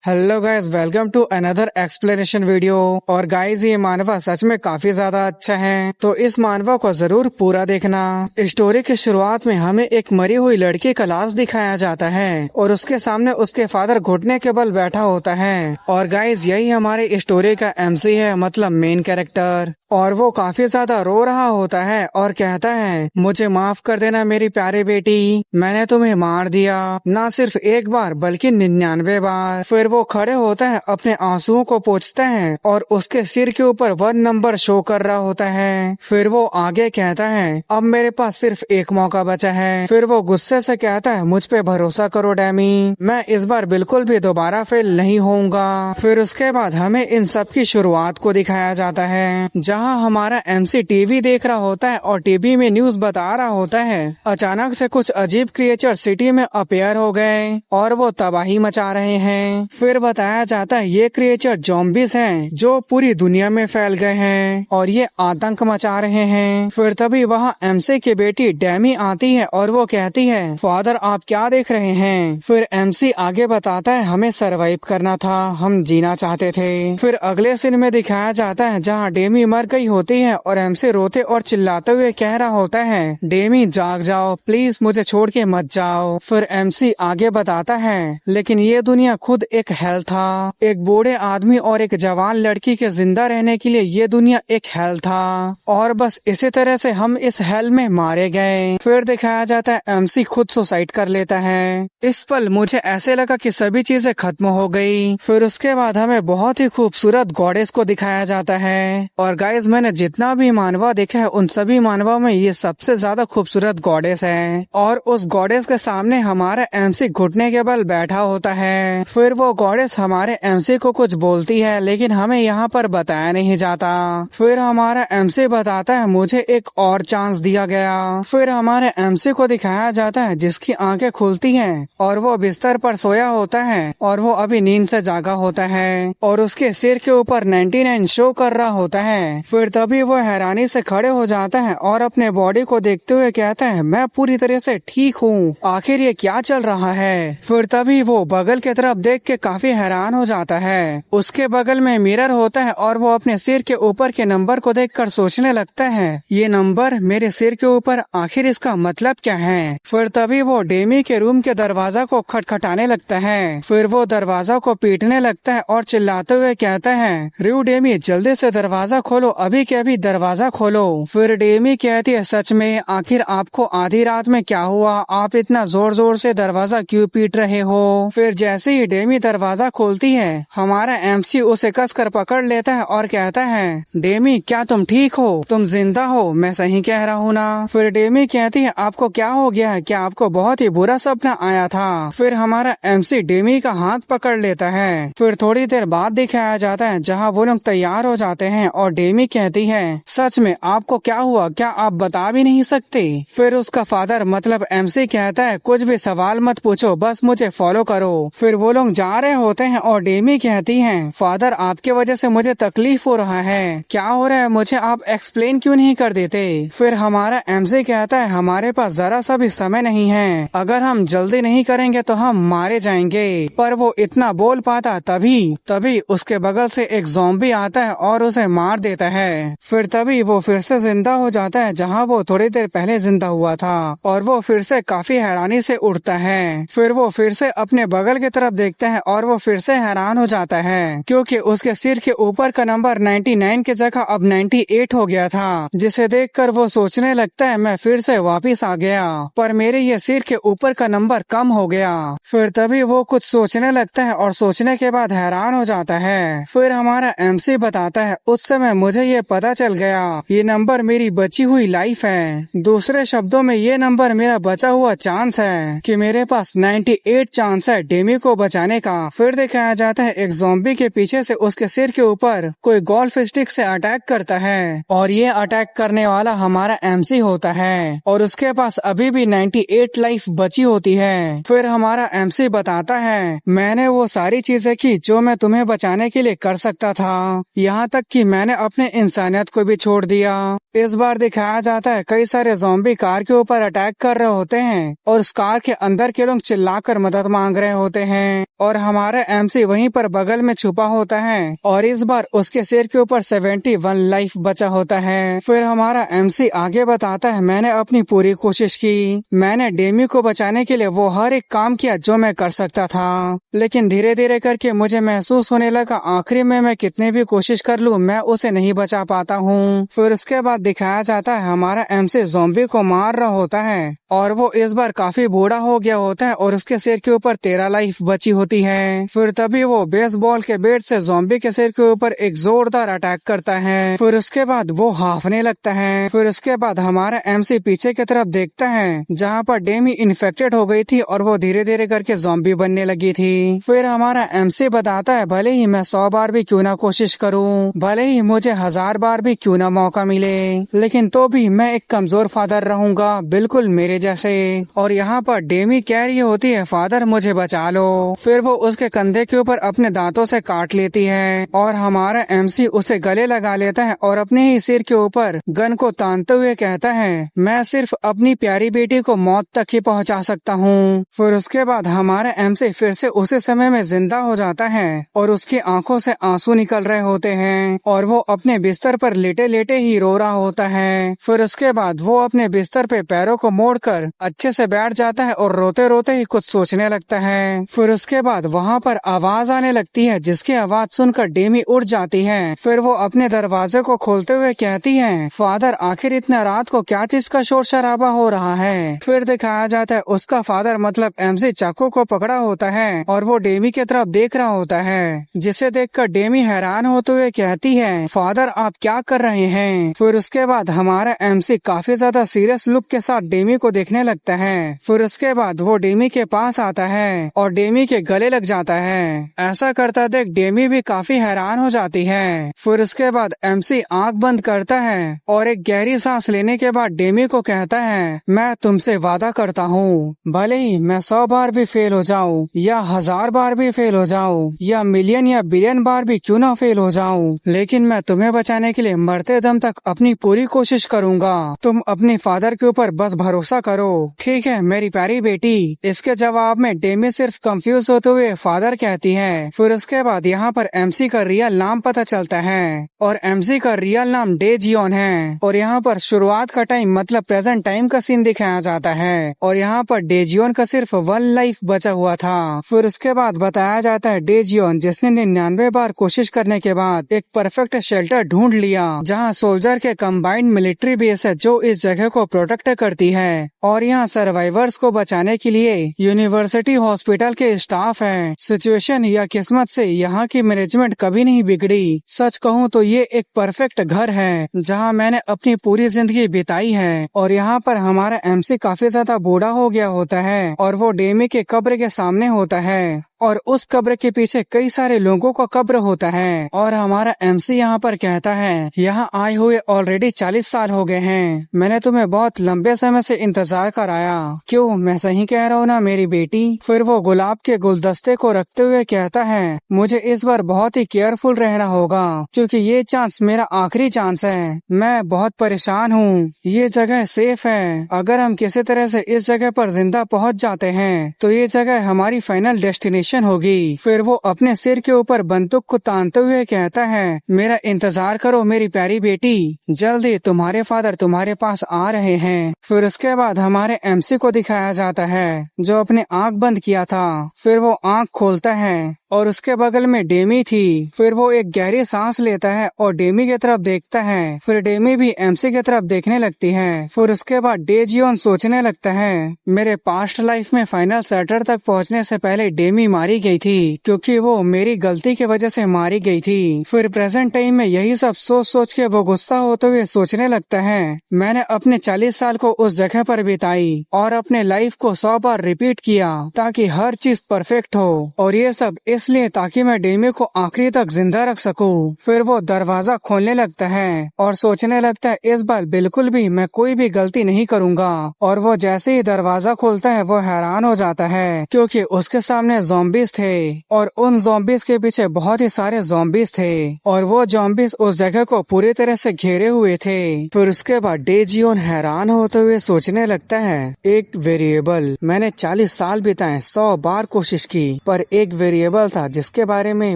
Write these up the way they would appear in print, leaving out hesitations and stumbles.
Hello guys, welcome to another explanation video. और guys, ये मानवा सच में काफी ज्यादा अच्छा है, तो इस मानवा को जरूर पूरा देखना। स्टोरी की शुरुआत में हमें एक मरी हुई लड़की का लाश दिखाया जाता है और उसके सामने उसके फादर घुटने के बल बैठा होता है। और गाइस, यही हमारे स्टोरी का एमसी है, मतलब मेन कैरेक्टर। और वो काफी ज्यादा रो रहा होता है और कहता है, मुझे माफ कर देना मेरी प्यारी बेटी, मैंने तुम्हें मार दिया, ना सिर्फ एक बार बल्कि 99 बार। फिर वो खड़े होता है, अपने आंसुओं को पोंछता है और उसके सिर के ऊपर 1 नंबर शो कर रहा होता है। फिर वो आगे कहता है, अब मेरे पास सिर्फ एक मौका बचा है। फिर वो गुस्से से कहता है, मुझ पे भरोसा करो डैमी, मैं इस बार बिल्कुल भी दोबारा फेल नहीं होऊंगा। फिर उसके बाद हमें इन सब की शुरुआत को दिखाया जाता है, जहाँ हमारा एमसी टीवी देख रहा होता है और टीवी में न्यूज बता रहा होता है अचानक से कुछ अजीब क्रिएचर सिटी में अपेयर हो गए और वो तबाही मचा रहे हैं। फिर बताया जाता है ये क्रिएचर ज़ॉम्बीज हैं जो पूरी दुनिया में फैल गए हैं और ये आतंक मचा रहे हैं। फिर तभी वहाँ एमसी की बेटी डैमी आती है और वो कहती है, फादर आप क्या देख रहे हैं। फिर एमसी आगे बताता है, हमें सरवाइव करना था, हम जीना चाहते थे। फिर अगले सीन में दिखाया जाता है जहाँ डेमी मर गई होती है और एमसी रोते और चिल्लाते हुए कह रहा होता है, डेमी जाग जाओ प्लीज, मुझे छोड़ के मत जाओ। फिर एमसी आगे बताता है, लेकिन ये दुनिया खुद एक हेल था, एक बूढ़े आदमी और एक जवान लड़की के जिंदा रहने के लिए ये दुनिया एक हेल था और बस इसी तरह से हम इस हेल में मारे गए। फिर दिखाया जाता है एमसी खुद सुसाइड कर लेता है। इस पल मुझे ऐसे लगा कि सभी चीजें खत्म हो गई। फिर उसके बाद हमें बहुत ही खूबसूरत गॉडेस को दिखाया जाता है और गाइस, मैंने जितना भी मानवा देखा है उन सभी मानवा में ये सबसे ज्यादा खूबसूरत गॉडेस है। और उस गॉडेस के सामने हमारा एमसी घुटने के बल बैठा होता है। फिर वो गॉडेस हमारे एमसी को कुछ बोलती है, लेकिन हमें यहाँ पर बताया नहीं जाता। फिर हमारा एमसी बताता है, मुझे एक और चांस दिया गया। फिर हमारे एमसी को दिखाया जाता है जिसकी आंखें खुलती हैं और वो बिस्तर पर सोया होता है और वो अभी नींद से जागा होता है और उसके सिर के ऊपर 99 शो कर रहा होता है। फिर तभी वो हैरानी से खड़े हो जाता है और अपने बॉडी को देखते हुए कहता है, मैं पूरी तरह से ठीक हूँ, आखिर ये क्या चल रहा है। फिर तभी वो बगल की तरफ देख के काफी हैरान हो जाता है। उसके बगल में मिरर होता है और वो अपने सिर के ऊपर के नंबर को देखकर सोचने लगता है, ये नंबर मेरे सिर के ऊपर, आखिर इसका मतलब क्या है। फिर तभी वो डेमी के रूम के दरवाजा को खटखटाने लगता है। फिर वो दरवाजा को पीटने लगता है और चिल्लाते हुए कहता है, रू डेमी जल्दी से दरवाजा खोलो, अभी के अभी दरवाजा खोलो। फिर डेमी कहती है, सच में आखिर आपको आधी रात में क्या हुआ, आप इतना जोर जोर से दरवाजा क्यों पीट रहे हो। फिर जैसे ही डेमी दरवाजा खोलती है, हमारा एमसी उसे कसकर पकड़ लेता है और कहता है, डेमी क्या तुम ठीक हो, तुम जिंदा हो, मैं सही कह रहा हूँ ना। फिर डेमी कहती है, आपको क्या हो गया है, क्या आपको बहुत ही बुरा सपना आया था। फिर हमारा एमसी डेमी का हाथ पकड़ लेता है। फिर थोड़ी देर बाद दिखाया जाता है जहाँ वो लोग तैयार हो जाते हैं और डेमी कहती है, सच में आपको क्या हुआ, क्या आप बता भी नहीं सकते। फिर उसका फादर मतलब एमसी कहता है, कुछ भी सवाल मत पूछो, बस मुझे फॉलो करो। फिर वो लोग जा रहे होते हैं और डेमी कहती है, फादर आपके वजह से मुझे तकलीफ हो रहा है, क्या हो रहा है, मुझे आप एक्सप्लेन क्यों नहीं कर देते। फिर हमारा एमसी कहता है, हमारे पास जरा सा भी समय नहीं है, अगर हम जल्दी नहीं करेंगे तो हम मारे जाएंगे। पर वो इतना बोल पाता तभी उसके बगल से एक ज़ॉम्बी आता है और उसे मार देता है। फिर तभी वो फिर से जिंदा हो जाता है जहाँ वो थोड़ी देर पहले जिंदा हुआ था और वो फिर से काफी हैरानी से उठता है। फिर वो फिर से अपने बगल की तरफ देखता है और वो फिर से हैरान हो जाता है क्योंकि उसके सिर के ऊपर का नंबर 99 की जगह अब 98 हो गया था, जिसे देखकर वो सोचने लगता है, मैं फिर से वापिस आ गया, पर मेरे ये सिर के ऊपर का नंबर कम हो गया। फिर तभी वो कुछ सोचने लगता है और सोचने के बाद हैरान हो जाता है। फिर हमारा एमसी बताता है, उस समय मुझे ये पता चल गया, ये नंबर मेरी बची हुई लाइफ है, दूसरे शब्दों में ये नंबर मेरा बचा हुआ चांस है कि मेरे पास 98 चांस है डेमी को बचाने का। फिर दिखाया जाता है एक ज़ॉम्बी के पीछे से उसके सिर के ऊपर कोई गोल्फ स्टिक से अटैक करता है और ये अटैक करने वाला हमारा एमसी होता है और उसके पास अभी भी 98 लाइफ बची होती है। फिर हमारा एमसी बताता है, मैंने वो सारी चीजें की जो मैं तुम्हें बचाने के लिए कर सकता था, यहाँ तक कि मैंने अपने इंसानियत को भी छोड़ दिया। इस बार दिखाया जाता है कई सारे ज़ॉम्बी कार के ऊपर अटैक कर रहे होते हैं और उस कार के अंदर के लोग चिल्लाकर मदद मांग रहे होते हैं और हम हमारा एमसी वहीं पर बगल में छुपा होता है और इस बार उसके सिर के ऊपर 71 लाइफ बचा होता है। फिर हमारा एमसी आगे बताता है, मैंने अपनी पूरी कोशिश की, मैंने डेमी को बचाने के लिए वो हर एक काम किया जो मैं कर सकता था, लेकिन धीरे धीरे करके मुझे महसूस होने लगा आखिरी में मैं कितने भी कोशिश कर लूं मैं उसे नहीं बचा पाता हूं। फिर उसके बाद दिखाया जाता है हमारा एमसी ज़ॉम्बी को मार रहा होता है और वो इस बार काफी बूढ़ा हो गया होता है और उसके सिर के ऊपर 13 लाइफ बची होती है। फिर तभी वो बेसबॉल के बैट से ज़ॉम्बी के सिर के ऊपर एक जोरदार अटैक करता है। फिर उसके बाद वो हाफने लगता है। फिर उसके बाद हमारा एमसी पीछे की तरफ देखता है जहाँ पर डेमी इन्फेक्टेड हो गई थी और वो धीरे धीरे करके ज़ॉम्बी बनने लगी थी। फिर हमारा एमसी बताता है, भले ही मैं 100 बार भी क्यों ना कोशिश करूं, भले ही मुझे 1000 बार भी क्यों ना मौका मिले, लेकिन तो भी मैं एक कमजोर फादर रहूंगा, बिल्कुल मेरे जैसे। और यहाँ पर डेमी कह रही होती है, फादर मुझे बचा लो। फिर वो उसके कंधे के ऊपर अपने दांतों से काट लेती है और हमारा एमसी उसे गले लगा लेता है और अपने ही सिर के ऊपर गन को तानते हुए कहता है, मैं सिर्फ अपनी प्यारी बेटी को मौत तक ही पहुँचा सकता हूँ। फिर उसके बाद हमारा एमसी फिर से उसी समय में जिंदा हो जाता है और उसकी आंखों से आंसू निकल रहे होते हैं और वो अपने बिस्तर पर लेटे लेटे ही रो रहा होता है। फिर उसके बाद वो अपने बिस्तर पे पैरों को मोड़कर अच्छे से बैठ जाता है और रोते रोते ही कुछ सोचने लगता है। फिर उसके बाद वहाँ पर आवाज आने लगती है जिसकी आवाज सुनकर डेमी उठ जाती है। फिर वो अपने दरवाजे को खोलते हुए कहती है, फादर आखिर इतना रात को क्या चीज का शोर शराबा हो रहा है। फिर दिखाया जाता है उसका फादर मतलब एमसी चाकू को पकड़ा होता है और वो डेमी की तरफ देख रहा होता है, जिसे देखकर डेमी हैरान होते हुए कहती है, फादर आप क्या कर रहे हैं। फिर उसके बाद हमारा एमसी काफी ज्यादा सीरियस लुक के साथ डेमी को देखने लगता है। फिर उसके बाद वो डेमी के पास आता है और डेमी के गले लग जाता है। ऐसा करता देख डेमी भी काफी हैरान हो जाती है। फिर उसके बाद एमसी आंख बंद करता है और एक गहरी सांस लेने के बाद डेमी को कहता है, मैं तुमसे वादा करता हूँ, भले ही मैं 100 बार भी फेल हो जाऊँ या 1000 बार भी फेल हो जाऊँ या मिलियन या बिलियन बार भी क्यों ना फेल हो जाऊँ, लेकिन मैं तुम्हें बचाने के लिए मरते दम तक अपनी पूरी कोशिश करूँगा। तुम अपने फादर के ऊपर बस भरोसा करो, ठीक है मेरी प्यारी बेटी। इसके जवाब में डेमी सिर्फ कंफ्यूज होते हुए फादर कहती है। फिर उसके बाद यहाँ पर एमसी का रियल नाम पता चलता है और एमसी का रियल नाम डेजियोन है और यहाँ पर शुरुआत का टाइम मतलब प्रेजेंट टाइम का सीन दिखाया जाता है और यहाँ पर डेजियोन का सिर्फ 1 लाइफ बचा हुआ था। फिर उसके बाद बताया जाता है डेजियोन जिसने 99 बार कोशिश करने के बाद एक परफेक्ट शेल्टर ढूंढ लिया जहाँ सोल्जर के कंबाइंड मिलिट्री बेस है जो इस जगह को प्रोटेक्ट करती है और यहाँ सर्वाइवर्स को बचाने के लिए यूनिवर्सिटी हॉस्पिटल के स्टाफ है। सिचुएशन या किस्मत से यहाँ की मैनेजमेंट कभी नहीं बिगड़ी। सच कहूँ तो ये एक परफेक्ट घर है जहाँ मैंने अपनी पूरी जिंदगी बिताई है। और यहाँ पर हमारा एमसी काफी ज्यादा बूढ़ा हो गया होता है और वो डेमी के कब्र के सामने होता है और उस कब्र के पीछे कई सारे लोगों का कब्र होता है और हमारा एमसी यहाँ पर कहता है, यहाँ आए हुए ऑलरेडी 40 साल हो गए हैं, मैंने तुम्हें बहुत लंबे समय से इंतजार कराया, क्यों मैं सही कह रहा हूँ ना मेरी बेटी। फिर वो गुलाब के गुलदस्ते को रखते हुए कहता है, मुझे इस बार बहुत ही केयरफुल रहना होगा क्योंकि ये चांस मेरा आखिरी चांस है। मैं बहुत परेशान हूँ, ये जगह सेफ है, अगर हम किसी तरह से इस जगह पर जिंदा पहुँच जाते हैं तो ये जगह हमारी फाइनल डेस्टिनेशन होगी। फिर वो अपने सिर के ऊपर बंदूक को तानते हुए कहता है, मेरा इंतजार करो मेरी प्यारी बेटी, जल्दी तुम्हारे फादर तुम्हारे पास आ रहे हैं। फिर उसके बाद हमारे एमसी को दिखाया जाता है जो अपने आंख बंद किया था। फिर वो आंख खोलता है और उसके बगल में डेमी थी। फिर वो एक गहरी सांस लेता है और डेमी की तरफ देखता है। फिर डेमी भी एमसी की तरफ देखने लगती है। फिर उसके बाद डेजियोन सोचने लगता है, मेरे पास्ट लाइफ में फाइनल सेटर तक पहुंचने से पहले डेमी मारी गई थी क्योंकि वो मेरी गलती की वजह से मारी गई थी। फिर प्रेजेंट टाइम में यही सब सोच सोच के वो गुस्सा होते हुए सोचने लगता है, मैंने अपने 40 साल को उस जगह पर बिताई और अपने लाइफ को 100 बार रिपीट किया ताकि हर चीज परफेक्ट हो और ये सब इसलिए ताकि मैं डेमी को आखिरी तक जिंदा रख सकूं। फिर वो दरवाजा खोलने लगता है और सोचने लगता है इस बार बिल्कुल भी मैं कोई भी गलती नहीं करूंगा और वो जैसे ही दरवाजा खोलता है वो हैरान हो जाता है क्योंकि उसके सामने ज़ॉम्बीज थे और उन ज़ॉम्बीज के पीछे बहुत ही सारे ज़ॉम्बीज थे और वो ज़ॉम्बीज उस जगह को पूरी तरह से घेरे हुए थे। फिर उसके बाद डेजियोन हैरान होते हुए सोचने लगता है, एक वेरिएबल, मैंने 40 साल बिताए, 100 बार कोशिश की, पर एक वेरिएबल था जिसके बारे में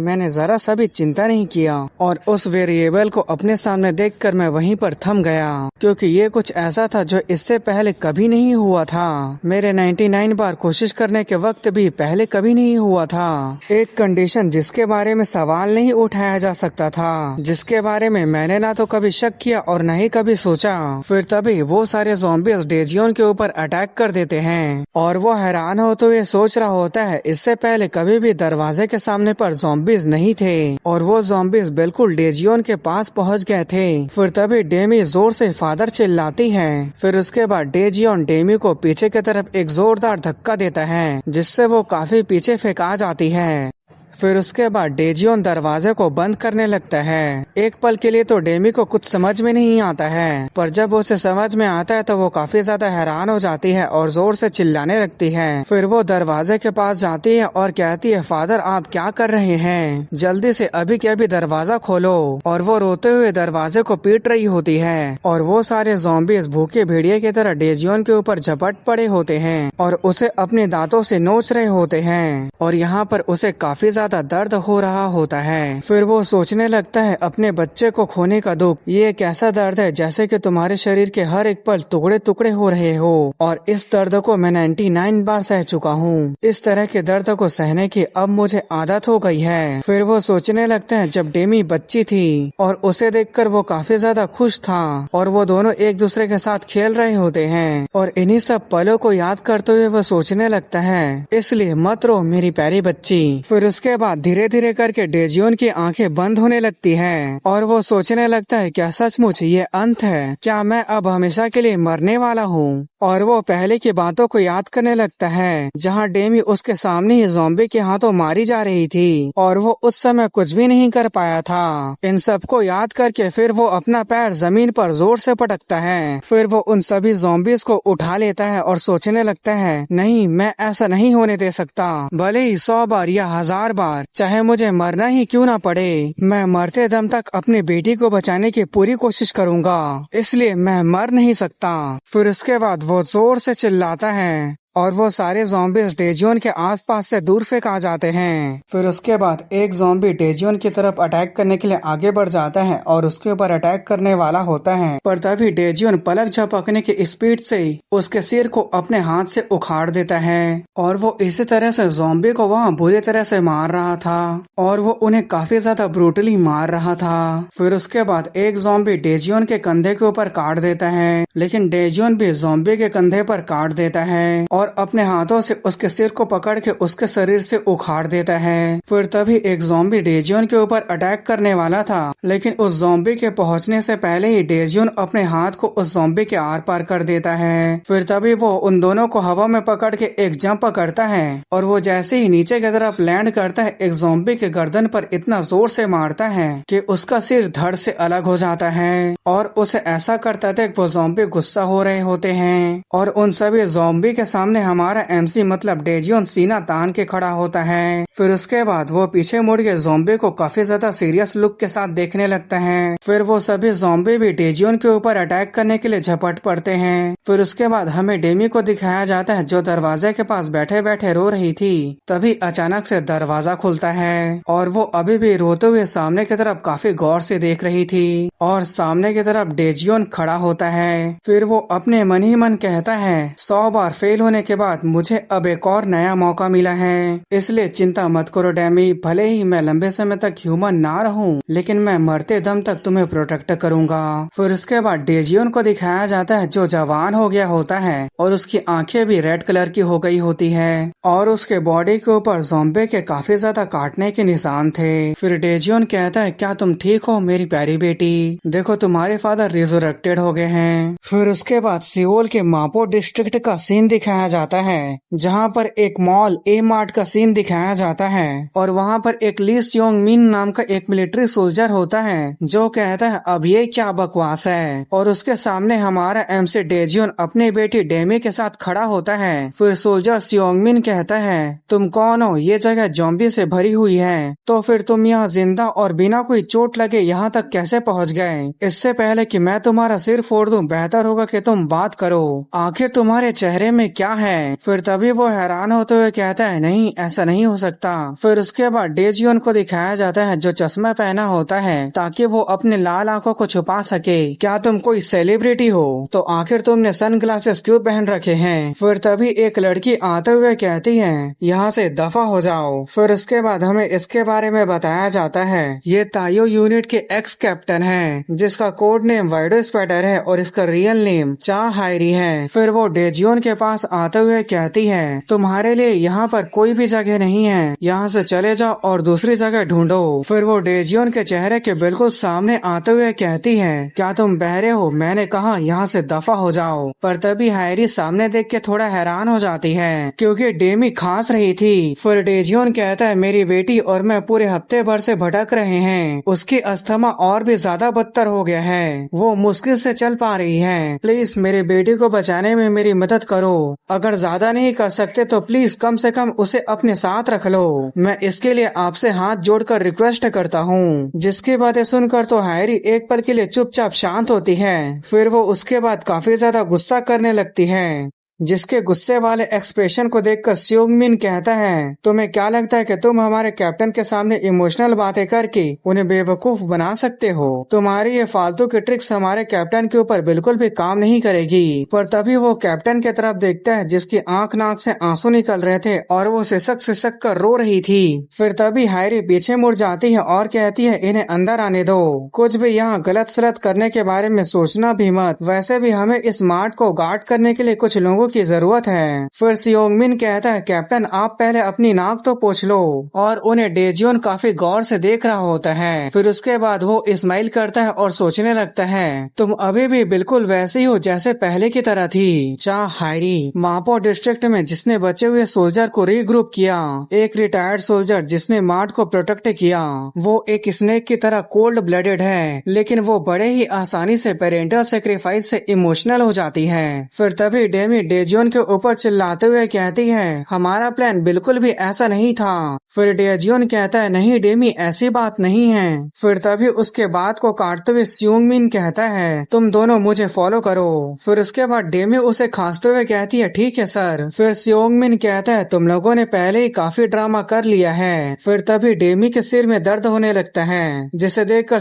मैंने जरा सा भी चिंता नहीं किया और उस वेरिएबल को अपने सामने देखकर मैं वहीं पर थम गया, क्योंकि ये कुछ ऐसा था जो इससे पहले कभी नहीं हुआ था। मेरे 99 बार कोशिश करने के वक्त भी पहले कभी नहीं हुआ था। एक कंडीशन जिसके बारे में सवाल नहीं उठाया जा सकता था, जिसके बारे में मैंने ना तो कभी शक किया और न ही कभी सोचा। फिर तभी वो सारे ज़ॉम्बीज डेजियोन के ऊपर अटैक कर देते हैं और वो हैरान होते हुए सोच रहा होता है, इससे पहले कभी भी दरवाजे के सामने पर ज़ॉम्बीज नहीं थे और वो ज़ॉम्बीज बिल्कुल डेजियोन के पास पहुंच गए थे। फिर तभी डेमी जोर से फादर चिल्लाती है। फिर उसके बाद डेजियोन डेमी को पीछे की तरफ एक जोरदार धक्का देता है, जिससे वो काफी पीछे फेंका जाती है। फिर उसके बाद डेजियोन दरवाजे को बंद करने लगता है। एक पल के लिए तो डेमी को कुछ समझ में नहीं आता है, पर जब उसे समझ में आता है तो वो काफी ज्यादा हैरान हो जाती है और जोर से चिल्लाने लगती है। फिर वो दरवाजे के पास जाती है और कहती है, फादर आप क्या कर रहे हैं, जल्दी से अभी के अभी दरवाजा खोलो। और वो रोते हुए दरवाजे को पीट रही होती है और वो सारे ज़ॉम्बीज भूखे भेड़िए की तरह डेजियोन के ऊपर झपट पड़े होते हैं और उसे अपने दांतों से नोच रहे होते हैं और यहाँ पर उसे काफी ज्यादा दर्द हो रहा होता है। फिर वो सोचने लगता है, अपने बच्चे को खोने का दुख, ये एक ऐसा दर्द है जैसे कि तुम्हारे शरीर के हर एक पल टुकड़े टुकड़े हो रहे हो और इस दर्द को मैं 99 बार सह चुका हूँ। इस तरह के दर्द को सहने की अब मुझे आदत हो गई है। फिर वो सोचने लगता है, जब डेमी बच्ची थी और उसे देखकर वो काफी ज्यादा खुश था और वो दोनों एक दूसरे के साथ खेल रहे होते हैं और इन्हीं सब पलों को याद करते हुए वो सोचने लगता है, इसलिए मत रो मेरी प्यारी बच्ची। फिर उसके बाद धीरे धीरे करके डेजियोन की आंखें बंद होने लगती हैं और वो सोचने लगता है, क्या सचमुच ये अंत है, क्या मैं अब हमेशा के लिए मरने वाला हूँ। और वो पहले की बातों को याद करने लगता है, जहाँ डेमी उसके सामने ही ज़ॉम्बी के हाथों मारी जा रही थी और वो उस समय कुछ भी नहीं कर पाया था। इन सबको याद करके फिर वो अपना पैर जमीन पर जोर से पटकता है। फिर वो उन सभी ज़ॉम्बीज को उठा लेता है और सोचने लगता है, नहीं मैं ऐसा नहीं होने दे सकता, भले ही 100 बार या 1000 बार, चाहे मुझे मरना ही क्यों ना पड़े, मैं मरते दम तक अपनी बेटी को बचाने की पूरी कोशिश करूंगा, इसलिए मैं मर नहीं सकता। फिर उसके बाद वो जोर से चिल्लाता है और वो सारे ज़ॉम्बीज डेजियोन के आसपास से दूर फेंका जाते हैं। फिर उसके बाद एक ज़ॉम्बी डेजियोन की तरफ अटैक करने के लिए आगे बढ़ जाता है और उसके ऊपर अटैक करने वाला होता है, पर तभी डेजियोन पलक झपकने की स्पीड से उसके सिर को अपने हाथ से उखाड़ देता है और वो इसी तरह से ज़ॉम्बी को वहाँ बुरी तरह से मार रहा था और वो उन्हें काफी ज्यादा ब्रूटली मार रहा था। फिर उसके बाद एक ज़ॉम्बी डेजियोन के कंधे के ऊपर काट देता है, लेकिन डेजियोन भी ज़ॉम्बी के कंधे पर काट देता है और अपने हाथों से उसके सिर को पकड़ के उसके शरीर से उखाड़ देता है। फिर तभी एक ज़ॉम्बी डेजियोन के ऊपर अटैक करने वाला था, लेकिन उस ज़ॉम्बी के पहुंचने से पहले ही डेजियोन अपने हाथ को उस ज़ॉम्बी के आर पार कर देता है। फिर तभी वो उन दोनों को हवा में पकड़ के एक जंप करता है और वो जैसे ही नीचे की तरफ लैंड करता है, एक ज़ॉम्बी के गर्दन पर इतना जोर से मारता है कि उसका सिर धड़ से अलग हो जाता है और उसे ऐसा करता था कि वो ज़ॉम्बी गुस्सा हो रहे होते हैं और उन सभी ज़ॉम्बी के सामने हमारा एमसी मतलब डेजियोन सीना तान के खड़ा होता है। फिर उसके बाद वो पीछे मुड़ के ज़ॉम्बी को काफी ज्यादा सीरियस लुक के साथ देखने लगता है। फिर वो सभी ज़ॉम्बी भी डेजियोन के ऊपर अटैक करने के लिए झपट पड़ते हैं। फिर उसके बाद हमें डेमी को दिखाया जाता है, जो दरवाजे के पास बैठे बैठे रो रही थी। तभी अचानक से दरवाजा खुलता है और वो अभी भी रोते हुए सामने की तरफ काफी गौर से देख रही थी और सामने की तरफ डेजियोन खड़ा होता है। फिर वो अपने मन ही मन कहता है, 100 बार फेल होने के बाद मुझे अब एक और नया मौका मिला है, इसलिए चिंता मत करो डेमी, भले ही मैं लंबे समय तक ह्यूमन ना रहूं, लेकिन मैं मरते दम तक तुम्हें प्रोटेक्ट करूंगा। फिर उसके बाद डेजियोन को दिखाया जाता है, जो जवान हो गया होता है और उसकी आंखें भी रेड कलर की हो गई होती है और उसके बॉडी के ऊपर ज़ॉम्बी के काफी ज्यादा काटने के निशान थे। फिर डेजियोन कहता है, क्या तुम ठीक हो मेरी प्यारी बेटी, देखो तुम्हारे फादर रिजरेक्टेड हो गए हैं। फिर उसके बाद सियोल के मापो डिस्ट्रिक्ट का सीन दिखाया जाता है, जहां पर एक मॉल ए मार्ट का सीन दिखाया जाता है और वहां पर एक ली सियोंग मिन नाम का एक मिलिट्री सोल्जर होता है, जो कहता है अब ये क्या बकवास है और उसके सामने हमारा एमसी डेजियोन डेजियन अपनी बेटी डेमी के साथ खड़ा होता है। फिर सोल्जर सियोंगमिन कहता है, तुम कौन हो? ये जगह ज़ॉम्बी से भरी हुई है, तो फिर तुम यहाँ जिंदा और बिना कोई चोट लगे यहाँ तक कैसे पहुँच गए? इससे पहले कि मैं तुम्हारा सिर फोड़ दूं, बेहतर होगा कि तुम बात करो। आखिर तुम्हारे चेहरे में क्या है? फिर तभी वो हैरान होते हुए कहता है, नहीं, ऐसा नहीं हो सकता। फिर उसके बाद डेजियन को दिखाया जाता है जो चश्मा पहना होता है ताकि वो अपने लाल आंखों को छुपा सके। क्या तुम कोई सेलिब्रिटी हो? तो आखिर तुमने सन ग्लासेस क्यों पहन रखे हैं? फिर तभी एक लड़की आते हुए कहती है, यहाँ से दफा हो जाओ। फिर उसके बाद हमें इसके बारे में बताया जाता है, ये ताइयो यूनिट के एक्स कैप्टन है जिसका कोड नेम वाइडो स्पाइडर है और इसका रियल नेम चा हायरी है। फिर वो डेजियन के पास आते हुए कहती है, तुम्हारे लिए यहाँ पर कोई भी जगह नहीं है, यहाँ से चले जाओ और दूसरी जगह ढूंढो। फिर वो डेजियन के चेहरे के बिल्कुल सामने आते हुए कहती है, क्या तुम बहरे हो? मैंने कहा यहाँ से दफा हो जाओ। पर तभी हायरी सामने देख के थोड़ा हैरान हो जाती है क्योंकि डेमी खांस रही थी। फिर डेजियन कहता है, मेरी बेटी और मैं पूरे हफ्ते भर से भटक रहे हैं, उसकी अस्थमा और भी ज्यादा बदतर हो गया है, वो मुश्किल से चल पा रही है, प्लीज मेरी बेटी को बचाने में मेरी मदद करो। अगर ज्यादा नहीं कर सकते तो प्लीज कम से कम उसे अपने साथ रख लो, मैं इसके लिए आपसे हाथ जोड़कर रिक्वेस्ट करता हूँ। जिसकी बातें सुनकर तो हायरी एक पल के लिए चुपचाप शांत होती है। फिर वो उसके बाद काफी ज्यादा गुस्सा करने लगती है, जिसके गुस्से वाले एक्सप्रेशन को देखकर सियोंगमिन कहता है, तुम्हें क्या लगता है कि तुम हमारे कैप्टन के सामने इमोशनल बातें करके उन्हें बेवकूफ बना सकते हो? तुम्हारी ये फालतू की ट्रिक्स हमारे कैप्टन के ऊपर बिल्कुल भी काम नहीं करेगी। पर तभी वो कैप्टन की तरफ देखता है जिसकी आंख नाक से आंसू निकल रहे थे और वो सिसक कर रो रही थी। फिर तभी हायरी पीछे मुड़ जाती है और कहती है, इन्हें अंदर आने दो, कुछ भी यहाँ गलत सलत करने के बारे में सोचना भी मत, वैसे भी हमें इस मार्ट को गार्ड करने के लिए कुछ लोगों की जरूरत है। फिर सियोंगमिन कहता है, कैप्टन आप पहले अपनी नाक तो पोंछ लो, और उन्हें डेजियन काफी गौर से देख रहा होता है। फिर उसके बाद वो स्माइल करता है और सोचने लगता है, तुम अभी भी बिल्कुल वैसे ही हो जैसे पहले की तरह थी। चा हायरी, मापो डिस्ट्रिक्ट में जिसने बचे हुए सोल्जर को रीग्रुप किया, एक रिटायर्ड सोल्जर जिसने मार्ट को प्रोटेक्ट किया, वो एक स्नेक की तरह कोल्ड ब्लडेड है, लेकिन वो बड़े ही आसानी से पेरेंटल सेक्रीफाइस से इमोशनल हो जाती है। फिर तभी डेमी डेजियन के ऊपर चिल्लाते हुए कहती है, हमारा प्लान बिल्कुल भी ऐसा नहीं था। फिर डेजियन कहता है, नहीं डेमी ऐसी बात नहीं है। फिर तभी उसके बात को काटते हुए सियोंगमिन कहता है, तुम दोनों मुझे फॉलो करो। फिर उसके बाद डेमी उसे खांसते हुए कहती है, ठीक है सर। फिर सियोंगमिन कहता है, तुम लोगों ने पहले ही काफी ड्रामा कर लिया है। फिर तभी डेमी के सिर में दर्द होने लगता है, जिसे देखकर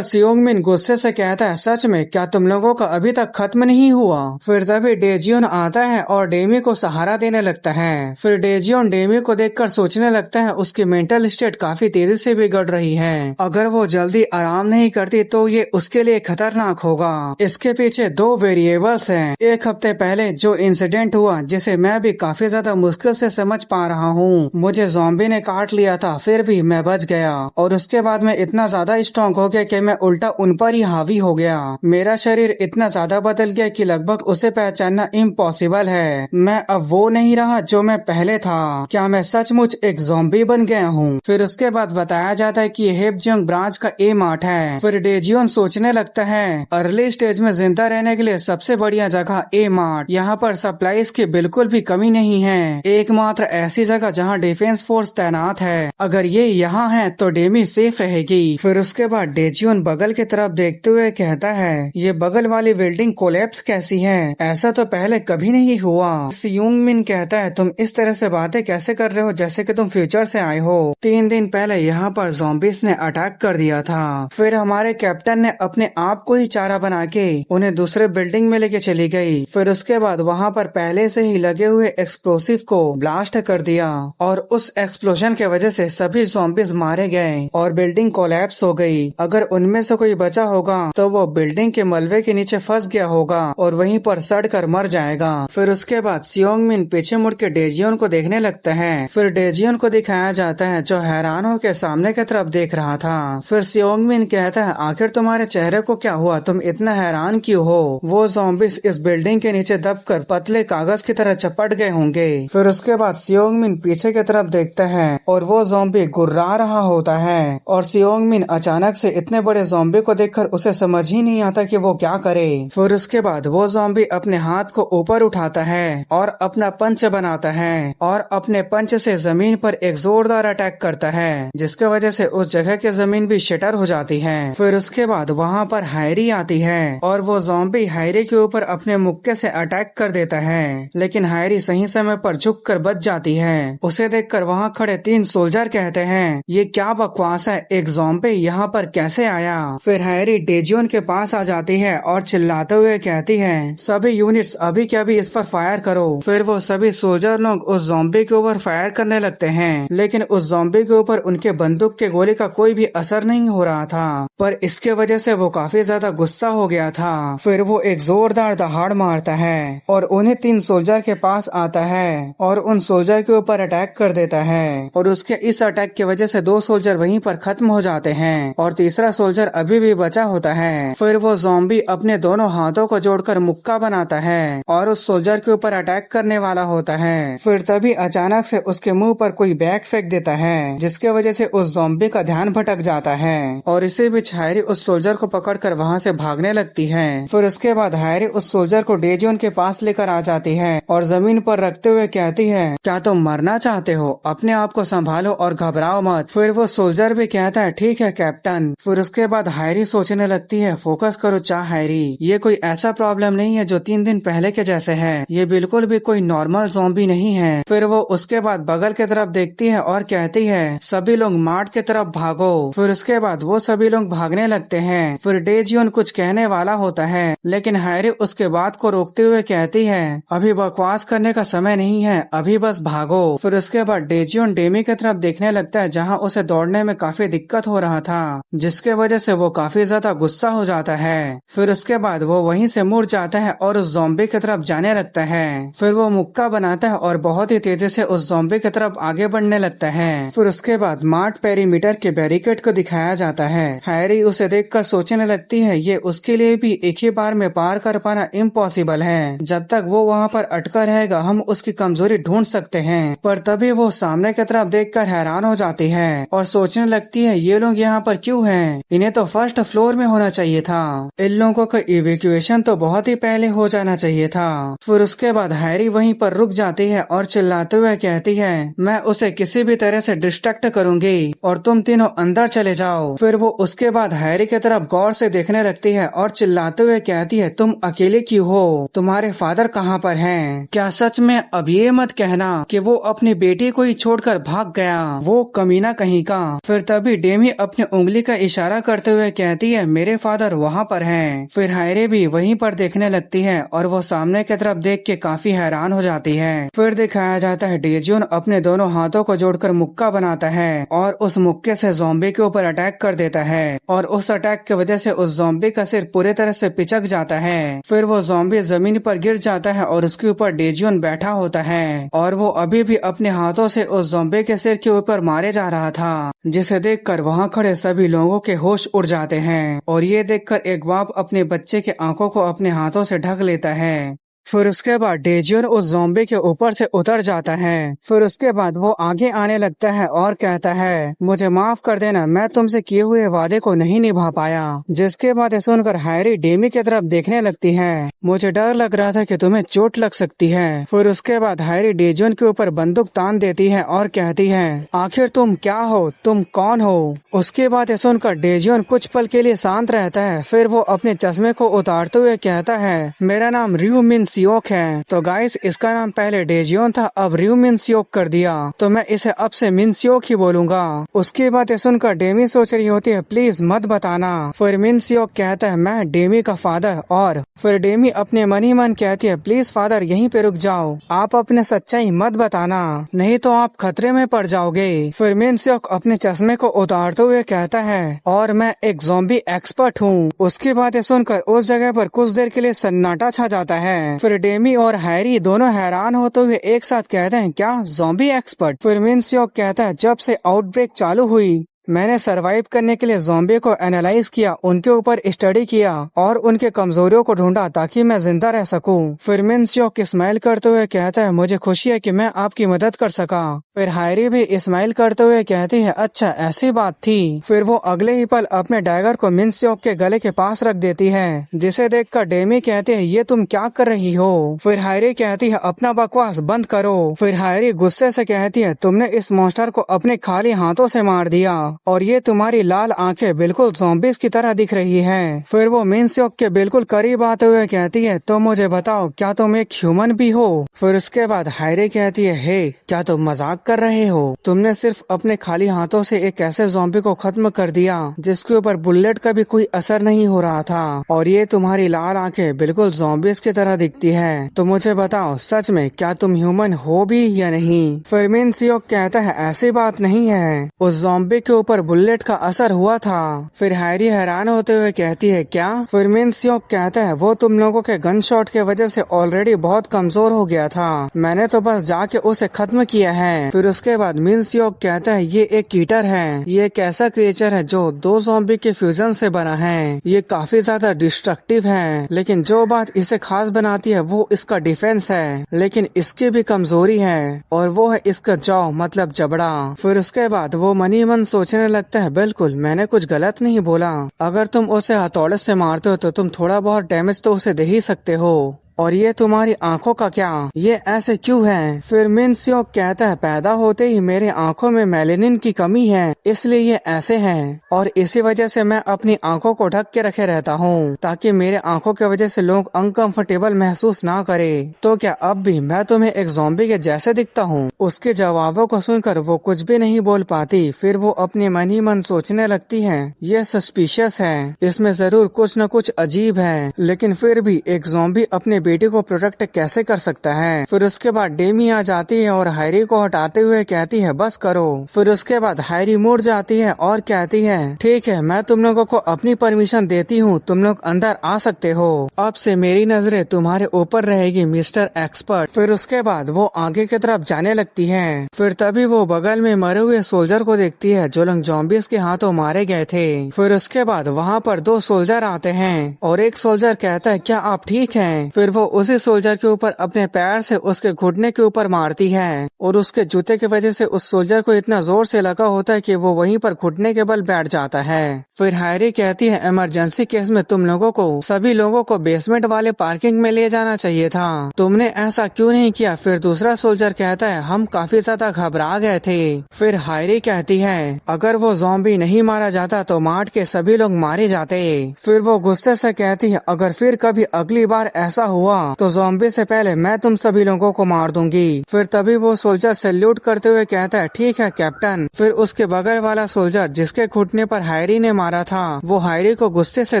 सियोंगमिन गुस्से से कहता है, सच में क्या तुम लोगों का अभी तक खत्म नहीं हुआ? फिर तभी डेजियन आता है और डेमी को सहारा देने लगता है। फिर डेजियन डेमी को देखकर सोचने लगता है, उसकी मेंटल स्टेट काफी तेजी से बिगड़ रही है, अगर वो जल्दी आराम नहीं करती तो ये उसके लिए खतरनाक होगा। इसके पीछे दो वेरिएबल्स हैं। एक हफ्ते पहले जो इंसिडेंट हुआ, जिसे मैं भी काफी ज्यादा मुश्किल से समझ पा रहा हूँ, मुझे ज़ॉम्बी ने काट लिया था फिर भी मैं बच गया, और उसके बाद मैं इतना ज्यादा स्ट्रॉन्ग हो गया कि मैं उल्टा उन पर ही हावी हो गया। मेरा शरीर इतना ज्यादा बदल गया कि लगभग उसे पहचानना इम्पॉसिबल है। मैं अब वो नहीं रहा जो मैं पहले था। क्या मैं सचमुच एक ज़ॉम्बी बन गया हूँ? फिर उसके बाद बताया जाता है कि ये हेपजियोंग ब्रांच का ए मार्ट है। फिर डेजियन सोचने लगता है, अर्ली स्टेज में जिंदा रहने के लिए सबसे बढ़िया जगह ए मार्ट, यहाँ पर सप्लाईज की बिल्कुल भी कमी नहीं है, एकमात्र ऐसी जगह जहाँ डिफेंस फोर्स तैनात है, अगर ये यहाँ है तो डेमी सेफ रहेगी। फिर उसके बाद डेजियन बगल की तरफ देखते हुए कहता है, ये बगल वाली बिल्डिंग कोलैप्स कैसी है? ऐसा तो पहले कभी नहीं हुआ। सियोंगमिन कहता है, तुम इस तरह से बातें कैसे कर रहे हो जैसे कि तुम फ्यूचर से आए हो? 3 दिन पहले यहाँ पर ज़ॉम्बीज ने अटैक कर दिया था, फिर हमारे कैप्टन ने अपने आप को ही चारा बना के उन्हें दूसरे बिल्डिंग में लेके चली गई। फिर उसके बाद वहाँ पर पहले से ही लगे हुए एक्सप्लोसिव को ब्लास्ट कर दिया, और उस एक्सप्लोजन के वजह से सभी ज़ॉम्बीज मारे गए और बिल्डिंग कोलैप्स हो गई। अगर उनमें से कोई बचा होगा तो वो बिल्डिंग के मलबे के नीचे फंस गया होगा और वहीं पर सड़ कर मर जाएगा। फिर उसके बाद सियोंग मिन पीछे मुड़ के डेजियन को देखने लगता है। फिर डेजियन को दिखाया जाता है जो हैरान होकर सामने की तरफ देख रहा था। फिर सियोंग मिन कहता है आखिर तुम्हारे चेहरे को क्या हुआ, तुम इतना हैरान क्यों हो? वो ज़ॉम्बीज़ इस बिल्डिंग के नीचे दबकर पतले कागज की तरह चपट गए होंगे। फिर उसके बाद सियोंग मिन पीछे की तरफ देखता है और वो ज़ॉम्बी गुर्रा रहा होता है और सियोंग मिन अचानक से इतने बड़े ज़ॉम्बी को देखकर उसे समझ ही नहीं आता कि वो क्या करे। फिर उसके बाद वो ज़ॉम्बी अपने हाथ को ऊपर उठाता है और अपना पंच बनाता है और अपने पंच से जमीन पर एक जोरदार अटैक करता है, जिसके वजह से उस जगह की जमीन भी शटर हो जाती है। फिर उसके बाद वहाँ पर हैरी आती है और वो ज़ॉम्बी हैरी के ऊपर अपने मुक्के से अटैक कर देता है, लेकिन हैरी सही समय पर झुककर बच जाती है। उसे देखकर वहाँ खड़े 3 सोल्जर कहते हैं ये क्या बकवास है, एक ज़ॉम्बी यहाँ पर कैसे आया? फिर हैरी डेजियन के पास आ जाती है और चिल्लाते हुए कहती है सभी यूनिट्स अभी के अभी इस पर फायर करो। फिर वो सभी सोल्जर लोग उस ज़ॉम्बी के ऊपर फायर करने लगते हैं, लेकिन उस ज़ॉम्बी के ऊपर उनके बंदूक के गोली का कोई भी असर नहीं हो रहा था, पर इसके वजह से वो काफी ज्यादा गुस्सा हो गया था। फिर वो एक जोरदार दहाड़ मारता है और उन्हें 3 सोल्जर के पास आता है और उन सोल्जर के ऊपर अटैक कर देता है और उसके इस अटैक की वजह से 2 सोल्जर वहीं पर खत्म हो जाते हैं और तीसरा सोल्जर अभी भी बचा होता है। फिर वो ज़ॉम्बी अपने दोनों हाथों को जोड़कर मुक्का बनाता है और उस सोल्जर के ऊपर अटैक करने वाला होता है। फिर तभी अचानक से उसके मुंह पर कोई बैग फेंक देता है, जिसके वजह से उस ज़ॉम्बी का ध्यान भटक जाता है और इसी बीच हैरी उस सोल्जर को पकड़कर वहाँ से भागने लगती है। फिर उसके बाद हैरी उस सोल्जर को डेजियन के पास लेकर आ जाती है और जमीन पर रखते हुए कहती है क्या तुम मरना चाहते हो? अपने आप को संभालो और घबराओ मत। फिर वो सोल्जर भी कहता है ठीक है कैप्टन। फिर उसके बाद हैरी सोचने लगती है फोकस करो हैरी, ये कोई ऐसा प्रॉब्लम नहीं है जो 3 दिन पहले के जैसे है, ये बिल्कुल भी कोई नॉर्मल ज़ॉम्बी नहीं है। फिर वो उसके बाद बगल की तरफ देखती है और कहती है सभी लोग मार्ट की तरफ भागो। फिर उसके बाद वो सभी लोग भागने लगते हैं। फिर डेजियन कुछ कहने वाला होता है, लेकिन हैरी उसके बात को रोकते हुए कहती है अभी बकवास करने का समय नहीं है, अभी बस भागो। फिर उसके बाद डेजियन डेमी की तरफ देखने लगता है जहाँ उसे दौड़ने में काफी दिक्कत हो रहा था, जिसके वजह से वो काफी ज्यादा गुस्सा हो जाता है। फिर उसके बाद वो वहीं से मुड़ जाता है और उस ज़ॉम्बी की तरफ जाने लगता है। फिर वो मुक्का बनाता है और बहुत ही तेजी से उस ज़ॉम्बी की तरफ आगे बढ़ने लगता है। फिर उसके बाद मार्ट पेरीमीटर के बैरिकेड को दिखाया जाता है। हैरी उसे देखकर सोचने लगती है ये उसके लिए भी एक ही बार में पार कर पाना इम्पॉसिबल है, जब तक वो वहाँ पर अटका रहेगा हम उसकी कमजोरी ढूंढ सकते हैं। पर तभी वो सामने की तरफ देखकर हैरान हो जाती है और सोचने लगती है ये लोग यहाँ पर क्यों हैं? इन्हें तो फर्स्ट फ्लोर में होना चाहिए था, इन लोगों का इवैक्यूएशन तो बहुत ही पहले हो जाना चाहिए था। फिर उसके बाद हैरी वहीं पर रुक जाती है और चिल्लाते हुए कहती है मैं उसे किसी भी तरह से डिस्ट्रैक्ट करूंगी और तुम तीनों अंदर चले जाओ। फिर वो उसके बाद हैरी की तरफ गौर से देखने लगती है और चिल्लाते हुए कहती है तुम अकेले क्यों हो? तुम्हारे फादर कहाँ पर हैं? क्या सच में? अब ये मत कहना कि वो अपनी बेटी को ही छोड़कर भाग गया, वो कमीना कहीं का। फिर तभी डेमी अपनी उंगली का इशारा करते हुए कहती है मेरे फादर वहाँ पर हैं। फिर हैरी भी वहीं पर देखने लगती है और वो सामने की तरफ देख के काफी हैरान हो जाती है। फिर दिखाया जाता है डेजियन अपने दोनों हाथों को जोड़कर मुक्का बनाता है और उस मुक्के से ज़ॉम्बी के ऊपर अटैक कर देता है और उस अटैक की वजह से उस ज़ॉम्बी का सिर पूरी तरह से पिचक जाता है। फिर वो ज़ॉम्बी जमीन पर गिर जाता है और उसके ऊपर डेजियन बैठा होता है और वो अभी भी अपने हाथों से उस ज़ॉम्बी के सिर के ऊपर मारे जा रहा था, जिसे देखकर वहाँ खड़े सभी लोगों के होश उड़ जाते हैं और ये देखकर एक बाप अपने बच्चे के आंखों को अपने हाथों से ढक लेता है। फिर उसके बाद डेजियन उस ज़ॉम्बी के ऊपर से उतर जाता है। फिर उसके बाद वो आगे आने लगता है और कहता है मुझे माफ कर देना, मैं तुमसे किए हुए वादे को नहीं निभा पाया। जिसके बाद सुनकर हैरी डेमी की तरफ देखने लगती है। मुझे डर लग रहा था कि तुम्हें चोट लग सकती है। फिर उसके बाद हैरी डेजियन के ऊपर बंदूक तान देती है और कहती है आखिर तुम क्या हो, तुम कौन हो? उसके बाद सुनकर डेजियन कुछ पल के लिए शांत रहता है। फिर वो अपने चश्मे को उतारते हुए कहता है मेरा नाम रियू मिन सियोक है। तो गाइस इसका नाम पहले डेजियन था, अब रियू मिन सियोक कर दिया, तो मैं इसे अब से मिन सियोक ही बोलूंगा। उसकी बातें सुनकर डेमी सोच रही होती है प्लीज मत बताना। फिर मिन सियोक कहता है मैं डेमी का फादर और फिर डेमी अपने मन ही मन कहती है, प्लीज फादर यहीं पे रुक जाओ, आप अपने सच्चाई मत बताना, नहीं तो आप खतरे में पड़ जाओगे। फिर मिनस्योक अपने चश्मे को उतारते हुए कहता है, और मैं एक ज़ॉम्बी एक्सपर्ट हूँ। उसकी बातें सुनकर उस जगह पर कुछ देर के लिए सन्नाटा छा जाता है। फिर डेमी और हैरी दोनों हैरान होते हुए एक साथ कहते हैं, क्या ज़ॉम्बी एक्सपर्ट? फिर मिनस्योक कहता है, जब से आउटब्रेक चालू हुई मैंने सरवाइव करने के लिए ज़ॉम्बी को एनालाइज किया, उनके ऊपर स्टडी किया और उनके कमजोरियों को ढूंढा ताकि मैं जिंदा रह सकूं। फिर मिनस्योक स्माइल करते हुए कहता है, मुझे खुशी है कि मैं आपकी मदद कर सका। फिर हैरी भी स्माइल करते हुए कहती है, अच्छा ऐसी बात थी। फिर वो अगले ही पल अपने डैगर को मिनस्योक के गले के पास रख देती है, जिसे देखकर डेमी कहते हैं, ये तुम क्या कर रही हो? फिर हैरी कहती है, अपना बकवास बंद करो। फिर हैरी गुस्से से कहती है, तुमने इस मॉन्स्टर को अपने खाली हाथों से मार दिया और ये तुम्हारी लाल आंखें बिल्कुल ज़ॉम्बीज़ की तरह दिख रही हैं। फिर वो मिनस्योक के बिल्कुल करीब आते हुए कहती है, तो मुझे बताओ क्या तुम एक ह्यूमन भी हो? फिर उसके बाद हैरी कहती है, हे क्या तुम मजाक कर रहे हो? तुमने सिर्फ अपने खाली हाथों से एक ऐसे ज़ॉम्बी को खत्म कर दिया जिसके ऊपर बुलेट का भी कोई असर नहीं हो रहा था, और ये तुम्हारी लाल आंखें बिल्कुल ज़ॉम्बीज़ की तरह दिखती है। तो मुझे बताओ सच में क्या तुम ह्यूमन हो भी या नहीं? फिर मिनस्योक कहता है, ऐसी बात नहीं है, उस ज़ॉम्बी के ऊपर बुलेट का असर हुआ था। फिर हैरी हैरान होते हुए कहती है, क्या? फिर मिनस्योक कहता है, वो तुम लोगों के गन शॉट के वजह से ऑलरेडी बहुत कमजोर हो गया था, मैंने तो बस जाके उसे खत्म किया है। फिर उसके बाद मिनस्योक कहता है, ये एक कीटर है, ये एक ऐसा क्रिएचर है जो दो ज़ॉम्बी के फ्यूजन से बना है, ये काफी ज्यादा डिस्ट्रक्टिव है, लेकिन जो बात इसे खास बनाती है वो इसका डिफेंस है, लेकिन इसकी भी कमजोरी है और वो है इसका जॉ मतलब जबड़ा। फिर उसके बाद वो मनी मन सोचने लगता है, बिल्कुल मैंने कुछ गलत नहीं बोला, अगर तुम उसे हथौड़े से मारते हो तो तुम थोड़ा बहुत डैमेज तो उसे दे ही सकते हो, और ये तुम्हारी आंखों का क्या, ये ऐसे क्यों है? फिर मिनस्योक कहता है, पैदा होते ही मेरे आंखों में मेलेनिन की कमी है, इसलिए ये ऐसे हैं, और इसी वजह से मैं अपनी आंखों को ढक के रखे रहता हूँ ताकि मेरे आंखों की वजह से लोग अनकंफर्टेबल महसूस ना करे। तो क्या अब भी मैं तुम्हें एक ज़ॉम्बी के जैसे दिखता हूँ? उसके जवाबों को सुनकर वो कुछ भी नहीं बोल पाती। फिर वो अपने मन ही मन सोचने लगती है, ये सस्पिशियस है, इसमें जरूर कुछ न कुछ अजीब है, लेकिन फिर भी एक ज़ॉम्बी अपने बेटी को प्रोटेक्ट कैसे कर सकता है? फिर उसके बाद डेमी आ जाती है और हैरी को हटाते हुए कहती है, बस करो। फिर उसके बाद हैरी मुड़ जाती है और कहती है, ठीक है मैं तुम लोगों को अपनी परमिशन देती हूँ, तुम लोग अंदर आ सकते हो, अब से मेरी नजरें तुम्हारे ऊपर रहेगी मिस्टर एक्सपर्ट। फिर उसके बाद वो आगे की तरफ जाने लगती है। फिर तभी वो बगल में मरे हुए सोल्जर को देखती है जो लोग ज़ॉम्बीज़ के हाथों मारे गए थे। फिर उसके बाद वहाँ पर दो सोल्जर आते हैं और एक सोल्जर कहता है, क्या आप ठीक हैं? फिर वो उसी सोल्जर के ऊपर अपने पैर से उसके घुटने के ऊपर मारती है और उसके जूते की वजह से उस सोल्जर को इतना जोर से लगा होता है कि वो वहीं पर घुटने के बल बैठ जाता है। फिर हैरी कहती है, इमरजेंसी केस में तुम लोगों को सभी लोगों को बेसमेंट वाले पार्किंग में ले जाना चाहिए था, तुमने ऐसा क्यों नहीं किया? फिर दूसरा सोल्जर कहता है, हम काफी ज्यादा घबरा गए थे। फिर हैरी कहती है, अगर वो ज़ॉम्बी नहीं मारा जाता तो मार्ट के सभी लोग मारे जाते। फिर वो गुस्से से कहती है, अगर फिर कभी अगली बार ऐसा हुआ तो ज़ॉम्बी से पहले मैं तुम सभी लोगों को मार दूंगी। फिर तभी वो सोल्जर सैल्यूट करते हुए कहता है, ठीक है कैप्टन। फिर उसके बगल वाला सोल्जर जिसके घुटने पर हैरी ने मारा था वो हैरी को गुस्से से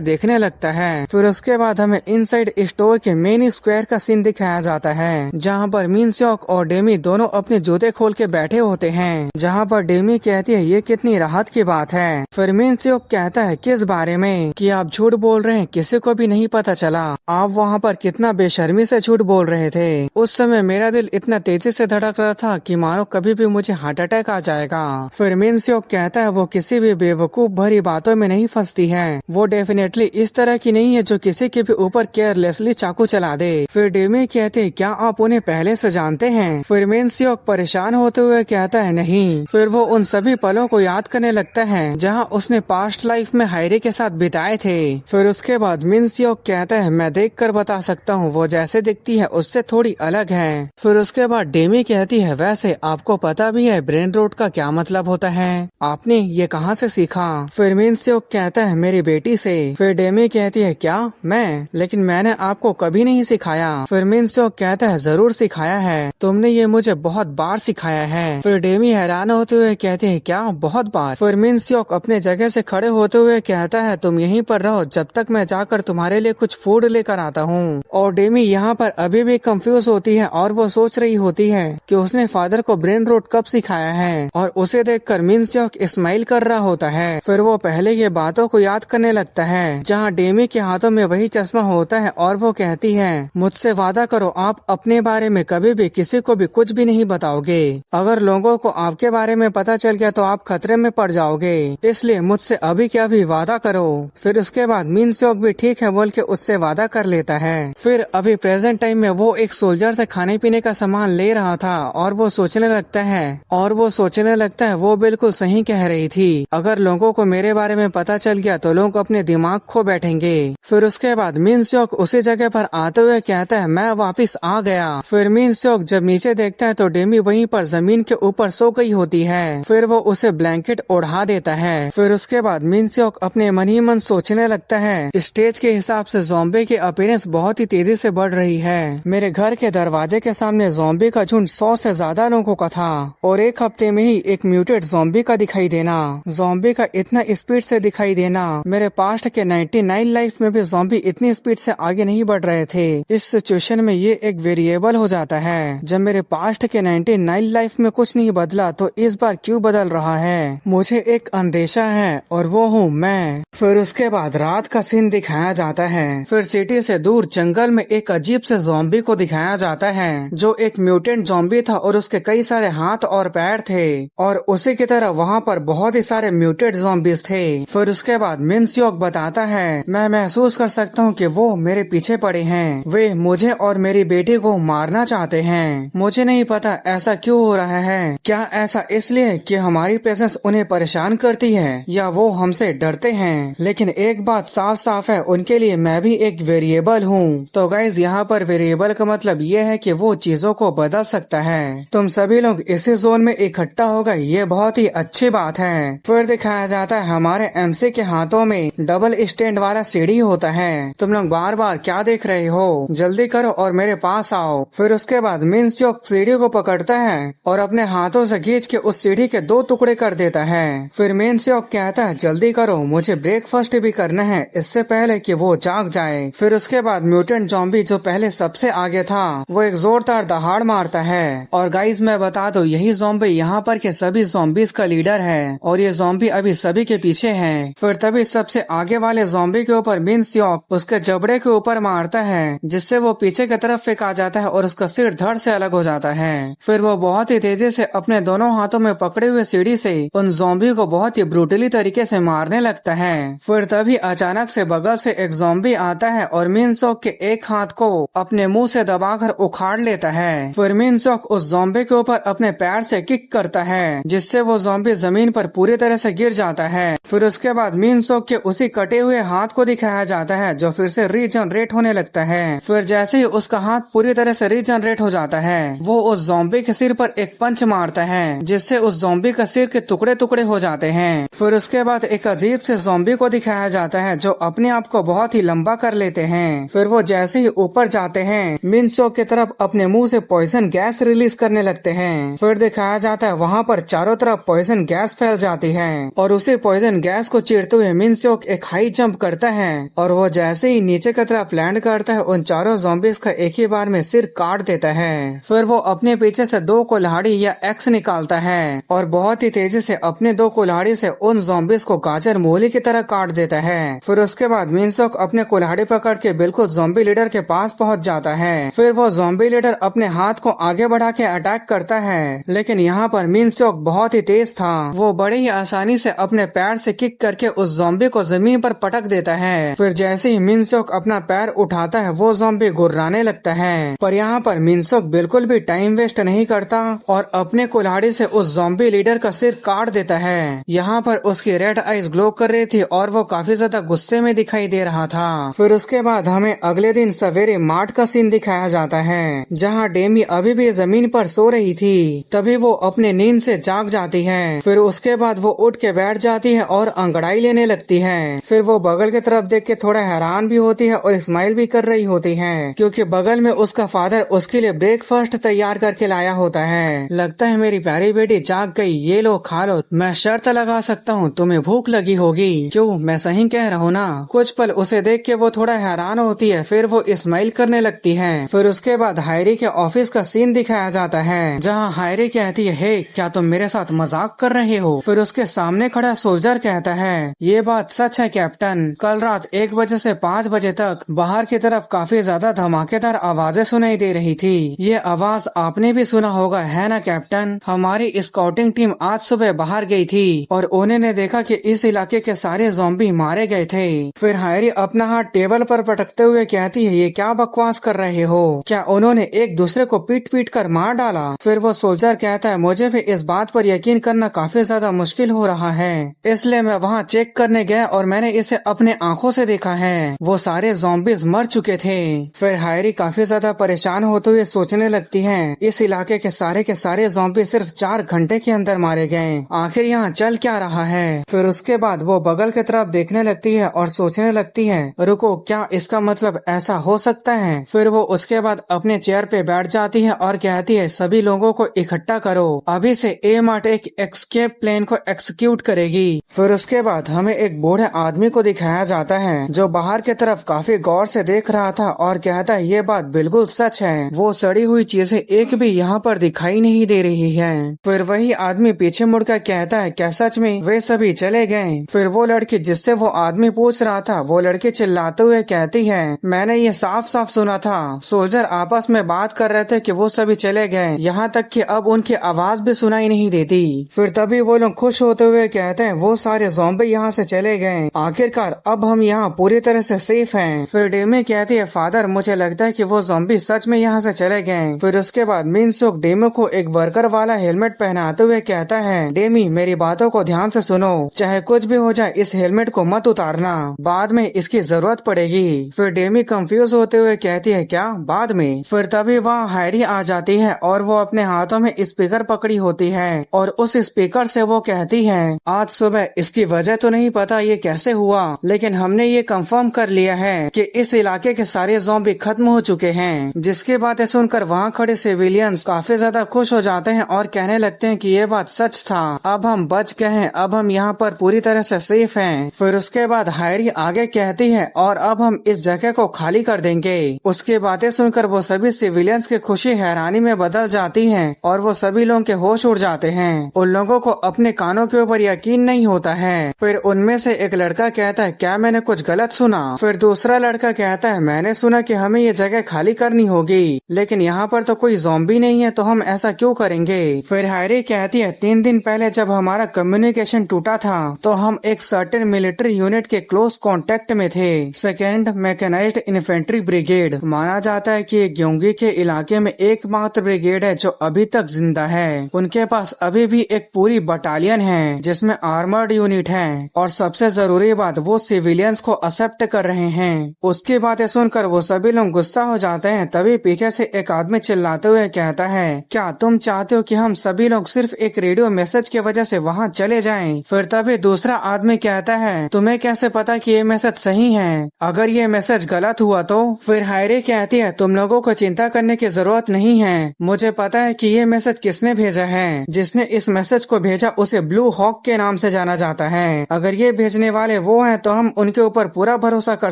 देखने लगता है। फिर उसके बाद हमें इनसाइड स्टोर के मेन स्क्वायर का सीन दिखाया जाता है, जहाँ पर मिनस्योक और डेमी दोनों अपने जूते खोल के बैठे होते हैं, जहाँ पर डेमी कहती है, ये कितनी राहत की बात है। फिर मिनस्योक कहता है, किस बारे में? कि आप झूठ बोल रहे हैं, किसी को भी नहीं पता चला, आप वहाँ पर कितना बेशर्मी से झूठ बोल रहे थे। उस समय मेरा दिल इतना तेजी से धड़क रहा था कि मानो कभी भी मुझे हार्ट अटैक आ जाएगा। फिर मिनस्योक कहता है, वो किसी भी बेवकूफ भरी बातों में नहीं फंसती है, वो डेफिनेटली इस तरह की नहीं है जो किसी के भी ऊपर केयरलेसली चाकू चला दे। फिर डेमी कहते, क्या आप उन्हें पहले से जानते हैं? फिर मिनस्योक परेशान होते हुए कहता है, नहीं। फिर वो उन सभी पलों को याद करने लगता है जहाँ उसने पास्ट लाइफ में हैरी के साथ बिताए थे। फिर उसके बाद मिनस्योक कहता है, मैं देख कर बता सकता हूँ हूँ वो जैसे दिखती है उससे थोड़ी अलग है। फिर उसके बाद डेमी कहती है वैसे आपको पता भी है ब्रेन रोट का क्या मतलब होता है, आपने ये कहाँ से सीखा? फिर मिन सियोक कहता है मेरी बेटी से। फिर डेमी कहती है क्या मैं? लेकिन मैंने आपको कभी नहीं सिखाया। फिर मिन सियोक कहता है जरूर सिखाया है, तुमने ये मुझे बहुत बार सिखाया है। फिर डेमी हैरान होते हुए कहते हैं क्या बहुत बार? फिर मिन सियोक अपने जगह से खड़े होते हुए कहता है तुम यहीं पर रहो जब तक मैं जाकर तुम्हारे लिए कुछ फूड लेकर आता हूँ। और डेमी यहाँ पर अभी भी कंफ्यूज होती है और वो सोच रही होती है कि उसने फादर को ब्रेन रोट कब सिखाया है, और उसे देखकर मिन सियोक स्माइल कर रहा होता है। फिर वो पहले ये बातों को याद करने लगता है जहाँ डेमी के हाथों में वही चश्मा होता है और वो कहती है मुझसे वादा करो आप अपने बारे में कभी भी किसी को भी कुछ भी नहीं बताओगे, अगर लोगों को आपके बारे में पता चल गया तो आप खतरे में पड़ जाओगे, इसलिए मुझसे अभी के अभी वादा करो। फिर उसके बाद मिन सियोक भी ठीक है बोल के उससे वादा कर लेता है। फिर अभी प्रेजेंट टाइम में वो एक सोल्जर से खाने पीने का सामान ले रहा था और वो सोचने लगता है वो बिल्कुल सही कह रही थी, अगर लोगों को मेरे बारे में पता चल गया तो लोग अपने दिमाग खो बैठेंगे। फिर उसके बाद मिन सियोक उसी जगह पर आते हुए कहता है मैं वापस आ गया। फिर मिन सियोक जब नीचे देखता है तो डेमी वहीं पर जमीन के ऊपर सो गई होती है। फिर वो उसे ब्लैंकेट ओढ़ा देता है। फिर उसके बाद मिन सियोक अपने मन ही मन सोचने लगता है स्टेज के हिसाब से ज़ॉम्बी की अपीयरेंस बहुत ही तेजी से बढ़ रही है, मेरे घर के दरवाजे के सामने ज़ॉम्बी का झुंड 100 से ज्यादा लोगों का था और एक हफ्ते में ही एक म्यूटेड ज़ॉम्बी का दिखाई देना, ज़ॉम्बी का इतना स्पीड से दिखाई देना, मेरे पास्ट के 99 लाइफ में भी ज़ॉम्बी इतनी स्पीड से आगे नहीं बढ़ रहे थे। इस सिचुएशन में ये एक वेरिएबल हो जाता है, जब मेरे पास्ट के 99 लाइफ में कुछ नहीं बदला तो इस बार क्यों बदल रहा है, मुझे एक अंदेशा है और वो हूँ मैं। फिर उसके बाद रात का सीन दिखाया जाता है। फिर सिटी से दूर जंगल में एक अजीब से ज़ॉम्बी को दिखाया जाता है जो एक म्यूटेंट ज़ॉम्बी था और उसके कई सारे हाथ और पैर थे और उसी की तरह वहाँ पर बहुत ही सारे म्यूटेड ज़ॉम्बीज थे। फिर उसके बाद मिन सियोक बताता है मैं महसूस कर सकता हूँ कि वो मेरे पीछे पड़े हैं, वे मुझे और मेरी बेटी को मारना चाहते हैं, मुझे नहीं पता ऐसा क्यों हो रहा है, क्या ऐसा इसलिए कि हमारी प्रेजेंस उन्हें परेशान करती है या वो हमसे डरते हैं, लेकिन एक बात साफ साफ है उनके लिए मैं भी एक वेरिएबल हूँ। तो गाइज यहाँ पर वेरिएबल का मतलब ये है कि वो चीजों को बदल सकता है। तुम सभी लोग इसी जोन में इकट्ठा हो गए, ये बहुत ही अच्छी बात है। फिर दिखाया जाता है हमारे एमसी के हाथों में डबल स्टैंड वाला सीढ़ी होता है, तुम लोग बार बार क्या देख रहे हो, जल्दी करो और मेरे पास आओ। फिर उसके बाद मिन सियोक सीढ़ी को पकड़ता है और अपने हाथों से खींच के उस सीढ़ी के 2 टुकड़े कर देता है। फिर मिन सियोक कहता है जल्दी करो मुझे ब्रेकफास्ट भी करना है इससे पहले कि वो जाग जाए। फिर उसके बाद म्यूटेंट ज़ॉम्बी जो पहले सबसे आगे था वो एक जोरदार दहाड़ मारता है और गाइज मैं बता दूं यही ज़ॉम्बी यहाँ पर के सभी ज़ॉम्बीज का लीडर है और ये ज़ॉम्बी अभी सभी के पीछे है। फिर तभी सबसे आगे वाले ज़ॉम्बी के ऊपर मिन सियोक उसके जबड़े के ऊपर मारता है जिससे वो पीछे की तरफ फेंका जाता है और उसका सिर धड़ से अलग हो जाता है। फिर वो बहुत ही तेजी से अपने दोनों हाथों में पकड़े हुए सीढ़ी से उन ज़ॉम्बी को बहुत ही ब्रूटली तरीके से मारने लगता है। फिर तभी अचानक से बगल से एक ज़ॉम्बी आता है और मिन सियोक के एक हाथ को अपने मुंह से दबाकर उखाड़ लेता है। फिर मिन सियोक उस ज़ॉम्बी के ऊपर अपने पैर से किक करता है जिससे वो ज़ॉम्बी जमीन पर पूरी तरह से गिर जाता है। फिर उसके बाद मिन सियोक के उसी कटे हुए हाथ को दिखाया जाता है जो फिर से रीजनरेट होने लगता है। फिर जैसे ही उसका हाथ पूरी तरह से रीजनरेट हो जाता है वो उस ज़ॉम्बी के सिर पर एक पंच मारता है जिससे उस ज़ॉम्बी का सिर के टुकड़े टुकड़े हो जाते हैं। फिर उसके बाद एक अजीब से ज़ॉम्बी को दिखाया जाता है जो अपने आप को बहुत ही लंबा कर लेते हैं। फिर वो जैसे ही ऊपर जाते हैं मिन सियोक की तरफ अपने मुंह से पॉइजन गैस रिलीज करने लगते हैं। फिर दिखाया जाता है वहाँ पर चारों तरफ पॉइजन गैस फैल जाती है और उसी पॉइजन गैस को चीरते हुए मिन सियोक एक हाई जंप करता है और वो जैसे ही नीचे की तरफ लैंड करता है उन चारों ज़ॉम्बीज का एक ही बार में सिर काट देता है। फिर वो अपने पीछे से 2 कुल्हाड़ी या एक्स निकालता है और बहुत ही तेजी से अपने 2 कुल्हाड़ी से उन ज़ॉम्बीज को गाजर मूली की तरह काट देता है। फिर उसके बाद मिन सियोक अपने कुल्हाड़ी पकड़ के बिल्कुल ज़ॉम्बी लीडर के पास पहुंच जाता है। फिर वो ज़ॉम्बी लीडर अपने हाथ को आगे बढ़ा के अटैक करता है लेकिन यहाँ पर मिन सियोक बहुत ही तेज था, वो बड़े ही आसानी से अपने पैर से किक करके उस ज़ॉम्बी को जमीन पर पटक देता है। फिर जैसे ही मिन सियोक अपना पैर उठाता है वो ज़ॉम्बी गुर्राने लगता है, पर यहाँ पर मिन सियोक बिल्कुल भी टाइम वेस्ट नहीं करता और अपने कुल्हाड़ी से उस ज़ॉम्बी लीडर का सिर काट देता है। यहाँ पर उसकी रेड आइज ग्लो कर रही थी और वो काफी ज्यादा गुस्से में दिखाई दे रहा था। फिर उसके बाद हमें अगले दिन दिन सवेरे मार्ट का सीन दिखाया जाता है, जहाँ डेमी अभी भी जमीन पर सो रही थी। तभी वो अपने नींद से जाग जाती है। फिर उसके बाद वो उठ के बैठ जाती है और अंगड़ाई लेने लगती है। फिर वो बगल की तरफ देख के थोड़ा हैरान भी होती है और स्माइल भी कर रही होती है, क्योंकि बगल में उसका फादर उसके लिए ब्रेकफास्ट तैयार करके लाया होता है। लगता है मेरी प्यारी बेटी जाग गई, ये लो खा लो। मैं शर्त लगा सकता हूँ तुम्हें भूख लगी होगी, क्यों मैं सही कह रहा हूँ ना। कुछ पल उसे देख के वो थोड़ा हैरान होती है, फिर वो स्माइल करने लगती है। फिर उसके बाद हायरी के ऑफिस का सीन दिखाया जाता है, जहाँ हायरी कहती है, हे क्या तुम मेरे साथ मजाक कर रहे हो। फिर उसके सामने खड़ा सोल्जर कहता है, ये बात सच है कैप्टन, कल रात 1 बजे से 5 बजे तक बाहर की तरफ काफी ज्यादा धमाकेदार आवाजें सुनाई दे रही थी। ये आवाज आपने भी सुना होगा है ना कैप्टन। हमारी स्काउटिंग टीम आज सुबह बाहर गई थी और उन्होंने देखा कि इस इलाके के सारे ज़ॉम्बी मारे गए थे। फिर हायरी अपना हाथ टेबल पर पटकते हुए कहती है, ये क्या बकवास कर रहे हो, क्या उन्होंने एक दूसरे को पीट पीट कर मार डाला। फिर वो सोल्जर कहता है, मुझे भी इस बात पर यकीन करना काफी ज्यादा मुश्किल हो रहा है, इसलिए मैं वहाँ चेक करने गया और मैंने इसे अपने आंखों से देखा है, वो सारे ज़ॉम्बीज मर चुके थे। फिर हायरी काफी ज्यादा परेशान होते हुए सोचने लगती है, इस इलाके के सारे ज़ॉम्बी सिर्फ 4 घंटे के अंदर मारे गए, आखिर यहाँ चल क्या रहा है। फिर उसके बाद वो बगल की तरफ देखने लगती है और सोचने लगती है, रुको क्या इसका मतलब ऐसा हो सकता है। फिर वो उसके बाद अपने चेयर पे बैठ जाती है और कहती है, सभी लोगों को इकट्ठा करो, अभी से A-मार्ट एक एस्केप प्लान को एक्सिक्यूट करेगी। फिर उसके बाद हमें एक बूढ़े आदमी को दिखाया जाता है, जो बाहर की तरफ काफी गौर से देख रहा था और कहता है, ये बात बिल्कुल सच है, वो सड़ी हुई चीजें एक भी यहाँ पर दिखाई नहीं दे रही है। फिर वही आदमी पीछे मुड़कर कहता है, क्या सच में वे सभी चले गए। फिर वो लड़की जिससे वो आदमी पूछ रहा था, वो लड़की चिल्लाते हुए कहती है, मैंने ये साफ साफ सुना था, सोल्जर आपस में बात कर रहे थे कि वो सभी चले गए, यहाँ तक कि अब उनकी आवाज भी सुनाई नहीं देती। फिर तभी वो लोग खुश होते हुए कहते हैं, वो सारे ज़ॉम्बी यहाँ से चले गए, आखिरकार अब हम यहाँ पूरी तरह से सेफ हैं। फिर डेमी कहती है, फादर मुझे लगता है कि वो ज़ॉम्बी सच में यहाँ से चले गए। फिर उसके बाद मिनसुक डेमी को एक वर्कर वाला हेलमेट पहनाते हुए कहता है, डेमी मेरी बातों को ध्यान से सुनो, चाहे कुछ भी हो जाए इस हेलमेट को मत उतारना, बाद में इसकी जरूरत पड़ेगी। फिर डेमी कंफ्यूज होते हुए कहती है, क्या बाद में। फिर तभी वहाँ हायरी आ जाती है और वो अपने हाथों में स्पीकर पकड़ी होती है और उस स्पीकर से वो कहती है, आज सुबह इसकी वजह तो नहीं पता ये कैसे हुआ, लेकिन हमने ये कंफर्म कर लिया है कि इस इलाके के सारे ज़ॉम्बी खत्म हो चुके हैं। जिसकी बातें सुनकर वहाँ खड़े सिविलियंस काफी ज्यादा खुश हो जाते हैं और कहने लगते हैं कि ये बात सच था, अब हम बच गए हैं, अब हम यहाँ पर पूरी तरह से सेफ हैं। फिर उसके बाद हायरी आगे कहती है, और अब हम इस जगह को खाली कर देंगे। उसकी बातें सुनकर वो सभी सिविलियंस की खुशी हैरानी में बदल जाती है और वो सभी लोगों के होश उड़ जाते हैं। उन लोगों को अपने कानों के ऊपर यकीन नहीं होता है। फिर उनमें से एक लड़का कहता है, क्या मैंने कुछ गलत सुना। फिर दूसरा लड़का कहता है, मैंने सुना कि हमें ये जगह खाली करनी होगी, लेकिन यहाँ पर तो कोई ज़ॉम्बी नहीं है, तो हम ऐसा क्यों करेंगे। फिर हायरी कहती है, 3 दिन पहले जब हमारा कम्युनिकेशन टूटा था तो हम एक सर्टेन मिलिट्री यूनिट के क्लोज कांटेक्ट में थे, 2nd मैकेनाइज्ड इन्फेंट्री ब्रिगेड। माना जाता है कि ग्योंगी के इलाके में एकमात्र ब्रिगेड है जो अभी तक जिंदा है। उनके पास अभी भी एक पूरी बटालियन है जिसमें आर्मर्ड यूनिट है, और सबसे जरूरी बात, वो सिविलियंस को एक्सेप्ट कर रहे हैं। उसकी बातें सुनकर वो सभी लोग गुस्सा हो जाते हैं। तभी पीछे से एक आदमी चिल्लाते हुए कहता है, क्या तुम चाहते हो कि हम सभी लोग सिर्फ एक रेडियो मैसेज की वजह से वहाँ चले जाएं? फिर तभी दूसरा आदमी कहता है, तुम्हें कैसे पता कि ये मैसेज सही है, अगर ये मैसेज गलत हुआ तो। फिर हायरी कहती है, तुम लोगों को चिंता करने की जरूरत नहीं है, मुझे पता है कि ये मैसेज किसने भेजा है। जिसने इस मैसेज को भेजा उसे ब्लू हॉक के नाम से जाना जाता है। अगर ये भेजने वाले वो हैं तो हम उनके ऊपर पूरा भरोसा कर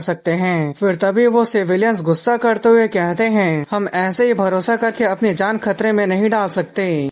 सकते हैं। फिर तभी वो सिविलियंस गुस्सा करते हुए कहते हैं, हम ऐसे ही भरोसा करके अपनी जान खतरे में नहीं डाल सकते।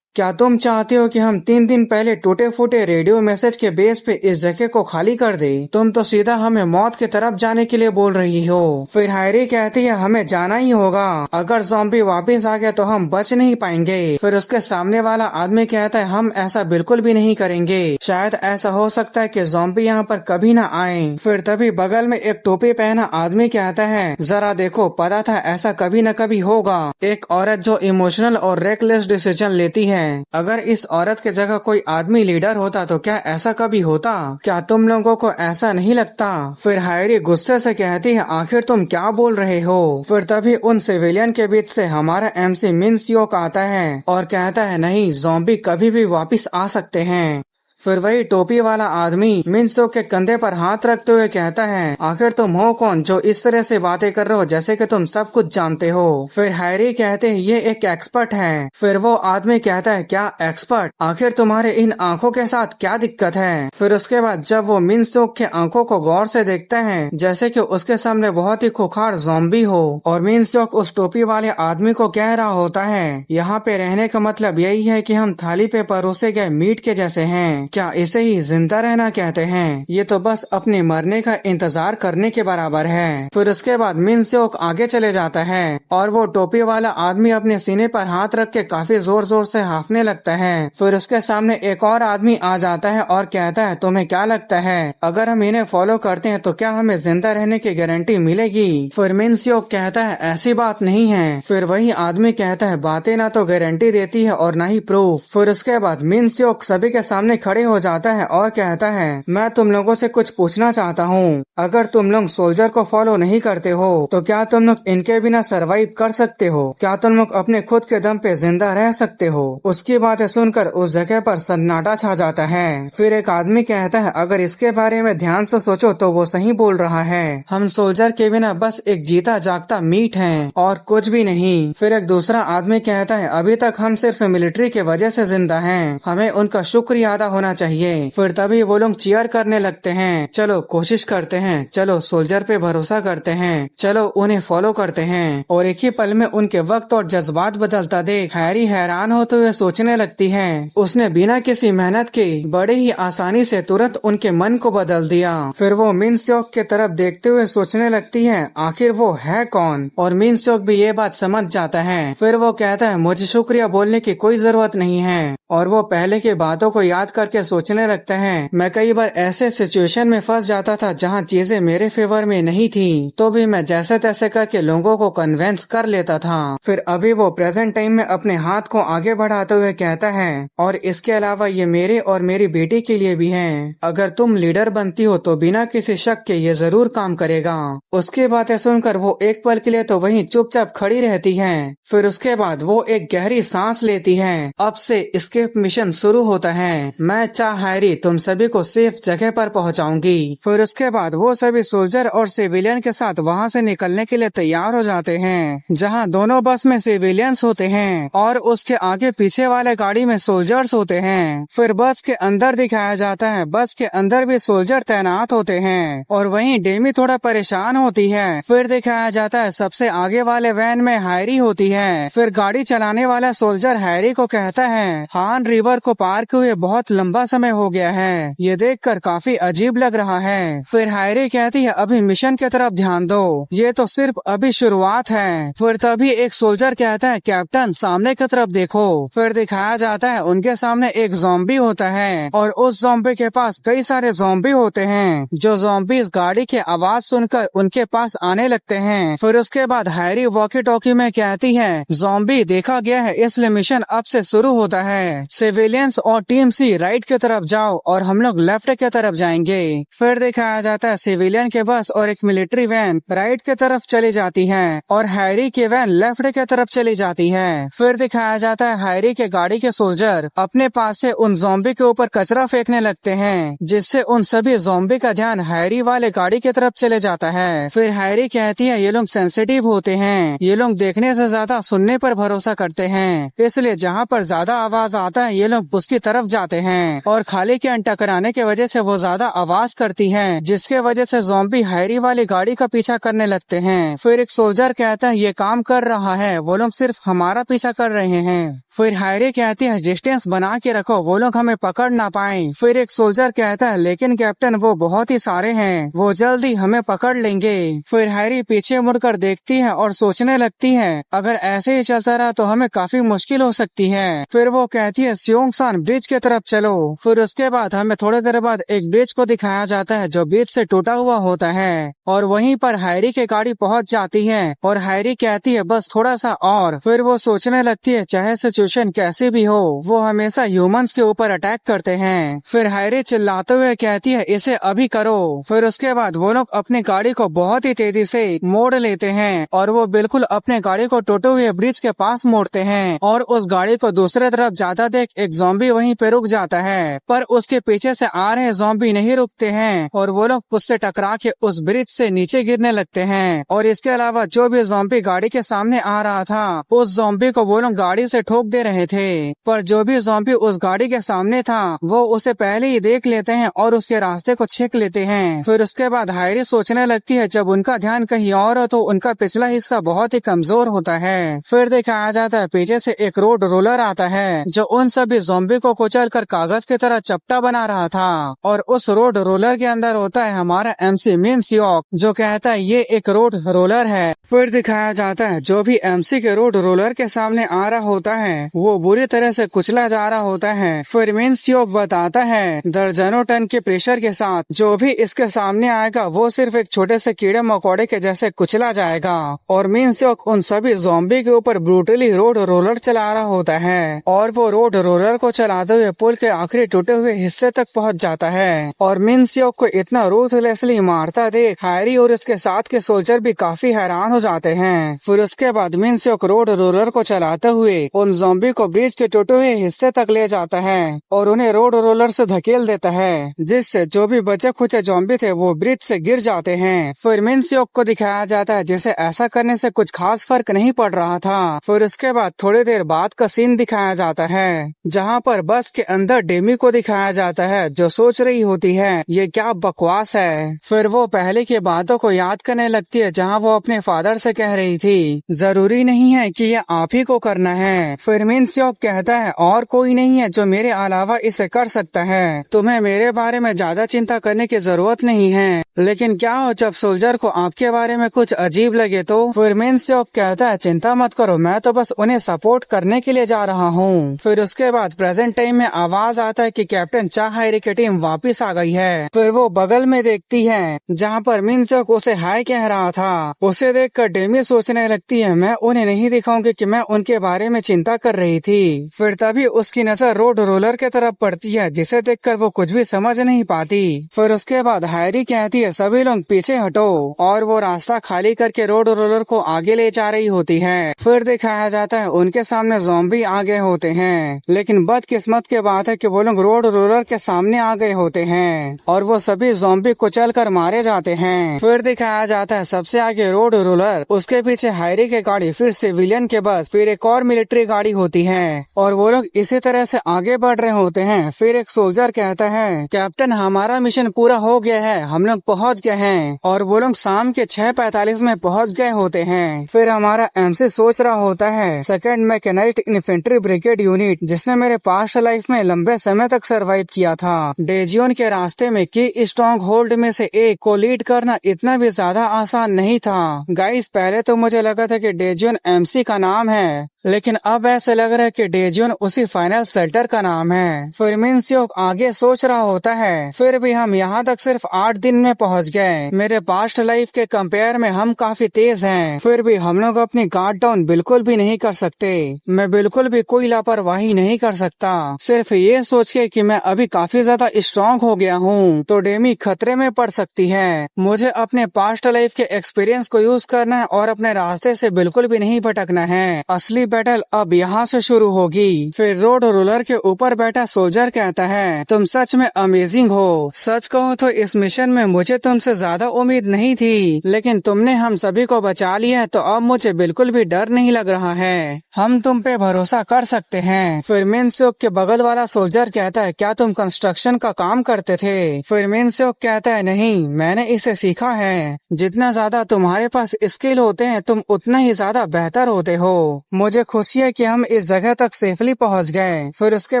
क्या तुम चाहते हो कि हम 3 दिन पहले टूटे फूटे रेडियो मैसेज के बेस पे इस जगह को खाली कर दे? तुम तो सीधा हमें मौत की तरफ जाने के लिए बोल रही हो। फिर हायरी कहती है, हमें जाना ही होगा, अगर ज़ॉम्बी वापस आ गया तो हम बच नहीं पाएंगे। फिर उसके सामने वाला आदमी कहता है, हम ऐसा बिल्कुल भी नहीं करेंगे, शायद ऐसा हो सकता है कि ज़ॉम्बी यहाँ पर कभी न आए। फिर तभी बगल में एक टोपी पहना आदमी कहता है, जरा देखो, पता था ऐसा कभी न कभी होगा। एक औरत जो इमोशनल और रेकलेस डिसीजन लेती है है, अगर इस औरत के जगह कोई आदमी लीडर होता तो क्या ऐसा कभी होता? क्या तुम लोगों को ऐसा नहीं लगता? फिर हैरी गुस्से से कहती है, आखिर तुम क्या बोल रहे हो? फिर तभी उन सिविलियन के बीच से हमारा MC मिन्स्योक आता है और कहता है, नहीं, ज़ॉम्बी कभी भी वापस आ सकते हैं। फिर वही टोपी वाला आदमी मिन्स्योक के कंधे पर हाथ रखते हुए कहता है, आखिर तुम हो कौन जो इस तरह से बातें कर रहे हो जैसे कि तुम सब कुछ जानते हो? फिर हैरी कहते हैं, ये एक एक्सपर्ट है। फिर वो आदमी कहता है, क्या एक्सपर्ट? आखिर तुम्हारे इन आंखों के साथ क्या दिक्कत है? फिर उसके बाद जब वो मिन्स्योक के आंखों को गौर से देखता है जैसे कि उसके सामने बहुत ही खुखार ज़ॉम्बी हो, और मिन्स्योक उस टोपी वाले आदमी को कह रहा होता है, यहाँ पे रहने का मतलब यही है कि हम थाली पे परोसे गए मीट के जैसे हैं। क्या इसे ही जिंदा रहना कहते हैं? ये तो बस अपने मरने का इंतजार करने के बराबर है। फिर उसके बाद मिन्स्योक आगे चले जाता है और वो टोपी वाला आदमी अपने सीने पर हाथ रख के काफी जोर जोर से हांफने लगता है। फिर उसके सामने एक और आदमी आ जाता है और कहता है, तुम्हें क्या लगता है अगर हम इन्हें फॉलो करते हैं तो क्या हमें जिंदा रहने की गारंटी मिलेगी? फिर मिन्स्योक कहता है, ऐसी बात नहीं है। फिर वही आदमी कहता है, बातें ना तो गारंटी देती है और ना ही प्रूफ। फिर उसके बाद मिन्स्योक सभी के सामने खड़े हो जाता है और कहता है, मैं तुम लोगों से कुछ पूछना चाहता हूँ। अगर तुम लोग सोल्जर को फॉलो नहीं करते हो तो क्या तुम लोग इनके बिना सरवाइव कर सकते हो? क्या तुम लोग अपने खुद के दम पे जिंदा रह सकते हो? उसकी बातें सुनकर उस जगह पर सन्नाटा छा जाता है। फिर एक आदमी कहता है, अगर इसके बारे में ध्यान से सोचो तो वो सही बोल रहा है। हम सोल्जर के बिना बस एक जीता जागता मीट हैं और कुछ भी नहीं। फिर एक दूसरा आदमी कहता है, अभी तक हम सिर्फ मिलिट्री के वजह से जिंदा हैं, हमें उनका शुक्रिया अदा होना चाहिए। फिर तभी वो लोग चीयर करने लगते हैं, चलो कोशिश करते हैं, चलो सोल्जर पे भरोसा करते हैं, चलो उन्हें फॉलो करते हैं। और एक ही पल में उनके वक्त और जज्बात बदलता देख हैरी हैरान होते हुए सोचने लगती है, उसने बिना किसी मेहनत के बड़े ही आसानी से तुरंत उनके मन को बदल दिया। फिर वो मिन्स्योक के तरफ देखते हुए सोचने लगती है, आखिर वो है कौन? और मिन्स्योक भी ये बात समझ जाता है। फिर वो कहता है, मुझे शुक्रिया बोलने की कोई जरूरत नहीं है। और वो पहले की बातों को याद करके सोचने लगता है, मैं कई बार ऐसे सिचुएशन में फंस जाता था जहाँ चीजें मेरे फेवर में नहीं थी, तो भी मैं जैसे तैसे करके लोगों को कन्वेंस कर लेता था। फिर अभी वो प्रेजेंट टाइम में अपने हाथ को आगे बढ़ाते हुए कहता है, और इसके अलावा ये मेरे और मेरी बेटी के लिए भी है। अगर तुम लीडर बनती हो तो बिना किसी शक के ये जरूर काम करेगा। उसकी बातें सुनकर वो एक पल के लिए तो वहीं चुपचाप खड़ी रहती है। फिर उसके बाद वो एक गहरी सांस लेती है। अब से एस्केप मिशन शुरू होता है। मैं हैरी तुम सभी को सेफ जगह पर पहुंचाऊंगी। फिर उसके बाद वो सभी सोल्जर और सिविलियन के साथ वहां से निकलने के लिए तैयार हो जाते हैं, जहां दोनों बस में सिविलियंस होते हैं और उसके आगे पीछे वाले गाड़ी में सोल्जर्स होते हैं। फिर बस के अंदर दिखाया जाता है, बस के अंदर भी सोल्जर तैनात होते हैं और वहीं डेमी थोड़ा परेशान होती है। फिर दिखाया जाता है सबसे आगे वाले वैन में हैरी होती है। फिर गाड़ी चलाने वाला सोल्जर हैरी को कहता है, हान रिवर को पार हुए बहुत लंबा समय हो गया है, ये देखकर काफी अजीब लग रहा है। फिर हैरी कहती है, अभी मिशन की तरफ ध्यान दो, ये तो सिर्फ अभी शुरुआत है। फिर तभी एक सोल्जर कहता है, कैप्टन सामने की तरफ देखो। फिर दिखाया जाता है उनके सामने एक ज़ॉम्बी होता है और उस ज़ॉम्बी के पास कई सारे ज़ॉम्बी होते हैं, जो ज़ॉम्बी गाड़ी की आवाज सुनकर उनके पास आने लगते हैं। फिर उसके बाद हैरी वॉकी टॉकी में कहती है, ज़ॉम्बी देखा गया है, इसलिए मिशन अब से शुरू होता है। सिविलियंस और टीम सी राइट की तरफ जाओ और हम लोग लेफ्ट की तरफ जाएंगे। फिर दिखाया जाता है सिविलियन के बस और एक मिलिट्री वैन राइट की तरफ चली जाती है और हैरी की वैन लेफ्ट की तरफ चली जाती है। फिर दिखाया जाता है हैरी के गाड़ी के सोल्जर अपने पास से उन ज़ॉम्बी के ऊपर कचरा फेंकने लगते हैं, जिससे उन सभी ज़ॉम्बी का ध्यान हैरी वाले गाड़ी की तरफ चले जाता है। फिर हैरी कहती है, ये लोग सेंसिटिव होते हैं, ये लोग देखने से ज्यादा सुनने पर भरोसा करते हैं, इसलिए जहाँ पर ज्यादा आवाज आता है ये लोग उसकी तरफ जाते हैं और खाली के टकराने की वजह से वो ज्यादा आवाज करती है, जिसके वजह से ज़ॉम्बी हैरी वाली गाड़ी का पीछा करने लगते हैं। फिर एक सोल्जर कहता है, ये काम कर रहा है, वो लोग सिर्फ हमारा पीछा कर रहे हैं। फिर हैरी कहती है, डिस्टेंस बना के रखो, वो लोग हमें पकड़ ना पाए। फिर एक सोल्जर कहता है, लेकिन कैप्टन वो बहुत ही सारे हैं, वो जल्दी हमें पकड़ लेंगे। फिर हैरी पीछे मुड़कर देखती है और सोचने लगती है, अगर ऐसे ही चलता रहा तो हमें काफी मुश्किल हो सकती है। फिर वो कहती है, स्योंग सान ब्रिज की तरफ चलो। फिर उसके बाद हमें थोड़ी देर बाद एक ब्रिज को दिखाया जाता है जो बीच से टूटा हुआ होता है और वहीं पर हैरी की गाड़ी पहुंच जाती है और हैरी कहती है बस थोड़ा सा और। फिर वो सोचने लगती है चाहे सिचुएशन कैसी भी हो वो हमेशा ह्यूमंस के ऊपर अटैक करते हैं। फिर हैरी चिल्लाते हुए कहती है इसे अभी करो। फिर उसके बाद वो लोग अपनी गाड़ी को बहुत ही तेजी से मोड़ लेते हैं और वो बिल्कुल अपने गाड़ी को टूटे हुए ब्रिज के पास मोड़ते हैं और उस गाड़ी को दूसरे तरफ जाता देख एक ज़ॉम्बी वहीं पे रुक जाता है, पर उसके पीछे से आ रहे ज़ॉम्बी नहीं रुकते हैं और वो लोग उससे टकरा के उस ब्रिज से नीचे गिरने लगते हैं। और इसके अलावा जो भी ज़ॉम्बी गाड़ी के सामने आ रहा था उस ज़ॉम्बी को वो लोग गाड़ी से ठोक दे रहे थे, पर जो भी ज़ॉम्बी उस गाड़ी के सामने था वो उसे पहले ही देख लेते हैं और उसके रास्ते को छेक लेते हैं। फिर उसके बाद हैरी सोचने लगती है जब उनका ध्यान कहीं और हो तो उनका पिछला हिस्सा बहुत ही कमजोर होता है। फिर दिखाया जाता है पीछे से एक रोड रोलर आता है जो उन सभी ज़ॉम्बी को कुचल कर कागज की तरह चपटा बना रहा था और उस रोड रोलर के अंदर होता है हमारा MC मिन्स्योक जो कहता है ये एक रोड रोलर है। फिर दिखाया जाता है जो भी MC के रोड रोलर के सामने आ रहा होता है वो बुरी तरह से कुचला जा रहा होता है। फिर मिन्स्योक बताता है दर्जनों टन के प्रेशर के साथ जो भी इसके सामने आएगा वो सिर्फ एक छोटे से कीड़े मकोड़े के जैसे कुचला जाएगा और मिन्स्योक उन सभी ज़ॉम्बी के ऊपर ब्रूटली रोड रोलर चला रहा होता है और वो रोड रोलर को चलाते हुए पुल के आखिरी टूटे हुए हिस्से तक पहुंच जाता है और मिन्स्योक को इतना रूथलेसली मारता देख हैरी और उसके साथ के सोल्जर भी काफी हैरान हो जाते हैं। फिर उसके बाद मिन्स्योक रोड रोलर को चलाते हुए उन ज़ॉम्बी को ब्रिज के टूटे हुए हिस्से तक ले जाता है और उन्हें रोड रोलर से धकेल देता है जिससे जो भी बचे खुचे ज़ॉम्बी थे वो ब्रिज से गिर जाते हैं। फिर मिन्स्योक को दिखाया जाता है जिसे ऐसा करने से कुछ खास फर्क नहीं पड़ रहा था। फिर उसके बाद थोड़ी देर बाद का सीन दिखाया जाता है जहाँ पर बस के अंदर डेमी को दिखाया जाता है जो सोच रही होती है ये क्या बकवास है। फिर वो पहले की बातों को याद करने लगती है जहाँ वो अपने फादर से कह रही थी जरूरी नहीं है कि ये आप ही को करना है। फिर मिन्स्योक कहता है और कोई नहीं है जो मेरे अलावा इसे कर सकता है, तुम्हें मेरे बारे में ज्यादा चिंता करने की जरूरत नहीं है। लेकिन क्या हो जब सोल्जर को आपके बारे में कुछ अजीब लगे तो? फिर मिन्स्योक कहता है चिंता मत करो मैं तो बस उन्हें सपोर्ट करने के लिए जा रहा हूँ। फिर उसके बाद प्रेजेंट टाइम में आवाज आता है कि कैप्टन चाह हैरी की टीम वापस आ गई है। फिर वो बगल में देखती है जहाँ पर मिन्स्योक उसे हाय कह रहा था। उसे देखकर डेमी सोचने लगती है मैं उन्हें नहीं दिखाऊंगी कि मैं उनके बारे में चिंता कर रही थी। फिर तभी उसकी नजर रोड रोलर के तरफ पड़ती है जिसे देखकर वो कुछ भी समझ नहीं पाती। फिर उसके बाद हैरी कहती है सभी लोग पीछे हटो और वो रास्ता खाली करके रोड रोलर को आगे ले जा रही होती है। फिर दिखाया जाता है उनके सामने ज़ॉम्बी आ गए होते हैं, लेकिन बदकिस्मत की बात है कि वो लोग रोड रोलर के सामने आ गए होते हैं और वो सभी ज़ॉम्बी कुचल कर मारे जाते हैं। फिर दिखाया जाता है सबसे आगे रोड रोलर, उसके पीछे हैरी की गाड़ी, फिर सिविलियन के बस, फिर एक और मिलिट्री गाड़ी होती है और वो लोग इसी तरह से आगे बढ़ रहे होते हैं। फिर एक सोल्जर कहता है कैप्टन हमारा मिशन पूरा हो गया है, हम लोग पहुँच गए हैं और वो लोग शाम के 6:45 में पहुँच गए होते हैं। फिर हमारा MC सोच रहा होता है second mechanized infantry brigade unit जिसने मेरे पास्ट लाइफ में लंबे समय तक सरवाइव किया था, डेजियन के रास्ते में की स्ट्रॉन्ग होल्ड में से एक को लीड करना इतना भी ज्यादा आसान नहीं था। गाइस पहले तो मुझे लगा था कि डेजियन MC का नाम है, लेकिन अब ऐसा लग रहा है कि डेजियन उसी फाइनल शेल्टर का नाम है। फिर मिन्स्योक आगे सोच रहा होता है फिर भी हम यहाँ तक सिर्फ 8 दिन में पहुँच गए, मेरे पास्ट लाइफ के कंपेयर में हम काफी तेज हैं, फिर भी हम लोग अपनी गार्ड डाउन बिल्कुल भी नहीं कर सकते। मैं बिल्कुल भी कोई लापरवाही नहीं कर सकता, सिर्फ ये सोच के कि मैं अभी काफी ज्यादा स्ट्रॉन्ग हो गया हूँ तो डेमी खतरे में पड़ सकती है। मुझे अपने पास्ट लाइफ के एक्सपीरियंस को यूज करना है और अपने रास्ते से बिल्कुल भी नहीं भटकना है। असली बैटल अब यहाँ से शुरू होगी। फिर रोड रोलर के ऊपर बैठा सोल्जर कहता है तुम सच में अमेजिंग हो, सच कहूँ तो इस मिशन में मुझे तुमसे ज्यादा उम्मीद नहीं थी, लेकिन तुमने हम सभी को बचा लिया तो अब मुझे बिल्कुल भी डर नहीं लग रहा है, हम तुम पे भरोसा कर सकते हैं। फिर मिन्स्योक के बगल वाला सोल्जर कहता है क्या तुम कंस्ट्रक्शन का काम करते थे? फिर मिन्स्योक कहता है नहीं, मैंने इसे सीखा है, जितना ज्यादा तुम्हारे पास स्किल होते हैं तुम उतना ही ज्यादा बेहतर होते हो, मुझे मुझे खुशी है कि हम इस जगह तक सेफली पहुंच गए। फिर उसके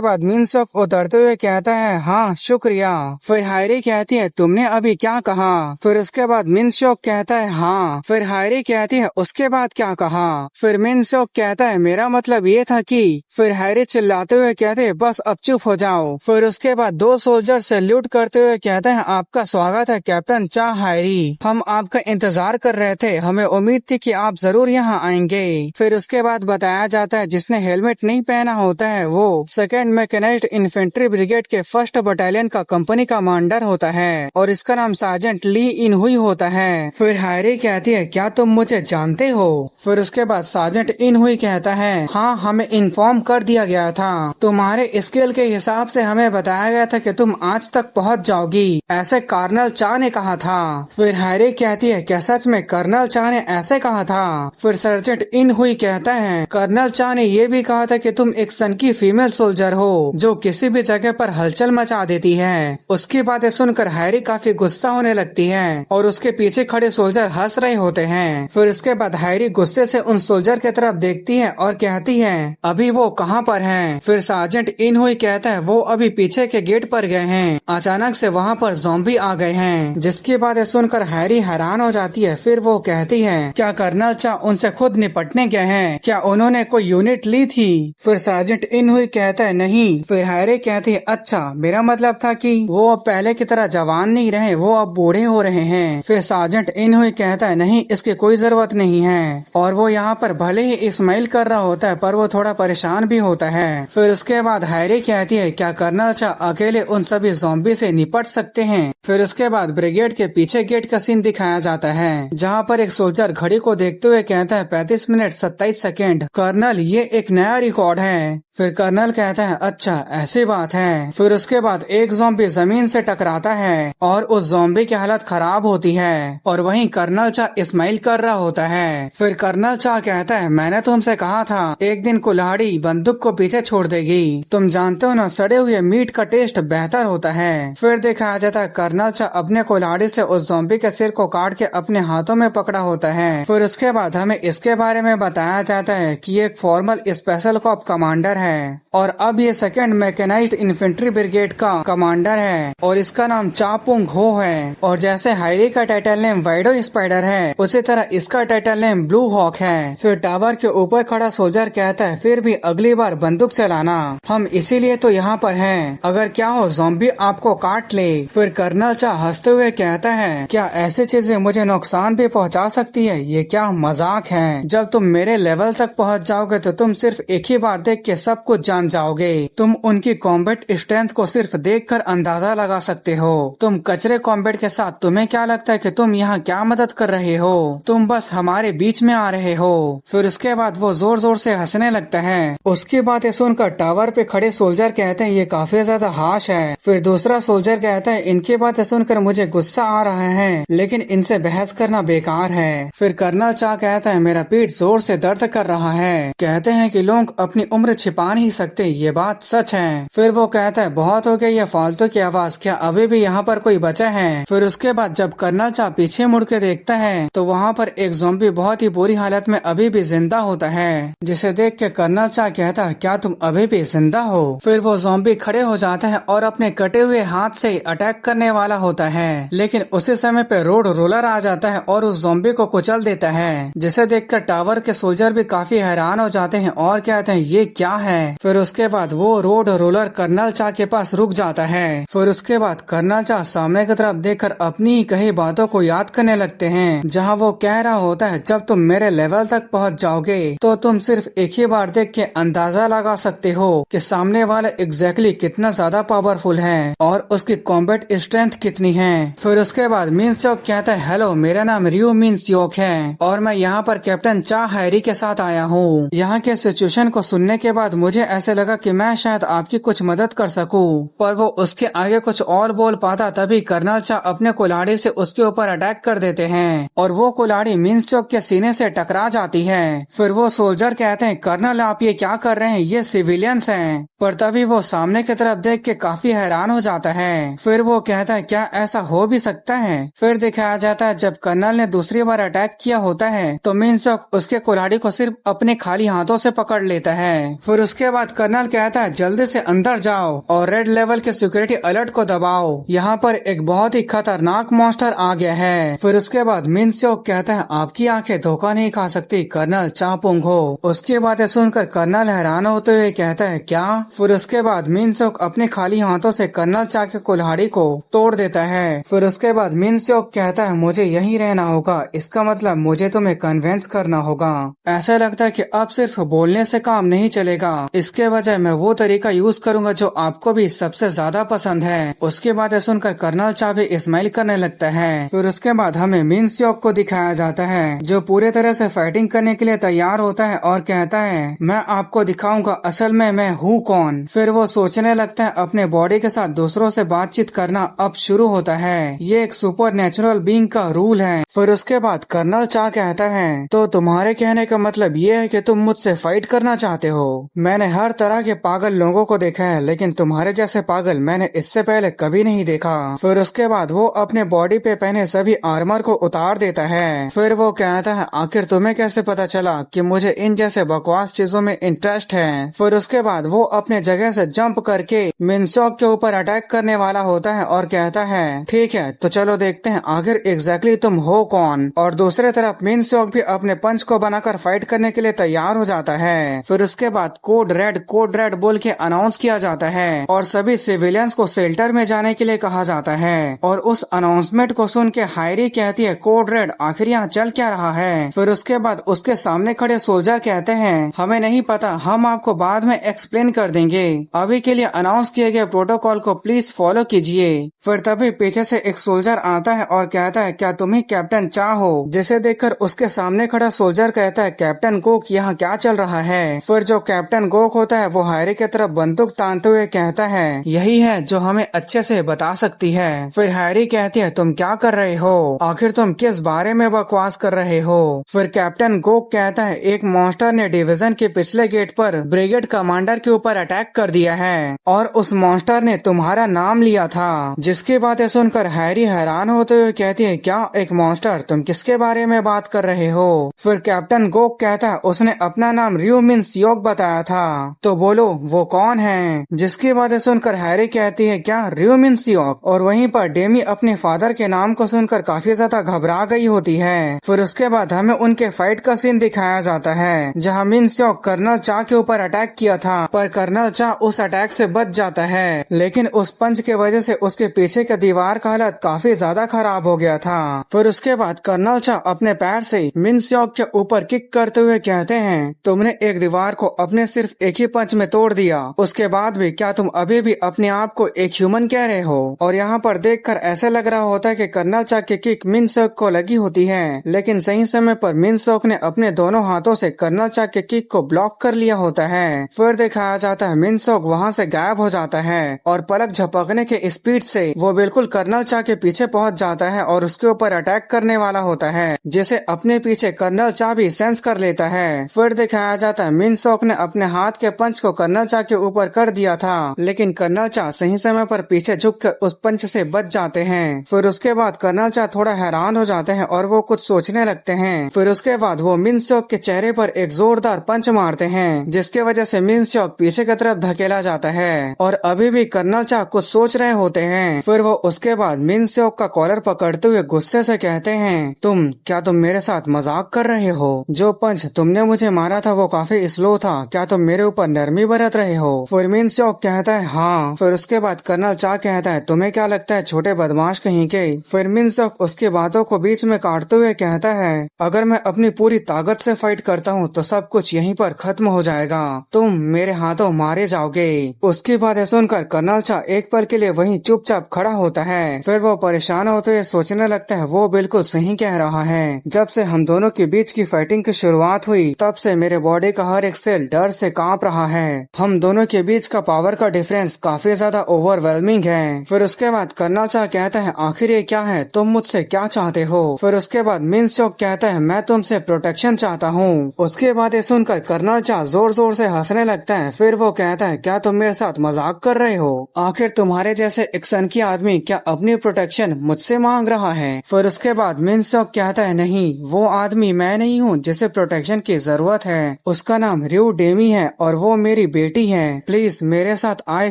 बाद मिनसोक उतरते हुए कहता है हाँ शुक्रिया। फिर हायरी कहती है तुमने अभी क्या कहा? फिर उसके बाद मिनसोक कहता है हाँ। फिर हायरी कहती है उसके बाद क्या कहा? फिर मिनसोक कहता है मेरा मतलब ये था कि। फिर हायरी चिल्लाते हुए कहते हैं बस अब चुप हो जाओ। फिर उसके बाद दो सोल्जर सैल्यूट करते हुए कहते हैं आपका स्वागत है कैप्टन चा हायरी, हम आपका इंतजार कर रहे थे, हमें उम्मीद थी कि आप जरूर यहाँ आएंगे। फिर उसके बाद बताया जाता है जिसने हेलमेट नहीं पहना होता है वो सेकेंड मैकेनाइज्ड इन्फेंट्री ब्रिगेड के 1st बटालियन का कंपनी कमांडर होता है और इसका नाम सार्जेंट ली इन हुई होता है। फिर हायरी कहती है क्या तुम मुझे जानते हो? फिर उसके बाद सार्जेंट इन हुई कहता है हाँ हमें इन्फॉर्म कर दिया गया था, तुम्हारे स्किल के हिसाब से हमें बताया गया था कि तुम आज तक पहुंच जाओगी, ऐसे कर्नल चा ने कहा था। फिर हायरी कहती है क्या सच में कर्नल चा ने ऐसे कहा था? फिर सार्जेंट इन हुई कहता है कर्नल चा ने ये भी कहा था कि तुम एक सन की फीमेल सोल्जर हो जो किसी भी जगह पर हलचल मचा देती है। उसकी बातें सुनकर हायरी काफी गुस्सा होने लगती है और उसके पीछे खड़े सोल्जर हंस रहे होते हैं। फिर उसके बाद हायरी गुस्से से उन सोल्जर की तरफ देखती है और कहती है अभी वो कहाँ पर हैं? फिर सार्जेंट इन हुई कहता है वो अभी पीछे के गेट पर गए हैं, अचानक से वहाँ पर ज़ॉम्बी आ गए हैं। जिसकी बातें सुनकर हैरी हैरान हो जाती है। फिर वो कहती है क्या कर्नल चा उनसे खुद निपटने गए हैं? क्या उन्होंने कोई यूनिट ली थी? फिर सार्जेंट इन हुई कहता है नहीं। फिर हैरी कहती है अच्छा मेरा मतलब था कि वो अब पहले की तरह जवान नहीं रहे, वो अब बूढ़े हो रहे हैं। फिर सार्जेंट इन हुई कहता है नहीं इसकी कोई जरूरत नहीं है और वो यहाँ पर भले ही इस्माइल कर रहा होता है पर वो थोड़ा परेशान भी होता है। फिर उसके बाद हैरी कहती है क्या कर्नल चा अकेले उन सभी ज़ॉम्बी से निपट सकते हैं? फिर उसके बाद ब्रिगेड के पीछे गेट का सीन दिखाया जाता है जहाँ पर एक सोल्जर घड़ी को देखते हुए कहता है 35 मिनट 27 सेकेंड। कर्नल ये एक नया रिकॉर्ड है। फिर कर्नल कहता है अच्छा ऐसी बात है। फिर उसके बाद एक ज़ॉम्बी जमीन से टकराता है और उस ज़ॉम्बी की हालत खराब होती है और वहीं कर्नल चा इस्माइल कर रहा होता है। फिर कर्नल चा कहता है मैंने तुमसे कहा था एक दिन कुल्हाड़ी बंदूक को पीछे छोड़ देगी, तुम जानते हो ना सड़े हुए मीट का टेस्ट बेहतर होता है। फिर दिखाया जाता है कर्नल चा अपने कुल्हाड़ी से उस ज़ॉम्बी के सिर को काट के अपने हाथों में पकड़ा होता है। फिर उसके बाद हमें इसके बारे में बताया जाता है कि एक फॉर्मल स्पेशल कॉप कमांडर है और अब ये सेकेंड मैकेनाइज्ड इन्फेंट्री ब्रिगेड का कमांडर है और इसका नाम चापुंग हो है। और जैसे हायरी का टाइटल नेम वाइडो स्पाइडर है उसी तरह इसका टाइटल नेम ब्लू हॉक है। फिर टावर के ऊपर खड़ा सोल्जर कहता है फिर भी अगली बार बंदूक चलाना, हम इसीलिए तो यहाँ पर हैं, अगर क्या हो ज़ॉम्बी आपको काट ले। फिर कर्नल चा हंसते हुए कहता है क्या ऐसी चीजें मुझे नुकसान भी पहुँचा सकती है? ये क्या मजाक है? जब तुम मेरे लेवल तक पहुँच जाओगे तो तुम सिर्फ एक ही बार देख के सब कुछ जान जाओगे। तुम उनकी कॉम्बैट स्ट्रेंथ को सिर्फ देखकर अंदाजा लगा सकते हो। तुम कचरे कॉम्बैट के साथ तुम्हें क्या लगता है कि तुम यहाँ क्या मदद कर रहे हो? तुम बस हमारे बीच में आ रहे हो। फिर उसके बाद वो जोर जोर से हंसने लगता है। उसकी बातें सुनकर टावर पे खड़े सोल्जर कहते हैं ये काफी ज्यादा हाश है। फिर दूसरा सोल्जर कहता है इनकी बातें सुनकर मुझे गुस्सा आ रहा है लेकिन इनसे बहस करना बेकार है। फिर कर्नल चा कहता है मेरा पीठ जोर से दर्द कर रहा है। कहते हैं कि लोग अपनी उम्र छिपा नहीं सकते, ये बात सच है। फिर वो कहता है बहुत हो गया ये फालतू की आवाज, क्या अभी भी यहाँ पर कोई बचा है? फिर उसके बाद जब कर्नल चा पीछे मुड़ के देखता है तो वहाँ पर एक ज़ॉम्बी बहुत ही बुरी हालत में अभी भी जिंदा होता है, जिसे देख के कर्नल चा कहता है क्या तुम अभी भी जिंदा हो? फिर वो ज़ॉम्बी खड़े हो जाता है और अपने कटे हुए हाथ से अटैक करने वाला होता है लेकिन उसी समय पे रोड रोलर आ जाता है और उस ज़ॉम्बी को कुचल देता है, जिसे देखकर टावर के सोल्जर भी काफी हैरान हो जाते हैं और कहते हैं ये क्या है? फिर उसके बाद वो रोड रोलर कर्नल चा के पास रुक जाता है। फिर उसके बाद कर्नल चा सामने की तरफ देखकर अपनी ही कही बातों को याद करने लगते हैं जहाँ वो कह रहा होता है जब तुम मेरे लेवल तक पहुँच जाओगे तो तुम सिर्फ एक ही बार देख के अंदाजा लगा सकते हो कि सामने वाला एग्जैक्टली कितना ज्यादा पावरफुल है और उसकी कॉम्बैट स्ट्रेंथ कितनी है। फिर उसके बाद मीन्स योक कहता है हेलो मेरा नाम रियो मीन्स योक है और मैं यहाँ पर कैप्टन चा हैरी के साथ आया हूँ। यहाँ के सिचुएशन को सुनने के बाद मुझे ऐसे लगा कि मैं शायद आपकी कुछ मदद कर सकूं, पर वो उसके आगे कुछ और बोल पाता तभी कर्नल चा अपने कुल्हाड़ी से उसके ऊपर अटैक कर देते हैं और वो कुल्हाड़ी मिनस्योक के सीने से टकरा जाती है। फिर वो सोल्जर कहते हैं, कर्नल आप ये क्या कर रहे हैं, ये सिविलियंस हैं। पर तभी वो सामने की तरफ देख के काफी हैरान हो जाता है। फिर वो कहता है, क्या ऐसा हो भी सकता है? फिर दिखाया जाता है जब कर्नल ने दूसरी बार अटैक किया होता है तो मिनस्योक उसके कुल्हाड़ी को सिर्फ अपने खाली हाथों से पकड़ लेता है। फिर उसके बाद कर्नल कहता है, जल्दी से अंदर जाओ और रेड लेवल के सिक्योरिटी अलर्ट को दबाओ, यहाँ पर एक बहुत ही खतरनाक मॉन्स्टर आ गया है। फिर उसके बाद मिनस्योक कहता है, आपकी आंखें धोखा नहीं खा सकती कर्नल चापुंग हो। उसकी बातें सुनकर कर्नल हैरान होते हुए कहता है, क्या? फिर उसके बाद मिनस्योक अपने खाली हाथों से कर्नल चा के कुल्हाड़ी को तोड़ देता है। फिर उसके बाद मिनस्योक कहता है, मुझे यहीं रहना होगा, इसका मतलब मुझे तुम्हें कन्विंस करना होगा। ऐसा लगता है कि अब सिर्फ बोलने से काम नहीं चलेगा, इसके बजाय मैं वो तरीका यूज करूंगा जो आपको भी सबसे ज्यादा पसंद है। उसकी बातें सुनकर कर्नल चा भी स्माइल करने लगता है। फिर उसके बाद हमें मिनस्योक को दिखाया जाता है जो पूरे तरह से फाइटिंग करने के लिए तैयार होता है और कहता है, मैं आपको दिखाऊंगा असल में मैं हूँ कौन। फिर वो सोचने लगता है अपने बॉडी के साथ दूसरों से बातचीत करना अब शुरू होता है, ये एक सुपर नेचुरल बीइंग का रूल है। फिर उसके बाद कर्नल चा कहता है, तो तुम्हारे कहने का मतलब ये है कि तुम मुझसे फाइट करना चाहते हो? मैंने हर तरह के पागल लोगों को देखा है लेकिन तुम्हारे जैसे पागल मैंने इससे पहले कभी नहीं देखा। फिर उसके बाद वो अपने बॉडी पे पहने सभी आर्मर को उतार देता है। फिर वो कहता है, आखिर तुम्हें कैसे पता चला कि मुझे इन जैसे बकवास चीजों में इंटरेस्ट है? फिर उसके बाद वो अपने जगह से जंप करके मिनस्योक के ऊपर अटैक करने वाला होता है और कहता है, ठीक है तो चलो देखते हैं आखिर एग्जैक्टली तुम हो कौन। और दूसरे तरफ मिनस्योक भी अपने पंच को बनाकर फाइट करने के लिए तैयार हो जाता है। फिर उसके बाद कोड रेड बोल के अनाउंस किया जाता है और सभी सिविलियंस को शेल्टर में जाने के लिए कहा जाता है। और उस अनाउंसमेंट को सुन के हायरी कहती है, कोड रेड आखिर यहाँ चल क्या रहा है? फिर उसके बाद उसके सामने खड़े सोल्जर कहते हैं, हमें नहीं पता, हम आपको बाद में एक्सप्लेन कर देंगे, अभी के लिए अनाउंस किए गए प्रोटोकॉल को प्लीज फॉलो कीजिए। फिर तभी पीछे से एक सोल्जर आता है और कहता है, क्या तुम ही कैप्टन चा हो? जिसे देखकर उसके सामने खड़ा सोल्जर कहता है, कैप्टन गोक यहाँ क्या चल रहा है? फिर जो कैप्टन गोक होता है वो हायरी की तरफ बंदूक तानते हुए कहता है, यही है जो हमें अच्छे से बता सकती है। फिर हायरी कहती है, तुम क्या कर रहे हो? आखिर तुम किस बारे में बकवास कर रहे हो? फिर कैप्टन गोक कहता है, एक मॉन्स्टर ने डिवीजन के पिछले गेट पर ब्रिगेड कमांडर के ऊपर अटैक कर दिया है और उस मॉन्स्टर ने तुम्हारा नाम लिया था। जिसकी बातें सुनकर हैरी हैरान होते हुए कहती है, क्या एक मॉन्स्टर? तुम किसके बारे में बात कर रहे हो? फिर कैप्टन गोक कहता है, उसने अपना नाम रियो मिनस्योक बताया था, तो बोलो वो कौन है? जिसकी बातें सुनकर हैरी कहती है, क्या रियो मिनस्योक? और वहीं पर डेमी अपने फादर के नाम को सुनकर काफी ज्यादा घबरा गई होती है। फिर उसके बाद हमें उनके फाइट का सीन दिखाया जाता है जहाँ मिनस्योक कर्नल चा के ऊपर अटैक किया था, पर कर्नल चा उस अटैक से बच जाता है, लेकिन उस पंच के वजह से उसके पीछे के दीवार का हालत काफी ज्यादा खराब हो गया था। फिर उसके बाद कर्नल चा अपने पैर से मिनस्योक के ऊपर किक करते हुए कहते हैं, तुमने एक दीवार को अपने सिर्फ एक ही पंच में तोड़ दिया, उसके बाद भी क्या तुम अभी भी अपने आप को एक ह्यूमन कह रहे हो? और यहाँ पर देखकर ऐसा लग रहा होता है कि कर्नल चा की किक मिनस्योक को लगी होती है, लेकिन सही समय पर मिनस्योक ने अपने दोनों हाथों से कर्नल चा के किक को ब्लॉक कर लिया होता है। फिर दिखाया जाता है मिनस्योक वहाँ से गायब हो जाता है और पलक झपकने के स्पीड से वो बिल्कुल कर्नल चा के पीछे पहुँच जाता है और उसके ऊपर अटैक करने वाला होता है, जिसे अपने पीछे कर्नल चा भी सेंस कर लेता है। फिर दिखाया जाता है मिनस्योक ने अपने हाथ के पंच को कर्नल चा के ऊपर कर दिया था, लेकिन कर्नल चा सही समय पर पीछे झुककर उस पंच से बच जाते हैं। फिर उसके बाद कर्नल चा थोड़ा हैरान हो जाते हैं और वो कुछ सोचने लगते हैं। फिर उसके बाद वो मिनस्योक के चेहरे पर एक जोरदार पंच मारते हैं, जिसके वजह से मिनस्योक पीछे की तरफ धकेला जाता है और अभी भी कर्नल चा कुछ सोच रहे होते हैं। फिर वो उसके बाद मिनस्योक का कॉलर पकड़ते हुए गुस्से से कहते हैं, तुम मेरे साथ मजाक कर रहे हो? जो पंच तुमने मुझे मारा था वो काफी स्लो था, क्या तुम मेरे ऊपर नरमी बरत रहे हो? फिर मिनस्योक कहता है, हाँ। फिर उसके बाद कर्नल चा कहता है, तुम्हें क्या लगता है छोटे बदमाश कहीं के? फिर मिनस्योक उसकी बातों को बीच में काटते हुए कहता है, अगर मैं अपनी पूरी ताकत से फाइट करता हूँ तो सब कुछ यहीं पर खत्म हो जाएगा, तुम मेरे हाथों मारे जाओगे। उसकी बातें सुनकर कर्नल चा एक पल के लिए वहीं चुपचाप खड़ा होता है। फिर वो परेशान होते हुए सोचने लगता है, वो बिल्कुल सही कह रहा है, जब से हम दोनों के बीच की फाइटिंग की शुरुआत हुई तब से मेरे बॉडी का हर एक सेल डर से कांप रहा है। हम दोनों के बीच का पावर का डिफरेंस काफी ज्यादा ओवरवेलमिंग है। फिर उसके बाद कर्नल चा कहता है आखिर ये क्या है, तुम मुझसे क्या चाहते हो। फिर उसके बाद मिन सॉक कहता है मैं तुमसे प्रोटेक्शन चाहता हूँ। उसके बाद ये सुनकर कर्नल चा जोर जोर से हंसने लगता है। फिर वो कहता है क्या तुम मेरे साथ मजाक कर रहे हो, आखिर तुम्हारे जैसे एक सनकी आदमी क्या अपनी प्रोटेक्शन मुझसे मांग रहा है। फिर उसके बाद मिन सॉक कहता है नहीं, वो आदमी मैं नहीं हूँ जिसे प्रोटेक्शन की जरूरत है। उसका नाम रियो डेमी है और वो मेरी बेटी है। प्लीज मेरे साथ आए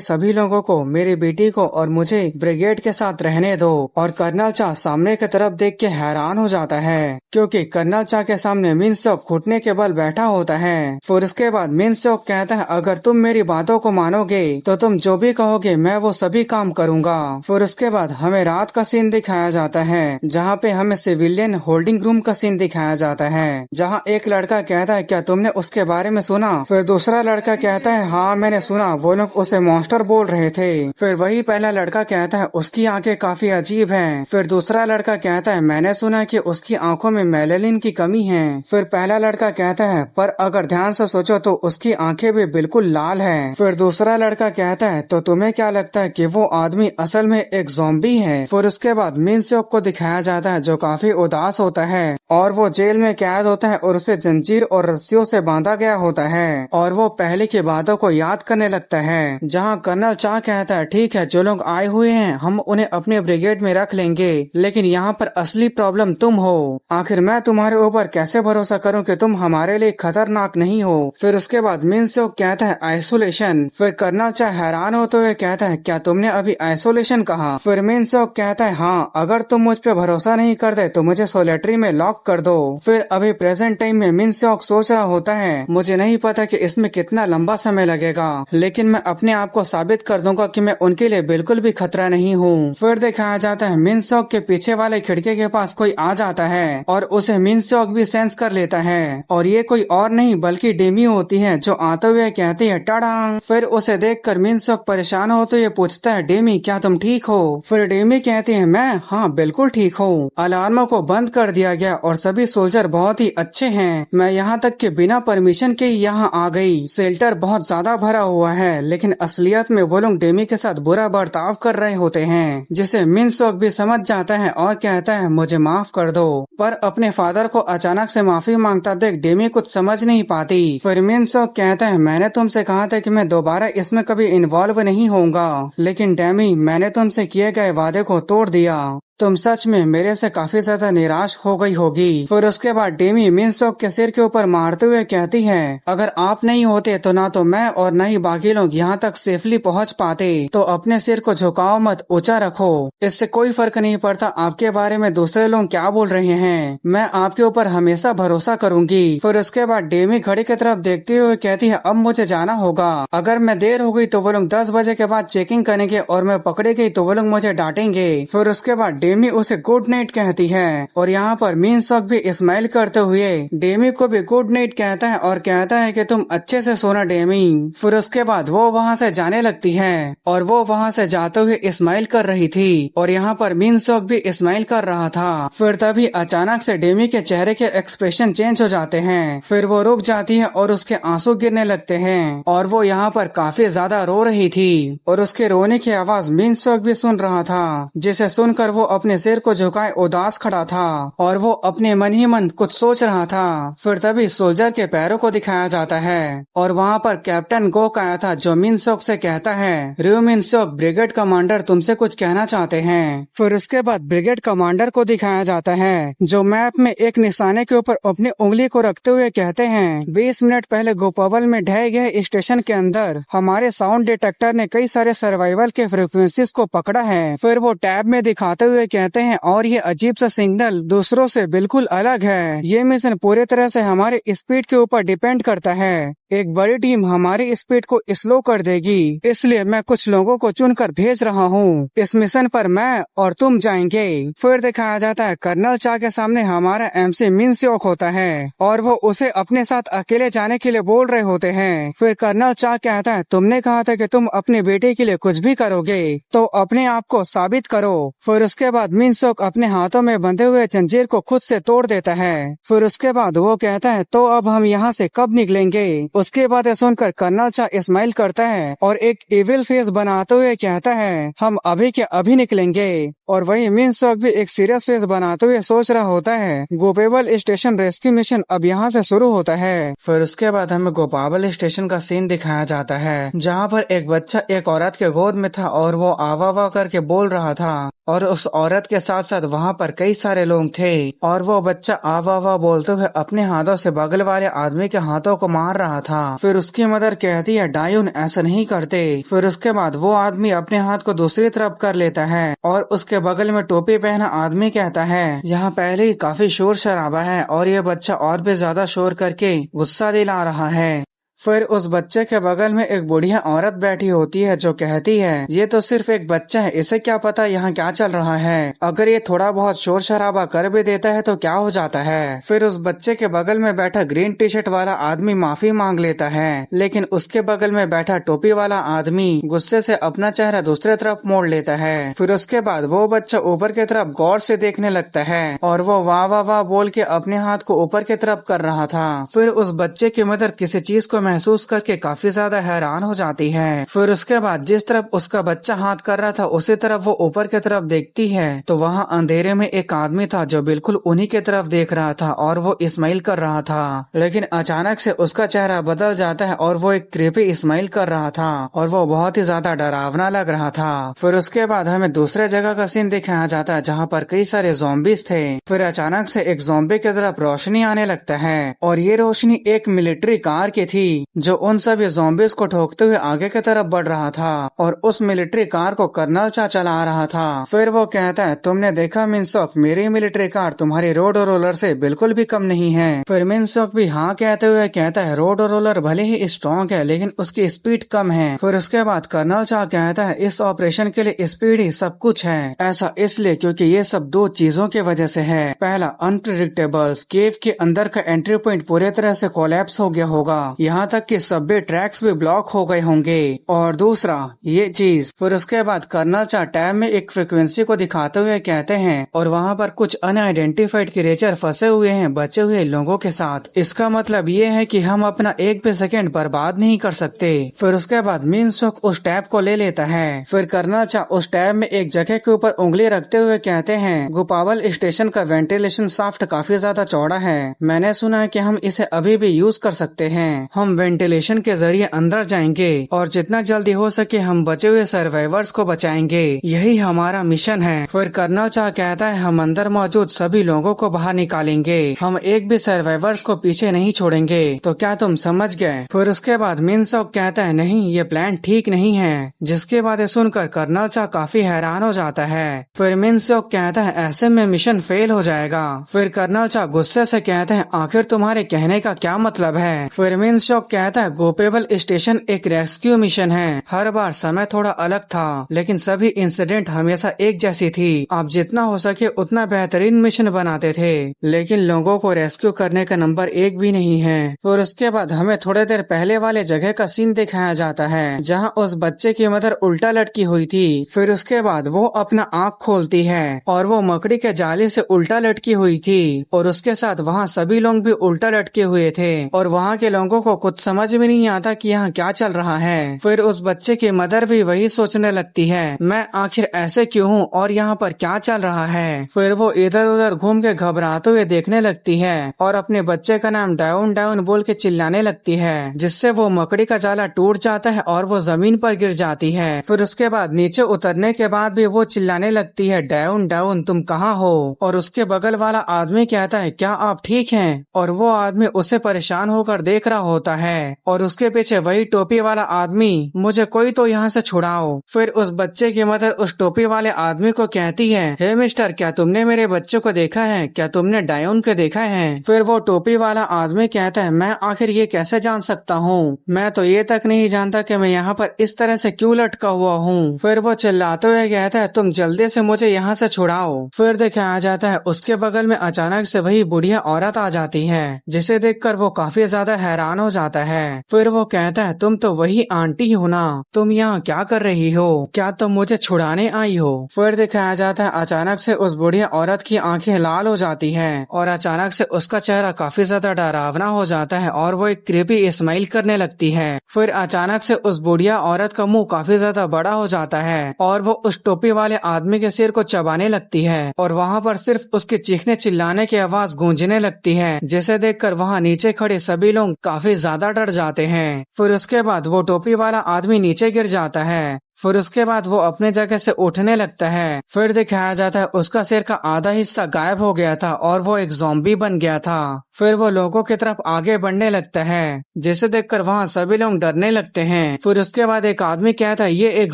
सभी लोगों को, मेरी बेटी को और मुझे ब्रिगेड के साथ रहने दो। और कर्नल चा सामने की तरफ देख के हैरान हो जाता है क्योंकि कर्नल चा के सामने मिन सॉक घुटने के बल बैठा होता है। फिर उसके बाद मिन सॉक कहता है अगर तुम मेरी बातों को मानोगे तो तुम जो भी कहोगे मैं वो सभी काम करूंगा। फिर उसके बाद हमें रात का सीन दिखाया जाता है जहाँ पे हमें सिविलियन होल्डिंग रूम का सीन दिखाया जाता है, जहाँ एक लड़का कहता है क्या तुमने उसके बारे में सुना। फिर दूसरा लड़का कहता है हाँ मैंने सुना, वो लोग उसे मॉन्स्टर बोल रहे थे। फिर वही पहला लड़का कहता है उसकी आंखें काफी अजीब हैं। फिर दूसरा लड़का कहता है मैंने सुना कि उसकी आंखों में मेलेनिन की कमी है। फिर पहला लड़का कहता है पर अगर ध्यान से सोचो तो उसकी आंखें भी बिल्कुल लाल है। फिर दूसरा लड़का कहता है तो तुम्हें क्या लगता है कि वो आदमी असल में एक ज़ॉम्बी है। फिर उसके बाद मिन सॉक को दिखाया जाता है जो काफी उदास होता है और वो जेल में कैद होता है और उसे जंजीर और रस्सियों से बांधा गया होता है और वो पहले की बातों को याद करने लगता है। जहाँ कर्नल चा कहता है ठीक है जो लोग आए हुए हैं हम उन्हें अपने ब्रिगेड में रख लेंगे, लेकिन यहाँ पर असली प्रॉब्लम तुम हो। आखिर मैं तुम्हारे ऊपर कैसे भरोसा करूँ कि तुम हमारे लिए खतरनाक नहीं हो। फिर उसके बाद मिन सॉक कहता है आइसोलेशन। फिर कर्नल चा हैरान होते हुए कहता है क्या तुमने अभी आइसोलेशन कहा। फिर मिन सॉक कहता है हाँ, अगर तुम मुझ पे भरोसा नहीं करते तो मुझे सोलेटरी में लॉक कर दो। फिर अभी प्रेजेंट टाइम में मिन सॉक सोच रहा होता है मुझे नहीं पता कि इसमें कितना लंबा समय लगेगा, लेकिन मैं अपने आप को साबित कर दूंगा कि मैं उनके लिए बिल्कुल भी खतरा नहीं हूँ। फिर दिखाया जाता है मिन सॉक के पीछे वाले खिड़की के पास कोई आ जाता है और उसे मिन सॉक भी सेंस कर लेता है और ये कोई और नहीं बल्कि डेमी होती है जो आते हुए कहती है टाडांग। फिर उसे देखकर मिन सॉक परेशान होते हुए पूछता है डेमी क्या तुम ठीक हो। फिर डेमी कहती है मैं हाँ बिल्कुल ठीक हूँ, अलार्मों को बंद कर दिया गया और सभी सोल्जर बहुत ही अच्छे हैं। मैं यहाँ तक कि बिना परमिशन के यहाँ आ गई। शेल्टर बहुत ज्यादा भरा हुआ है लेकिन असलियत में वो लोग डेमी के साथ बुरा बर्ताव कर रहे होते हैं, जिसे मिन सॉक भी समझ जाता है और कहता है मुझे माफ कर दो। पर अपने फादर को अचानक से माफी मांगता देख डेमी कुछ समझ नहीं पाती। फिर मिन सॉक कहता है मैंने तुमसे कहा था कि मैं दोबारा इसमें कभी इन्वॉल्व नहीं होऊंगा, लेकिन डेमी मैंने तुमसे किए गए वादे को तोड़ दिया। तुम सच में मेरे से काफी ज्यादा निराश हो गई होगी। फिर उसके बाद डेमी मिन सॉक के सिर के ऊपर मारते हुए कहती है अगर आप नहीं होते तो ना तो मैं और न ही बाकी लोग यहाँ तक सेफली पहुँच पाते, तो अपने सिर को झुकाओ मत, ऊंचा रखो। इससे कोई फर्क नहीं पड़ता आपके बारे में दूसरे लोग क्या बोल रहे हैं, मैं आपके ऊपर हमेशा भरोसा करूंगी। फिर उसके बाद डेमी घड़ी की तरफ देखते हुए कहती है अब मुझे जाना होगा, अगर मैं देर हो गई तो वो लोग 10 बजे के बाद चेकिंग करेंगे और मैं पकड़ी गई तो वो लोग मुझे डांटेंगे। फिर उसके बाद डेमी उसे गुड नाइट कहती है और यहाँ पर मिन सॉक भी स्माइल करते हुए डेमी को भी गुड नाइट कहता है और कहता है कि तुम अच्छे से सोना डेमी। फिर उसके बाद वो वहाँ से जाने लगती है और वो वहाँ से जाते हुए स्माइल कर रही थी और यहाँ पर मिन सॉक भी स्माइल कर रहा था। फिर तभी अचानक से डेमी के चेहरे के एक्सप्रेशन चेंज हो जाते हैं। फिर वो रुक जाती है और उसके आंसू गिरने लगते हैं और वो यहाँ पर काफी ज्यादा रो रही थी और उसके रोने की आवाज मिन सॉक भी सुन रहा था, जिसे सुनकर वो अपने सिर को झुकाए उदास खड़ा था और वो अपने मन ही मन कुछ सोच रहा था। फिर तभी सोल्जर के पैरों को दिखाया जाता है और वहाँ पर कैप्टन गोक आया था जो मिन सॉक से कहता है रियो मिन सॉक ब्रिगेड कमांडर तुमसे कुछ कहना चाहते हैं। फिर उसके बाद ब्रिगेड कमांडर को दिखाया जाता है जो मैप में एक निशाने के ऊपर अपनी उंगली को रखते हुए कहते हैं 20 मिनट पहले गोपावल में ढह गए स्टेशन के अंदर हमारे साउंड डिटेक्टर ने कई सारे सर्वाइवल के फ्रिक्वेंसीज को पकड़ा है। फिर वो टैब में दिखाते हुए कहते हैं और ये अजीब सा सिग्नल दूसरों से बिल्कुल अलग है। ये मिशन पूरी तरह से हमारे स्पीड के ऊपर डिपेंड करता है। एक बड़ी टीम हमारी स्पीड को स्लो कर देगी, इसलिए मैं कुछ लोगों को चुनकर भेज रहा हूँ। इस मिशन पर मैं और तुम जाएंगे। फिर दिखाया जाता है कर्नल चा के सामने हमारा एमसी मिन सॉक होता है और वो उसे अपने साथ अकेले जाने के लिए बोल रहे होते हैं। फिर कर्नल चा कहता है तुमने कहा था कि तुम अपने बेटे के लिए कुछ भी करोगे, तो अपने आप को साबित करो। फिर उसके बाद मिनसोक अपने हाथों में बंधे हुए जंजीर को खुद से तोड़ देता है। फिर उसके बाद वो कहता है तो अब हम यहाँ से कब निकलेंगे। उसके बाद यह सुनकर कर्नल चा स्माइल करता है और एक इविल फेस बनाते हुए कहता है हम अभी के अभी निकलेंगे। और वही मिनसोक भी एक सीरियस फेस बनाते हुए सोच रहा होता है गोपेबल स्टेशन रेस्क्यू मिशन अब यहाँ से शुरू होता है। फिर उसके बाद हमें गोपाबल स्टेशन का सीन दिखाया जाता है जहाँ पर एक बच्चा एक औरत के गोद में था और वो आवा वा करके बोल रहा था और उस औरत के साथ साथ वहाँ पर कई सारे लोग थे और वो बच्चा आवा वा बोलते हुए अपने हाथों से बगल वाले आदमी के हाथों को मार रहा था। फिर उसकी मदर कहती है डायून ऐसा नहीं करते। फिर उसके बाद वो आदमी अपने हाथ को दूसरी तरफ कर लेता है और उसके बगल में टोपी पहना आदमी कहता है यहाँ पहले ही काफी शोर शराबा है और ये बच्चा और भी ज्यादा शोर करके गुस्सा दिला रहा है। फिर उस बच्चे के बगल में एक बुढ़िया औरत बैठी होती है जो कहती है ये तो सिर्फ एक बच्चा है, इसे क्या पता यहाँ क्या चल रहा है, अगर ये थोड़ा बहुत शोर शराबा कर भी देता है तो क्या हो जाता है। फिर उस बच्चे के बगल में बैठा ग्रीन टी शर्ट वाला आदमी माफी मांग लेता है लेकिन उसके बगल में बैठा टोपी वाला आदमी गुस्से से अपना चेहरा दूसरे तरफ मोड़ लेता है। फिर उसके बाद वो बच्चा ऊपर की तरफ गौर से देखने लगता है और वो वाह वाह वाह बोल के अपने हाथ को ऊपर की तरफ कर रहा था। फिर उस बच्चे की मदर किसी चीज को महसूस करके काफी ज्यादा हैरान हो जाती है। फिर उसके बाद जिस तरफ उसका बच्चा हाथ कर रहा था उसी तरफ वो ऊपर की तरफ देखती है तो वहाँ अंधेरे में एक आदमी था जो बिल्कुल उन्हीं की तरफ देख रहा था और वो इस्माइल कर रहा था। लेकिन अचानक से उसका चेहरा बदल जाता है और वो एक क्रीपी इस्माइल कर रहा था और वो बहुत ही ज्यादा डरावना लग रहा था। फिर उसके बाद हमें दूसरे जगह का सीन दिखाया जाता है जहाँ पर कई सारे ज़ॉम्बीज थे। फिर अचानक से एक ज़ॉम्बी की तरफ रोशनी आने लगता है और ये रोशनी एक मिलिट्री कार की थी जो उन सभी ज़ॉम्बीज को ठोकते हुए आगे की तरफ बढ़ रहा था और उस मिलिट्री कार को कर्नल चा चला रहा था। फिर वो कहता है तुमने देखा मिनसोक, मेरी मिलिट्री कार तुम्हारी रोड रोलर से बिल्कुल भी कम नहीं है। फिर मिनसोक भी हाँ कहते हुए कहता है रोड रोलर भले ही स्ट्रॉन्ग है लेकिन उसकी स्पीड कम है। फिर उसके बाद कर्नल चा कहता है इस ऑपरेशन के लिए स्पीड ही सब कुछ है, ऐसा इसलिए क्योंकि ये सब दो चीजों की वजह से है। पहला अनप्रेडिक्टेबल्स, केव के अंदर का एंट्री पॉइंट पूरे तरह से कोलैप्स हो गया होगा, यहाँ तक कि सभी ट्रैक्स भी ब्लॉक हो गए होंगे, और दूसरा ये चीज। फिर उसके बाद कर्नल चा टैब में एक फ्रिक्वेंसी को दिखाते हुए कहते हैं और वहाँ पर कुछ अनआइडेंटिफाइड क्रिएचर फंसे हुए हैं बचे हुए लोगों के साथ, इसका मतलब ये है कि हम अपना एक भी सेकंड बर्बाद नहीं कर सकते। फिर उसके बाद मिनसोक उस टैब को ले लेता है। फिर कर्नल चा उस टैब में एक जगह के ऊपर उंगली रखते हुए कहते हैं गोपाबल स्टेशन का वेंटिलेशन शाफ्ट काफी ज्यादा चौड़ा है, मैंने सुना है कि हम इसे अभी भी यूज कर सकते हैं, हम वेंटिलेशन के जरिए अंदर जाएंगे और जितना जल्दी हो सके हम बचे हुए सर्वाइवर्स को बचाएंगे, यही हमारा मिशन है। फिर कर्नल चा कहता है हम अंदर मौजूद सभी लोगों को बाहर निकालेंगे, हम एक भी सर्वाइवर्स को पीछे नहीं छोड़ेंगे, तो क्या तुम समझ गए। फिर उसके बाद मिनसोक कहता है नहीं ये प्लान ठीक नहीं है, जिसके बाद सुनकर कर्नल चा काफी हैरान हो जाता है। फिर मिनसोक कहता है ऐसे में मिशन फेल हो जाएगा। फिर कर्नल चा गुस्से से कहते हैं आखिर तुम्हारे कहने का क्या मतलब है। फिर मिनसोक कहता है गोपेबल स्टेशन एक रेस्क्यू मिशन है, हर बार समय थोड़ा अलग था लेकिन सभी इंसिडेंट हमेशा एक जैसी थी, आप जितना हो सके उतना बेहतरीन मिशन बनाते थे लेकिन लोगों को रेस्क्यू करने का नंबर एक भी नहीं है। फिर उसके बाद हमें थोड़ी देर पहले वाले जगह का सीन दिखाया जाता है जहाँ उस बच्चे की मदर उल्टा लटकी हुई थी। फिर उसके बाद वो अपना आँख खोलती है और वो मकड़ी के जाले से उल्टा लटकी हुई थी और उसके साथ वहाँ सभी लोग भी उल्टा लटके हुए थे और वहाँ के लोगों को कुछ समझ में नहीं आता कि यहाँ क्या चल रहा है। फिर उस बच्चे की मदर भी वही सोचने लगती है मैं आखिर ऐसे क्यों हूँ और यहाँ पर क्या चल रहा है। फिर वो इधर उधर घूम के घबराते हुए देखने लगती है और अपने बच्चे का नाम डाउन डाउन बोल के चिल्लाने लगती है, जिससे वो मकड़ी का जाला टूट जाता है और वो जमीन पर गिर जाती है। फिर उसके बाद नीचे उतरने के बाद भी वो चिल्लाने लगती है डाउन डाउन तुम कहाँ हो, और उसके बगल वाला आदमी कहता है क्या आप ठीक हैं, और वो आदमी उसे परेशान होकर देख रहा होता है और उसके पीछे वही टोपी वाला आदमी मुझे कोई तो यहाँ से छुड़ाओ। फिर उस बच्चे की मदर उस टोपी वाले आदमी को कहती है हे मिस्टर क्या तुमने मेरे बच्चे को देखा है, क्या तुमने डायोन को देखा है। फिर वो टोपी वाला आदमी कहता है मैं आखिर ये कैसे जान सकता हूँ, मैं तो ये तक नहीं जानता कि मैं यहाँ पर इस तरह से क्यों लटका हुआ हूँ। फिर वो चिल्लाते हुए कहता है तुम जल्दी से मुझे यहाँ से छुड़ाओ। फिर दिखाया जाता है उसके बगल में अचानक से वही बुढ़िया औरत आ जाती है जिसे देखकर वो काफी ज्यादा हैरान हो जाती आता है। फिर वो कहता है तुम तो वही आंटी हो ना, तुम यहाँ क्या कर रही हो, क्या तुम मुझे छुड़ाने आई हो। फिर दिखाया जाता है अचानक से उस बुढ़िया औरत की आंखें लाल हो जाती है और अचानक से उसका चेहरा काफी ज्यादा डरावना हो जाता है और वो एक क्रीपी स्माइल करने लगती है। फिर अचानक से उस बुढ़िया औरत का मुंह काफी ज्यादा बड़ा हो जाता है और वो उस टोपी वाले आदमी के सिर को चबाने लगती है और वहाँ पर सिर्फ उसके चीखने चिल्लाने की आवाज गूंजने लगती है, जिसे देखकर वहाँ नीचे खड़े सभी लोग काफी ज्यादा डर जाते हैं। फिर उसके बाद वो टोपी वाला आदमी नीचे गिर जाता है। फिर उसके बाद वो अपने जगह से उठने लगता है। फिर दिखाया जाता है उसका सिर का आधा हिस्सा गायब हो गया था और वो एक ज़ॉम्बी बन गया था। फिर वो लोगों की तरफ आगे बढ़ने लगता है, जिसे देखकर वहाँ सभी लोग डरने लगते हैं। फिर उसके बाद एक आदमी कहता है ये एक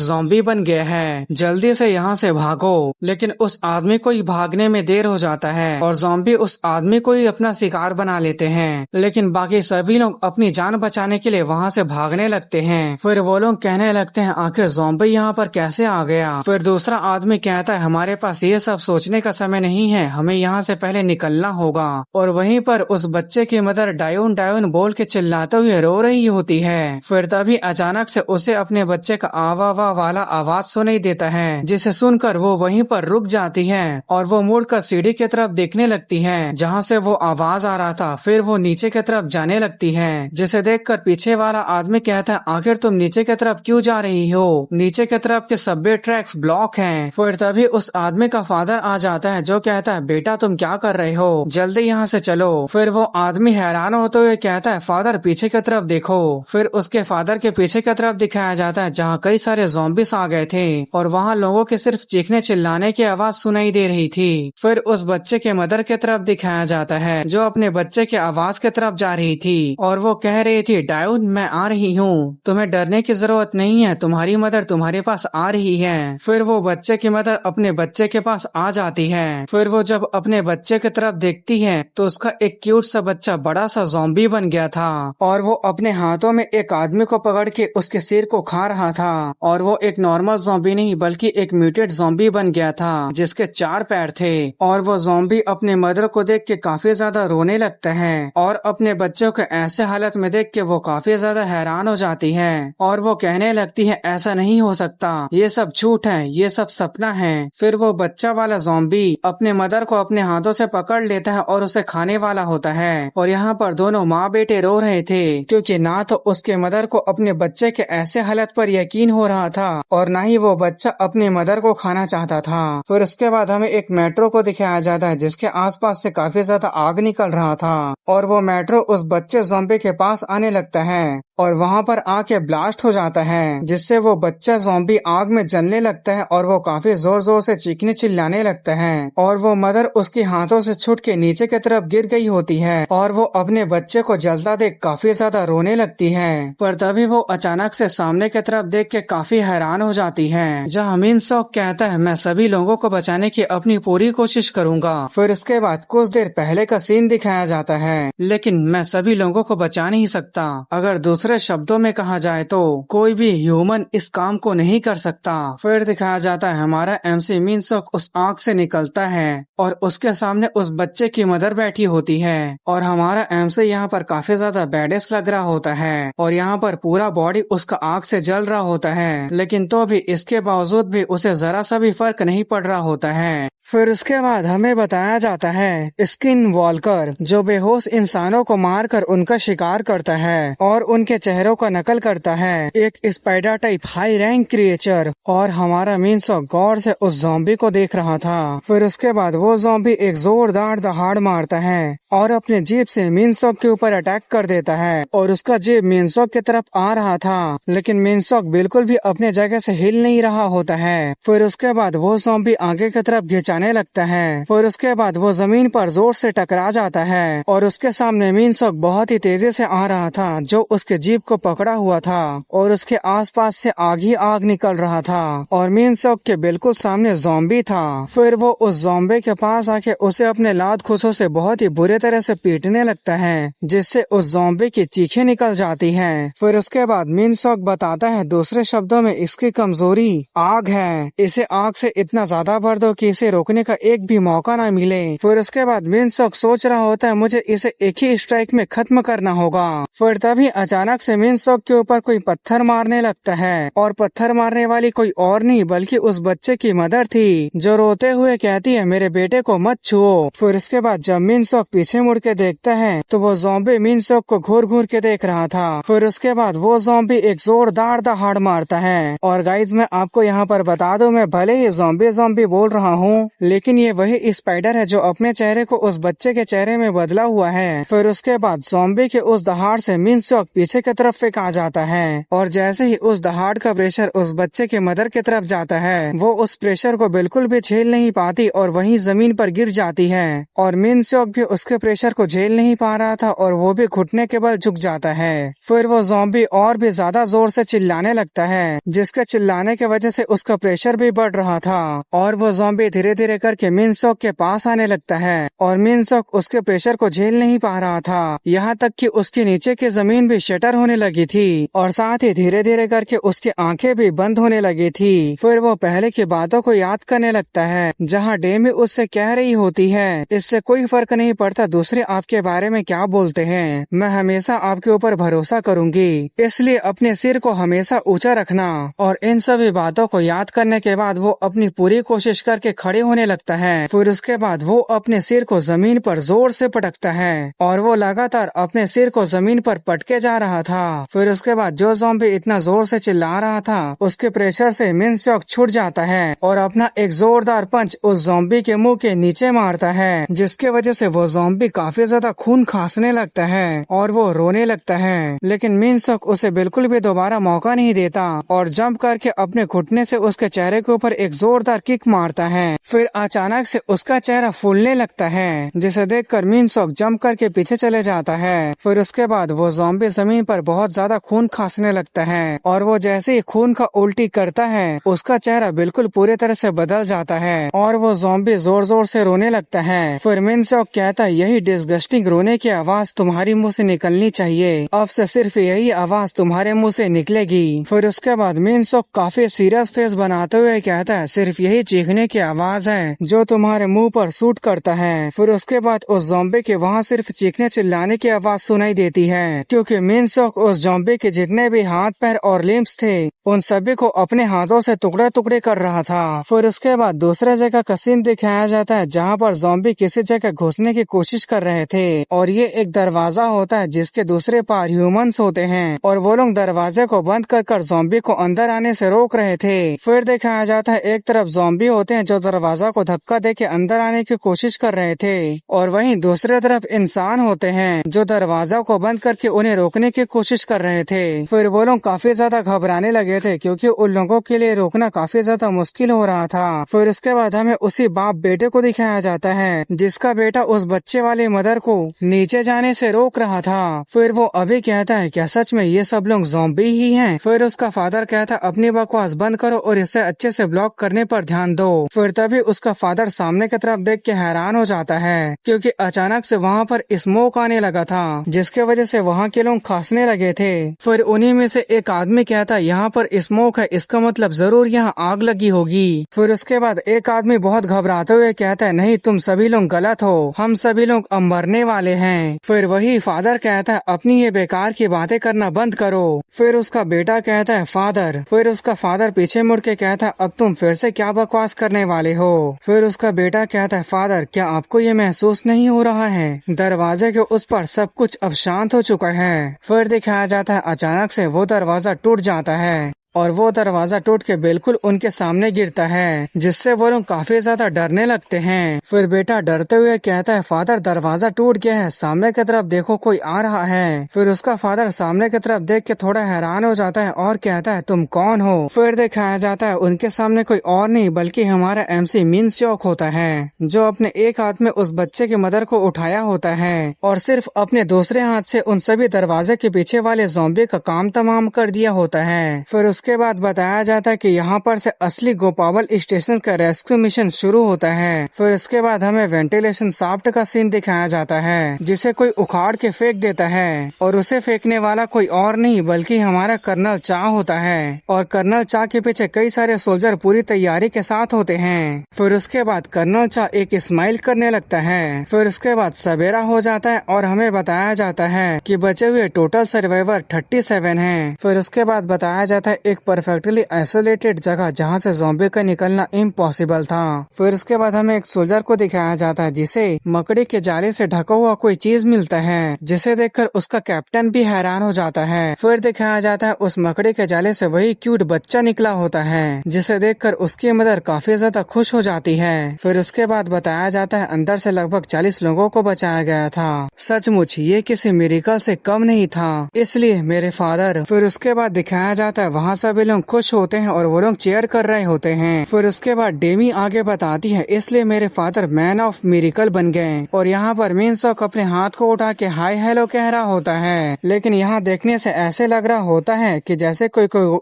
ज़ॉम्बी बन गया है, जल्दी से यहाँ से भागो। लेकिन उस आदमी को ही भागने में देर हो जाता है और ज़ॉम्बी उस आदमी को ही अपना शिकार बना लेते हैं। लेकिन बाकी सभी लोग अपनी जान बचाने के लिए वहाँ से भागने लगते हैं। फिर वो लोग कहने लगते हैं आखिर ज़ॉम्बी यहाँ पर कैसे आ गया। फिर दूसरा आदमी कहता है हमारे पास ये सब सोचने का समय नहीं है, हमें यहाँ से पहले निकलना होगा। और वहीं पर उस बच्चे की मदर डायोन डायोन बोल के चिल्लाते हुए रो रही होती है। फिर तभी अचानक से उसे अपने बच्चे का आवा वाह वाला आवाज सुनाई देता है, जिसे सुनकर वो वहीं पर रुक जाती है और वो मुड़कर सीढ़ी की तरफ देखने लगती है जहाँ से वो आवाज आ रहा था। फिर वो नीचे की तरफ जाने लगती है, जिसे देखकर पीछे वाला आदमी कहता है आखिर तुम नीचे की तरफ क्यों जा रही हो, नीचे की तरफ के सबवे ट्रैक्स ब्लॉक हैं। फिर तभी उस आदमी का फादर आ जाता है जो कहता है बेटा तुम क्या कर रहे हो, जल्दी यहाँ से चलो। फिर वो आदमी हैरान होते हुए कहता है फादर पीछे की तरफ देखो। फिर उसके फादर के पीछे की तरफ दिखाया जाता है जहाँ कई सारे ज़ॉम्बीस आ गए थे और वहाँ लोगों के सिर्फ चीखने चिल्लाने की आवाज सुनाई दे रही थी। फिर उस बच्चे के मदर की तरफ दिखाया जाता है जो अपने बच्चे के आवाज की तरफ जा रही थी और वो कह रही थी डायोन मैं आ रही हूँ, तुम्हें डरने की जरूरत नहीं है, तुम्हारी मदर तुम्हारे पास आ रही है। फिर वो बच्चे की मदर अपने बच्चे के पास आ जाती है। फिर वो जब अपने बच्चे की तरफ देखती है तो उसका एक क्यूट सा बच्चा बड़ा सा ज़ॉम्बी बन गया था और वो अपने हाथों में एक आदमी को पकड़ के उसके सिर को खा रहा था और वो एक नॉर्मल ज़ॉम्बी नहीं बल्कि एक म्यूटेड ज़ॉम्बी बन गया था जिसके 4 पैर थे। और वो ज़ॉम्बी अपने मदर को देख के काफी ज्यादा रोने लगता है और अपने बच्चों को ऐसे हालत में देख के वो काफी ज्यादा हैरान हो जाती है और वो कहने लगती है ऐसा नहीं हो सकता, ये सब झूठ है, ये सब सपना है। फिर वो बच्चा वाला ज़ॉम्बी अपने मदर को अपने हाथों से पकड़ लेता है और उसे खाने वाला होता है। और यहाँ पर दोनों माँ बेटे रो रहे थे क्योंकि ना तो उसके मदर को अपने बच्चे के ऐसे हालत पर यकीन हो रहा था और ना ही वो बच्चा अपने मदर को खाना चाहता था। फिर उसके बाद हमें एक मेट्रो को दिखाया जाता है जिसके आसपास से काफी ज्यादा आग निकल रहा था और वो मेट्रो उस बच्चे ज़ॉम्बी के पास आने लगता है और वहाँ पर आके ब्लास्ट हो जाता है जिससे वो बच्चा ज़ॉम्बी आग में जलने लगता है और वो काफी जोर जोर से चीखने चिल्लाने लगता है और वो मदर उसके हाथों से छूट के नीचे की तरफ गिर गई होती है और वो अपने बच्चे को जलता देख काफी ज्यादा रोने लगती है। पर तभी वो अचानक से सामने की तरफ देख के काफी हैरान हो जाती है जहाँ मिन सॉक कहता है मैं सभी लोगों को बचाने की अपनी पूरी कोशिश करूंगा। फिर उसके बाद कुछ देर पहले का सीन दिखाया जाता है, लेकिन मैं सभी लोगों को बचा नहीं सकता। अगर दूसरे शब्दों में कहा जाए तो कोई भी ह्यूमन इस काम को नहीं कर सकता। फिर दिखाया जाता है हमारा MC मिन सॉक उस आग से निकलता है और उसके सामने उस बच्चे की मदर बैठी होती है और हमारा MC यहाँ पर काफी ज्यादा बैडेस लग रहा होता है और यहाँ पर पूरा बॉडी उसका आग से जल रहा होता है, लेकिन तो भी इसके बावजूद भी उसे जरा सा भी फर्क नहीं पड़ रहा होता है। फिर उसके बाद हमें बताया जाता है स्किन वॉल्कर जो बेहोश इंसानों को मारकर उनका शिकार करता है और उनके चेहरों का नकल करता है, एक spider type high rank creature. और हमारा मिन सॉक गौर से उस ज़ॉम्बी को देख रहा था। फिर उसके बाद वो ज़ॉम्बी एक जोरदार दहाड़ मारता है और अपने जीप से मिन सॉक के ऊपर अटैक कर देता है और उसका जीप मिन सॉक की तरफ आ रहा था, लेकिन मिन सॉक बिल्कुल भी अपने जगह से हिल नहीं रहा होता है। फिर उसके बाद वो ज़ॉम्बी आगे की तरफ घिंचाने लगता है। फिर उसके बाद वो जमीन पर जोर से टकरा जाता है और उसके सामने मिन सॉक बहुत ही तेजी से आ रहा था जो उसके जीप को पकड़ा हुआ था और उसके आसपास से आग ही आग निकल रहा था और मिन सॉक के बिल्कुल सामने ज़ॉम्बी था। फिर वो उस ज़ॉम्बी के पास आके उसे अपने लात खुशों से बहुत ही बुरे तरह से पीटने लगता है जिससे उस ज़ॉम्बी की चीखें निकल जाती हैं। फिर उसके बाद मिन सॉक बताता है दूसरे शब्दों में इसकी कमजोरी आग है, इसे आग से इतना ज्यादा भर दो कि इसे रोकना रोकने का एक भी मौका ना मिले। फिर उसके बाद मिनसोक सोच रहा होता है मुझे इसे एक ही स्ट्राइक में खत्म करना होगा। फिर तभी अचानक से मिनसोक के ऊपर कोई पत्थर मारने लगता है और पत्थर मारने वाली कोई और नहीं बल्कि उस बच्चे की मदर थी, जो रोते हुए कहती है मेरे बेटे को मत छुओ। फिर उसके बाद जब मिनसोक पीछे मुड़ के देखता है तो वो ज़ॉम्बी मिनसोक को घूर घूर के देख रहा था। फिर उसके बाद वो ज़ॉम्बी एक जोरदार दहाड़ मारता है। और गाइज मैं आपको यहाँ पर बता दूं, मैं भले ही ज़ॉम्बी बोल रहा हूँ लेकिन ये वही स्पाइडर है जो अपने चेहरे को उस बच्चे के चेहरे में बदला हुआ है। फिर उसके बाद ज़ॉम्बी के उस दहाड़ से मिनसोक पीछे की तरफ फेंका जाता है और जैसे ही उस दहाड़ का प्रेशर उस बच्चे के मदर की तरफ जाता है वो उस प्रेशर को बिल्कुल भी झेल नहीं पाती और वहीं जमीन पर गिर जाती है। और मिनसोक भी उसके प्रेशर को झेल नहीं पा रहा था और वो भी घुटने के बल झुक जाता है। फिर वो ज़ॉम्बी और भी ज्यादा जोर से चिल्लाने लगता है, जिसके चिल्लाने की वजह से उसका प्रेशर भी बढ़ रहा था और वो ज़ॉम्बी धीरे धीरे करके मिनसोक के पास आने लगता है और मिनसोक उसके प्रेशर को झेल नहीं पा रहा था, यहाँ तक कि उसके नीचे की जमीन भी शटर होने लगी थी और साथ ही धीरे धीरे करके उसकी आंखें भी बंद होने लगी थी। फिर वो पहले की बातों को याद करने लगता है जहाँ डेमी उससे कह रही होती है इससे कोई फर्क नहीं पड़ता दूसरे आपके बारे में क्या बोलते हैं, मैं हमेशा आपके ऊपर भरोसा करूंगी, इसलिए अपने सिर को हमेशा ऊंचा रखना। और इन सभी बातों को याद करने के बाद वो अपनी पूरी कोशिश करके खड़े होने लगता है। फिर उसके बाद वो अपने सिर को जमीन पर जोर से पटकता है और वो लगातार अपने सिर को जमीन पर पटके जा रहा था। फिर उसके बाद जो ज़ॉम्बी इतना जोर से चिल्ला रहा था उसके प्रेशर से मिनसोक छूट जाता है और अपना एक जोरदार पंच उस ज़ॉम्बी के मुंह के नीचे मारता है, जिसके वजह से वो ज़ॉम्बी काफी ज्यादा खून खांसने लगता है और वो रोने लगता है। लेकिन मिनसोक उसे बिल्कुल भी दोबारा मौका नहीं देता और जंप करके अपने घुटने से उसके चेहरे के ऊपर एक जोरदार किक मारता है। फिर अचानक से उसका चेहरा फूलने लगता है, जिसे देखकर मिनसोक जंप करके पीछे चले जाता है। फिर उसके बाद वो ज़ॉम्बी जमीन पर बहुत ज्यादा खून खांसने लगता है और वो जैसे ही खून का उल्टी करता है उसका चेहरा बिल्कुल पूरी तरह से बदल जाता है और वो ज़ॉम्बी जोर जोर से रोने लगता है। फिर मिनसोक कहता है यही डिस्गस्टिंग रोने की आवाज तुम्हारी मुंह से निकलनी चाहिए, अब से सिर्फ यही आवाज तुम्हारे मुंह से निकलेगी। फिर उसके बाद मिनसोक काफी सीरियस फेस बनाते हुए कहता है सिर्फ यही चीखने की आवाज है जो तुम्हारे मुंह पर सूट करता है। फिर उसके बाद उस ज़ॉम्बी के वहाँ सिर्फ चीखने चिल्लाने की आवाज सुनाई देती है, क्योंकि मिनसोक उस ज़ॉम्बी के जितने भी हाथ पैर और लिम्स थे उन सभी को अपने हाथों से टुकड़े टुकड़े कर रहा था। फिर उसके बाद दूसरे जगह का सीन दिखाया जाता है जहाँ पर ज़ॉम्बी किसी जगह घुसने की कोशिश कर रहे थे और ये एक दरवाजा होता है जिसके दूसरे पार ह्यूमंस होते हैं और वो लोग दरवाजे को बंद कर ज़ॉम्बी को अंदर आने से रोक रहे थे। फिर दिखाया जाता है एक तरफ ज़ॉम्बी होते हैं जो दरवाजा को धक्का देके अंदर आने की कोशिश कर रहे थे और वहीं दूसरे तरफ इंसान होते हैं जो दरवाजा को बंद करके उन्हें रोकने की कोशिश कर रहे थे। फिर वो लोग काफी ज्यादा घबराने लगे थे क्योंकि उन लोगों के लिए रोकना काफी ज्यादा मुश्किल हो रहा था। फिर उसके बाद हमें उसी बाप बेटे को दिखाया जाता है जिसका बेटा उस बच्चे वाले मदर को नीचे जाने से रोक रहा था। फिर वो अभी कहता है क्या सच में ये सब लोग ज़ॉम्बी ही हैं? फिर उसका फादर कहता है अपनी बकवास बंद करो और इसे अच्छे से ब्लॉक करने पर ध्यान दो। फिर तभी उसका फादर सामने की तरफ देख के हैरान हो जाता है क्योंकि अचानक से वहाँ पर स्मोक आने लगा था जिसके वजह से वहाँ के लोग खांसने लगे थे। फिर उन्हीं में से एक आदमी कहता है यहाँ पर स्मोक है, इसका मतलब जरूर यहाँ आग लगी होगी। फिर उसके बाद एक आदमी बहुत घबराते हुए कहता है नहीं तुम सभी लोग गलत हो, हम सभी लोग अब मरने वाले हैं। फिर वही फादर कहता है अपनी ये बेकार की बातें करना बंद करो। फिर उसका बेटा कहता है फादर। फिर उसका फादर पीछे मुड़ के कहता है अब तुम फिर से क्या बकवास करने वाले हो? फिर उसका बेटा कहता है फादर क्या आपको ये महसूस नहीं हो रहा है दरवाजे के उस पर सब कुछ अब शांत हो चुका है? फिर दिखाया जाता है अचानक से वो दरवाजा टूट जाता है और वो दरवाजा टूट के बिल्कुल उनके सामने गिरता है जिससे वो लोग काफी ज्यादा डरने लगते हैं। फिर बेटा डरते हुए कहता है फादर दरवाजा टूट गया है, सामने की तरफ देखो कोई आ रहा है। फिर उसका फादर सामने की तरफ देख के थोड़ा हैरान हो जाता है और कहता है तुम कौन हो? फिर दिखाया जाता है उनके सामने कोई और नहीं बल्कि हमारा MC मिनसोक होता है जो अपने एक हाथ में उस बच्चे के मदर को उठाया होता है और सिर्फ अपने दूसरे हाथ से उन सभी दरवाजे के पीछे वाले ज़ॉम्बी का काम तमाम कर दिया होता है। फिर उसके बाद बताया जाता है कि यहाँ पर से असली गोपावल स्टेशन का रेस्क्यू मिशन शुरू होता है। फिर उसके बाद हमें वेंटिलेशन शाफ्ट का सीन दिखाया जाता है, जिसे कोई उखाड़ के फेंक देता है और उसे फेंकने वाला कोई और नहीं बल्कि हमारा कर्नल चा होता है। और कर्नल चा के पीछे कई सारे सोल्जर पूरी तैयारी के साथ होते हैं। फिर उसके बाद कर्नल चा एक स्माइल करने लगता है। फिर उसके बाद सवेरा हो जाता है और हमें बताया जाता है कि बचे हुए टोटल सर्वाइवर 37 हैं। फिर उसके बाद बताया जाता है एक परफेक्टली आइसोलेटेड जगह जहाँ से ज़ॉम्बी का निकलना इम्पॉसिबल था। फिर उसके बाद हमें एक सोल्जर को दिखाया जाता है जिसे मकड़ी के जाले से ढका हुआ कोई चीज मिलता है, जिसे देखकर उसका कैप्टन भी हैरान हो जाता है। फिर दिखाया जाता है उस मकड़ी के जाले से वही क्यूट बच्चा निकला होता है, जिसे देखकर उसकी मदर काफी ज्यादा खुश हो जाती है। फिर उसके बाद बताया जाता है अंदर से लगभग 40 लोगों को बचाया गया था। सचमुच ये किसी मिरेकल से कम नहीं था, इसलिए मेरे फादर। फिर उसके बाद दिखाया जाता है वहाँ सभी लोग खुश होते हैं और वो लोग चेयर कर रहे होते हैं। फिर उसके बाद डेमी आगे बताती है इसलिए मेरे फादर मैन ऑफ मिरेकल बन गए। और यहाँ पर मिनसॉक अपने हाथ को उठा के हाय हेलो कह रहा होता है, लेकिन यहाँ देखने से ऐसे लग रहा होता है कि जैसे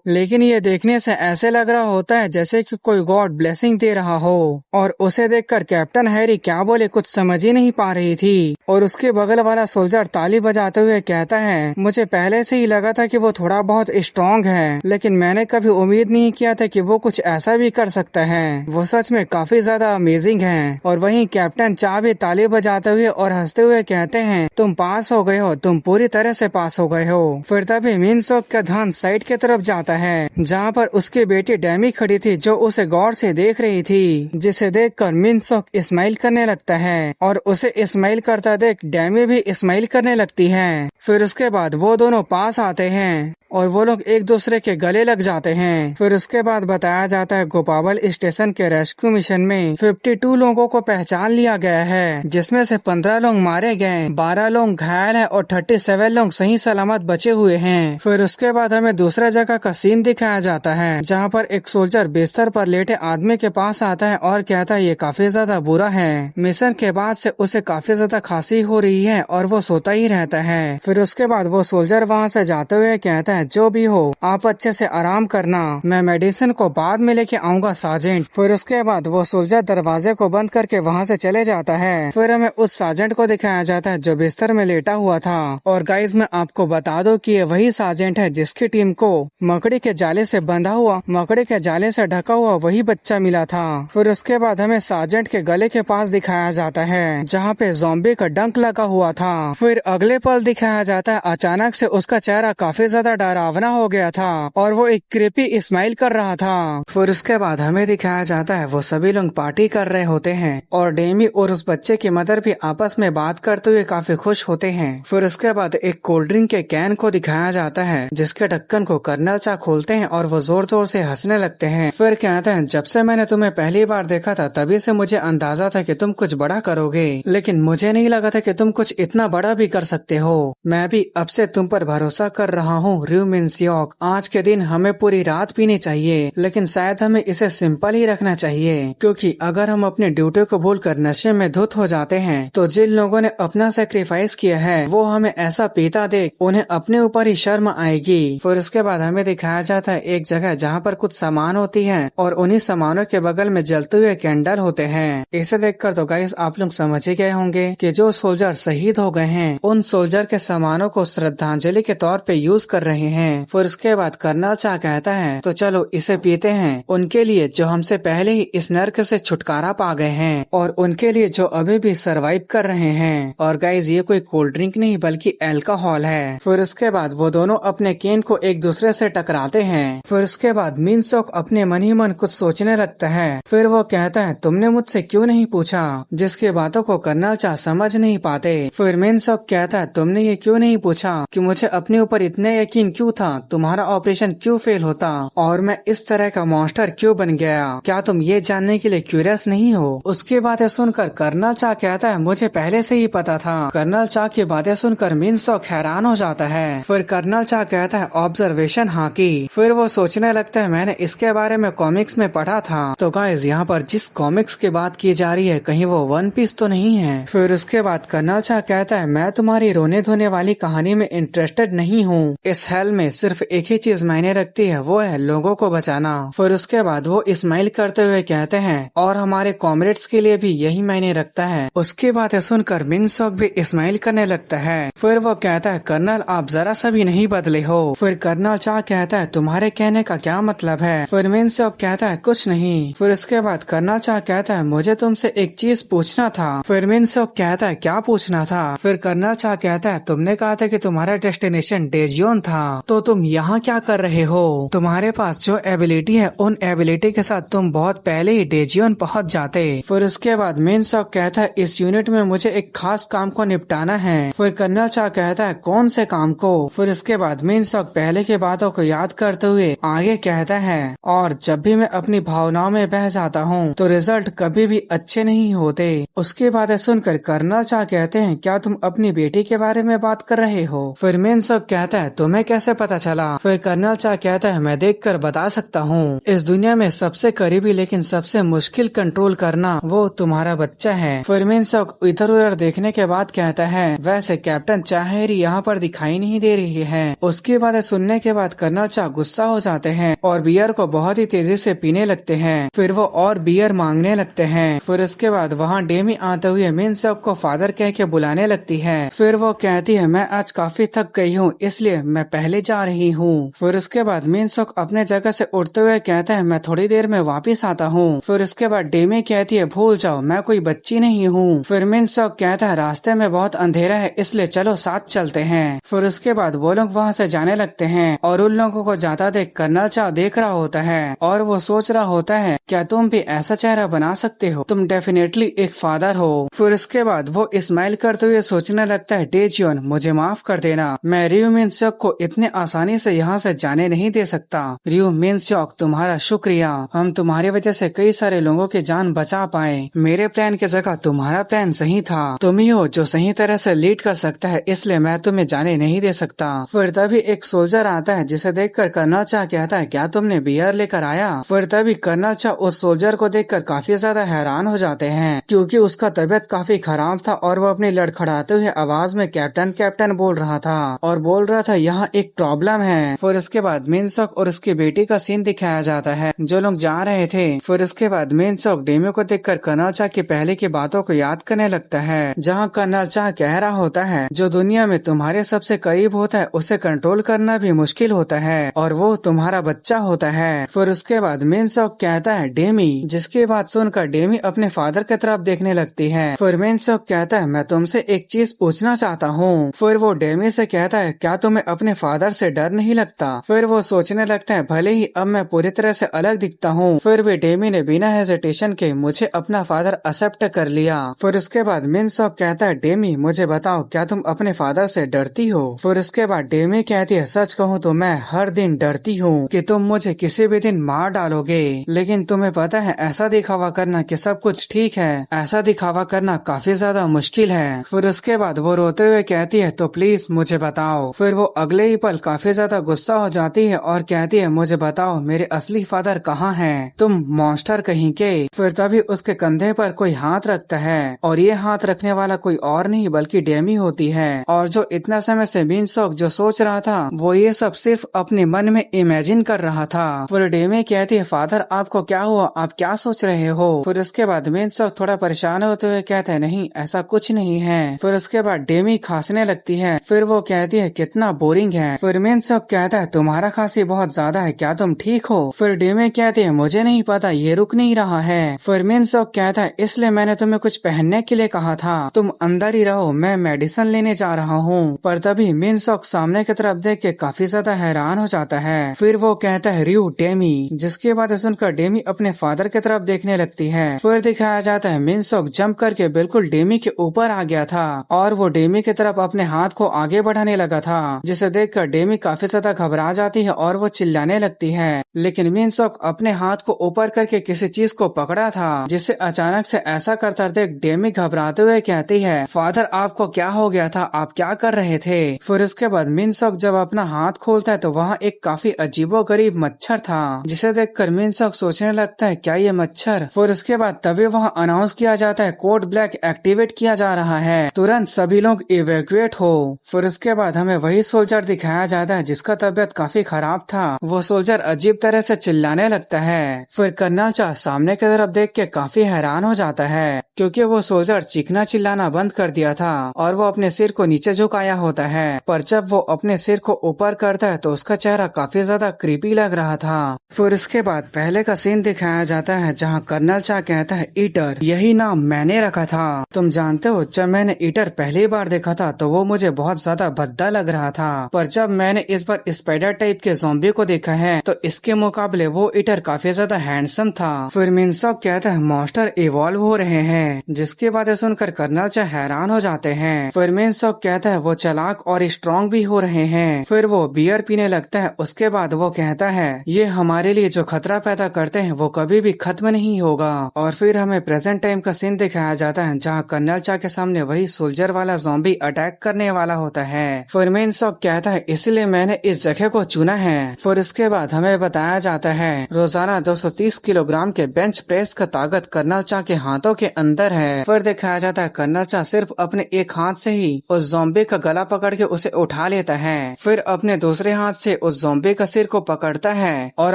लेकिन ये देखने से ऐसे लग रहा होता है जैसे कि कोई गॉड ब्लेसिंग दे रहा हो। और उसे देखकर कैप्टन हैरी क्या बोले कुछ समझ ही नहीं पा रही थी। और उसके बगल वाला सोल्जर ताली बजाते हुए कहता है मुझे पहले से ही लगा था कि वो थोड़ा बहुत स्ट्रॉन्ग है, लेकिन मैंने कभी उम्मीद नहीं किया था कि वो कुछ ऐसा भी कर सकता है। वो सच में काफी ज्यादा अमेजिंग है। और वहीं कैप्टन चा भी ताली बजाते हुए और हंसते हुए कहते हैं तुम पास हो गए हो, तुम पूरी तरह से पास हो गए हो। फिर तभी मिनसॉक का ध्यान साइड की तरफ जाता है जहाँ पर उसकी बेटी डेमी खड़ी थी, जो उसे गौर से देख रही थी, जिसे देखकर मिनसॉक स्माइल करने लगता है और उसे स्माइल करता देख डेमी भी स्माइल करने लगती है। फिर उसके बाद वो दोनों पास आते हैं और वो लोग एक दूसरे के गले लग जाते हैं। फिर उसके बाद बताया जाता है गोपावल स्टेशन के रेस्क्यू मिशन में 52 लोगों को पहचान लिया गया है, जिसमें से 15 लोग मारे गए, 12 लोग घायल हैं और 37 लोग सही सलामत बचे हुए हैं। फिर उसके बाद हमें दूसरा जगह का सीन दिखाया जाता है जहाँ पर एक सोल्जर बिस्तर पर लेटे आदमी के पास आता है और कहता है ये काफी ज्यादा बुरा है। मिशन के बाद से उसे काफी ज्यादा खांसी हो रही है और वो सोता ही रहता है। फिर उसके बाद वो सोल्जर वहाँ से जाते हुए कहता है जो भी हो आप अच्छे से आराम करना, मैं मेडिसिन को बाद में लेके आऊंगा सार्जेंट। फिर उसके बाद वो सोल्जर दरवाजे को बंद करके वहाँ से चले जाता है। फिर हमें उस सार्जेंट को दिखाया जाता है जो बिस्तर में लेटा हुआ था। और गाइज मैं आपको बता दूं कि ये वही सार्जेंट है जिसकी टीम को मकड़ी के जाले से बंधा हुआ, मकड़ी के जाले से ढका हुआ वही बच्चा मिला था। फिर उसके बाद हमें सार्जेंट के गले के पास दिखाया जाता है जहाँ पे ज़ॉम्बी का डंक लगा हुआ था। फिर अगले पल दिखाया जाता है अचानक से उसका चेहरा काफी ज्यादा डरावना हो गया था और वो एक क्रीपी स्माइल कर रहा था। फिर उसके बाद हमें दिखाया जाता है वो सभी लोग पार्टी कर रहे होते हैं और डेमी और उस बच्चे की मदर भी आपस में बात करते हुए काफी खुश होते हैं। फिर उसके बाद एक कोल्ड ड्रिंक के कैन को दिखाया जाता है जिसके ढक्कन को कर्नल चा खोलते हैं और वो जोर जोर से हंसने लगते हैं। फिर कहते हैं जब से मैंने तुम्हें पहली बार देखा था तभी से मुझे अंदाजा था कि तुम कुछ बड़ा करोगे, लेकिन मुझे नहीं लगा था कि तुम कुछ इतना बड़ा भी कर सकते हो। मैं भी अब से तुम पर भरोसा कर रहा हूँ र्यू मिनसियोक। आज के दिन हमें पूरी रात पीनी चाहिए, लेकिन शायद हमें इसे सिंपल ही रखना चाहिए, क्योंकि अगर हम अपनी ड्यूटी को भूलकर नशे में धुत हो जाते हैं तो जिन लोगों ने अपना सेक्रीफाइस किया है वो हमें ऐसा पीता देख उन्हें अपने ऊपर ही शर्म आएगी। फिर उसके बाद हमें दिखाया जाता है एक जगह जहाँ पर कुछ सामान होती है और उन्हीं सामानों के बगल में जलते हुए कैंडल होते हैं। इसे देखकर तो गाइस आप लोग समझ ही गए होंगे कि जो सोल्जर शहीद हो गए हैं उन सोल्जर के सामानों को श्रद्धांजलि के तौर पे यूज कर रहे हैं। फिर उसके बाद कर्नल चा कहता है तो चलो इसे पीते हैं, उनके लिए जो हमसे पहले ही इस नर्क से छुटकारा पा गए हैं और उनके लिए जो अभी भी सरवाइव कर रहे हैं। और गाइज ये कोई कोल्ड ड्रिंक नहीं बल्कि अल्कोहल है। फिर उसके बाद वो दोनों अपने केन को एक दूसरे से टकराते हैं। फिर उसके बाद मिनसॉक अपने मन ही मन कुछ सोचने लगता है। फिर वो कहता है तुमने मुझसे क्यों नहीं पूछा, जिसकी बातों को कर्नल चा समझ नहीं पाते। फिर मिनसॉक कहता है तुमने ये क्यों नहीं पूछा कि मुझे अपने ऊपर इतने यकीन क्यों था, तुम्हारा ऑपरेशन क्यों फेल होता और मैं इस तरह का मॉन्स्टर क्यों बन गया, क्या तुम ये जानने के लिए क्यूरियस नहीं हो। उसकी बातें सुनकर कर्नल चा कहता है मुझे पहले से ही पता था। कर्नल चा की बातें सुनकर मिनसॉक हैरान हो जाता है। फिर कर्नल चा कहता है ऑब्जर्वेशन हाँ की। फिर वो सोचने लगता है मैंने इसके बारे में कॉमिक्स में पढ़ा था। तो गाइस यहाँ पर जिस कॉमिक्स की बात की जा रही है कहीं वो वन पीस तो नहीं है। फिर उसके बाद कर्नल चा कहता है मैं तुम्हारी रोने धोने वाली कहानी में इंटरेस्टेड नहीं हूँ। इस हेल में सिर्फ एक ही चीज मायने रखती है, वो है लोगों को बचाना। फिर उसके बाद वो स्माइल करते हुए कहते हैं और हमारे कॉमरेड्स के लिए भी यही मायने रखता है। उसकी बातें सुनकर मिनसॉक भी स्माइल करने लगता है। फिर वो कहता है कर्नल आप जरा सा भी नहीं बदले हो। फिर कर्नल चा कहता है तुम्हारे कहने का क्या मतलब है। फिर मिनसॉक कहता है कुछ नहीं। फिर उसके बाद कर्नल चा कहता है मुझे तुमसे एक चीज पूछना था। फिर मिनसॉक कहता है क्या पूछना था। फिर कर्नल चा कहता है तुमने कहा था कि तुम्हारा डेस्टिनेशन डेजियोन था, तो तुम यहाँ क्या कर रहे हो। तुम्हारे पास जो एबिलिटी है उन एबिलिटी के साथ तुम बहुत पहले ही डेजियोन पहुँच जाते। फिर उसके बाद मिनसॉक कहता है इस यूनिट में मुझे एक खास काम को निपटाना है। फिर कर्नल चा कहता है कौन से काम को। फिर उसके बाद मिनसॉक पहले की बातों को याद करते हुए आगे कहता है और जब भी मैं अपनी भावनाओं में बह जाता हूँ तो रिजल्ट कभी भी अच्छे नहीं होते। उसकी बातें सुनकर कर्नल चा कहते हैं क्या तुम अपनी बेटी के बारे में बात कर रहे हो। फिर मिनसॉक कहता है तुम्हें कैसे पता चला। फिर कर्नल चा कहता है मैं देखकर बता सकता हूँ। इस दुनिया में सबसे करीबी लेकिन सबसे मुश्किल कंट्रोल करना वो तुम्हारा बच्चा है। फिर मिनसॉक इधर उधर देखने के बाद कहता है वैसे कैप्टन चाहेरी यहाँ पर दिखाई नहीं दे रही है। उसकी बातें सुनने के बाद कर्नल चा गुस्सा हो जाते हैं और बियर को बहुत ही तेजी से पीने लगते हैं। फिर वो और बियर मांगने लगते हैं। फिर उसके बाद वहाँ डेमी आते हुए मिनसॉक को फादर कह के बुलाने लगती है। फिर वो कहती है मैं आज काफी थक गई हूँ इसलिए मैं पहले जा रही हूँ। फिर उसके बाद मिनसॉक अपने जगह से उठते हुए कहता है मैं थोड़ी देर में वापस आता हूँ। फिर उसके बाद डेमी कहती है भूल जाओ मैं कोई बच्ची नहीं हूँ। फिर मिनसॉक कहता है रास्ते में बहुत अंधेरा है इसलिए चलो साथ चलते हैं। फिर उसके बाद वो लोग वहाँ से जाने लगते हैं और उन लोगों को जाता देख कर्नल चा देख रहा होता है और वो सोच रहा होता है क्या तुम भी ऐसा चेहरा बना सकते हो, तुम डेफिनेटली एक फादर हो। फिर उसके बाद वो स्माइल करते हुए सोचने लगता है डेजियोन मुझे माफ कर देना, मैं रियो मिनसॉक को इतने आसानी से यहाँ से जाने नहीं दे सकता। रियो मिनसॉक तुम्हारा शुक्रिया, हम तुम्हारी वजह से कई सारे लोगों की जान बचा पाए। मेरे प्लान की जगह तुम्हारा प्लान सही था, तुम ही हो जो सही तरह से लीड कर सकता है इसलिए मैं तुम्हें जाने नहीं दे सकता। फिर तभी एक सोल्जर आता है जिसे देखकर कर्नल चा कहता है क्या तुमने बियर लेकर आया। फिर तभी कर्नल चा उस सोल्जर को देखकर काफी ज्यादा हैरान हो जाते हैं क्योंकि उसका तबीयत काफी खराब था और वो अपनी लड़खड़ाते हुए आवाज में कैप्टन कैप्टन बोल रहा था और बोल रहा था यहाँ एक प्रॉब्लम है। फिर उसके बाद मिनसॉक और उसकी बेटी का सीन दिखाया जाता है जो लोग जा रहे थे। फिर उसके बाद मिनसॉक डेमी को देखकर कर्नल चा की पहले की बातों को याद करने लगता है जहाँ कर्नल चा कह रहा होता है जो दुनिया में तुम्हारे सबसे करीब होता है उसे कंट्रोल करना भी मुश्किल होता है और वो तुम्हारा बच्चा होता है। फिर उसके बाद मिनसॉक कहता है डेमी, जिसकी बात सुनकर डेमी अपने फादर की तरफ देखने लगती है। फिर मिनसॉक कहता है मैं तुमसे एक चीज पूछना चाहता हूँ। फिर वो डेमी से कहता है क्या तुम्हें अपने फादर से डर नहीं लगता। फिर वो सोचने लगता है भले ही अब मैं पूरी तरह से अलग दिखता हूँ फिर भी डेमी ने बिना हेजिटेशन के मुझे अपना फादर एक्सेप्ट कर लिया। फिर उसके बाद मिनसॉक कहता है डेमी मुझे बताओ क्या तुम अपने फादर से डरती हो। फिर उसके बाद डेमी कहती है सच कहूँ तो मैं हर दिन डरती हूँ कि तुम मुझे किसी भी दिन मार डालोगे, लेकिन तुम्हें पता है ऐसा दिखावा करना कि सब कुछ ठीक है, ऐसा दिखावा करना काफी ज्यादा मुश्किल है। फिर उसके बाद वो रोते हुए कहती है तो प्लीज मुझे बताओ। फिर वो अगले ही पल काफी ज्यादा गुस्सा हो जाती है और कहती है मुझे बताओ मेरे असली फादर कहाँ हैं, तुम मॉन्स्टर कहीं के। फिर तभी उसके कंधे पर कोई हाथ रखता है और ये हाथ रखने वाला कोई और नहीं बल्कि डेमी होती है और जो इतना समय से मिनसॉक जो सोच रहा था वो ये सब सिर्फ अपने मन में इमेजिन कर रहा था। फिर डेमी कहती है फादर आपको क्या हुआ, आप क्या सोच रहे हो। फिर उसके बाद मिनसॉक थोड़ा परेशान होते हुए कहता है नहीं ऐसा कुछ नहीं है। फिर उसके बाद डेमी खांसने लगती है। फिर वो कहती है कितना बोरिंग है। फिर मिनसॉक कहता है तुम्हारा खांसी बहुत ज्यादा है, क्या तुम ठीक हो। फिर डेमी कहती है मुझे नहीं पता ये रुक नहीं रहा है। फिर मिनसॉक कहता है इसलिए मैंने तुम्हें कुछ पहनने के लिए कहा था, तुम अंदर ही रहो मैं मेडिसिन लेने जा रहा हूँ। पर तभी मिनसॉक सामने की तरफ देख के काफी ज्यादा हैरान हो जाता है। फिर वो कहता है रियो डेमी, जिसके बाद सुनकर डेमी अपने फादर की तरफ देखने लगती है। फिर दिखाया जाता है मिनसॉक जंप करके बिल्कुल डेमी के ऊपर आ गया था और वो डेमी की तरफ अपने हाथ को आगे बढ़ाने लगा था, जिसे देखकर डेमी काफी ज्यादा घबरा जाती है और वो चिल्लाने लगती है। लेकिन मिनसॉक अपने हाथ को ऊपर करके किसी चीज को पकड़ा था, जिसे अचानक से ऐसा करता देख डेमी घबराते हुए कहती है फादर आपको क्या हो गया था, आप क्या कर रहे थे। फिर उसके बाद मिनसॉक जब अपना हाथ खोलता है तो वहाँ एक काफी अजीबोगरीब मच्छर था, जिसे देखकर मिनसॉक सोचने लगता है क्या ये मच्छर। फिर उसके बाद तभी वहाँ अनाउंस किया जाता है कोड ब्लैक एक्टिवेट किया जा रहा है, तुरंत सभी लोग इवैक्यूएट एक्टिवेट हो। फिर उसके बाद हमें वही सोल्जर दिखाया जाता है जिसका तबीयत काफी खराब था। वो सोल्जर अजीब तरह से चिल्लाने लगता है। फिर कर्नल चा सामने की तरफ देख के काफी हैरान हो जाता है क्योंकि वो सोल्जर चीखना चिल्लाना बंद कर दिया था और वो अपने सिर को नीचे झुकाया होता है। पर जब वो अपने सिर को ऊपर करता है तो उसका चेहरा काफी ज्यादा क्रीपी लग रहा था। फिर उसके बाद पहले का सीन दिखाया जाता है जहाँ कर्नल चा कहता है ईटर, यही नाम मैंने रखा था। तुम जानते हो जब मैंने ईटर पहली बार देखा था तो वो मुझे बहुत ज्यादा भद्दा लग रहा था, पर जब मैंने इस बार स्पाइडर टाइप के ज़ॉम्बी को देखा है तो इसके मुकाबले वो ईटर काफी ज्यादा हैंडसम था। फिर मिनसॉक कहता है मॉन्स्टर इवॉल्व हो रहे हैं, जिसकी बातें सुनकर कर्नल चा हैरान हो जाते हैं। फिर मिनसॉक कहता है वो चालाक और स्ट्रॉन्ग भी हो रहे हैं। फिर वो बियर पीने लगता है। उसके बाद वो कहता है ये हमारे लिए जो खतरा पैदा करते हैं वो कभी भी खत्म नहीं होगा। और फिर हमें प्रेजेंट टाइम का सीन दिखाया जाता है जहाँ कर्नल चा के सामने वही सोल्जर वाला ज़ॉम्बी अटैक करने वाला होता है। फिर मिनसॉक कहता है इसलिए मैंने इस जगह को चुना है। फिर उसके बाद हमें बताया जाता है रोजाना 230 किलोग्राम के बेंच प्रेस का ताकत कर्नल चा के हाथों के अंदर है। फिर दिखाया जाता है कर्नल चा सिर्फ अपने एक हाथ से ही उस ज़ॉम्बी का गला पकड़ के उसे उठा लेता है। फिर अपने दूसरे हाथ से उस ज़ॉम्बी का सिर को पकड़ता है और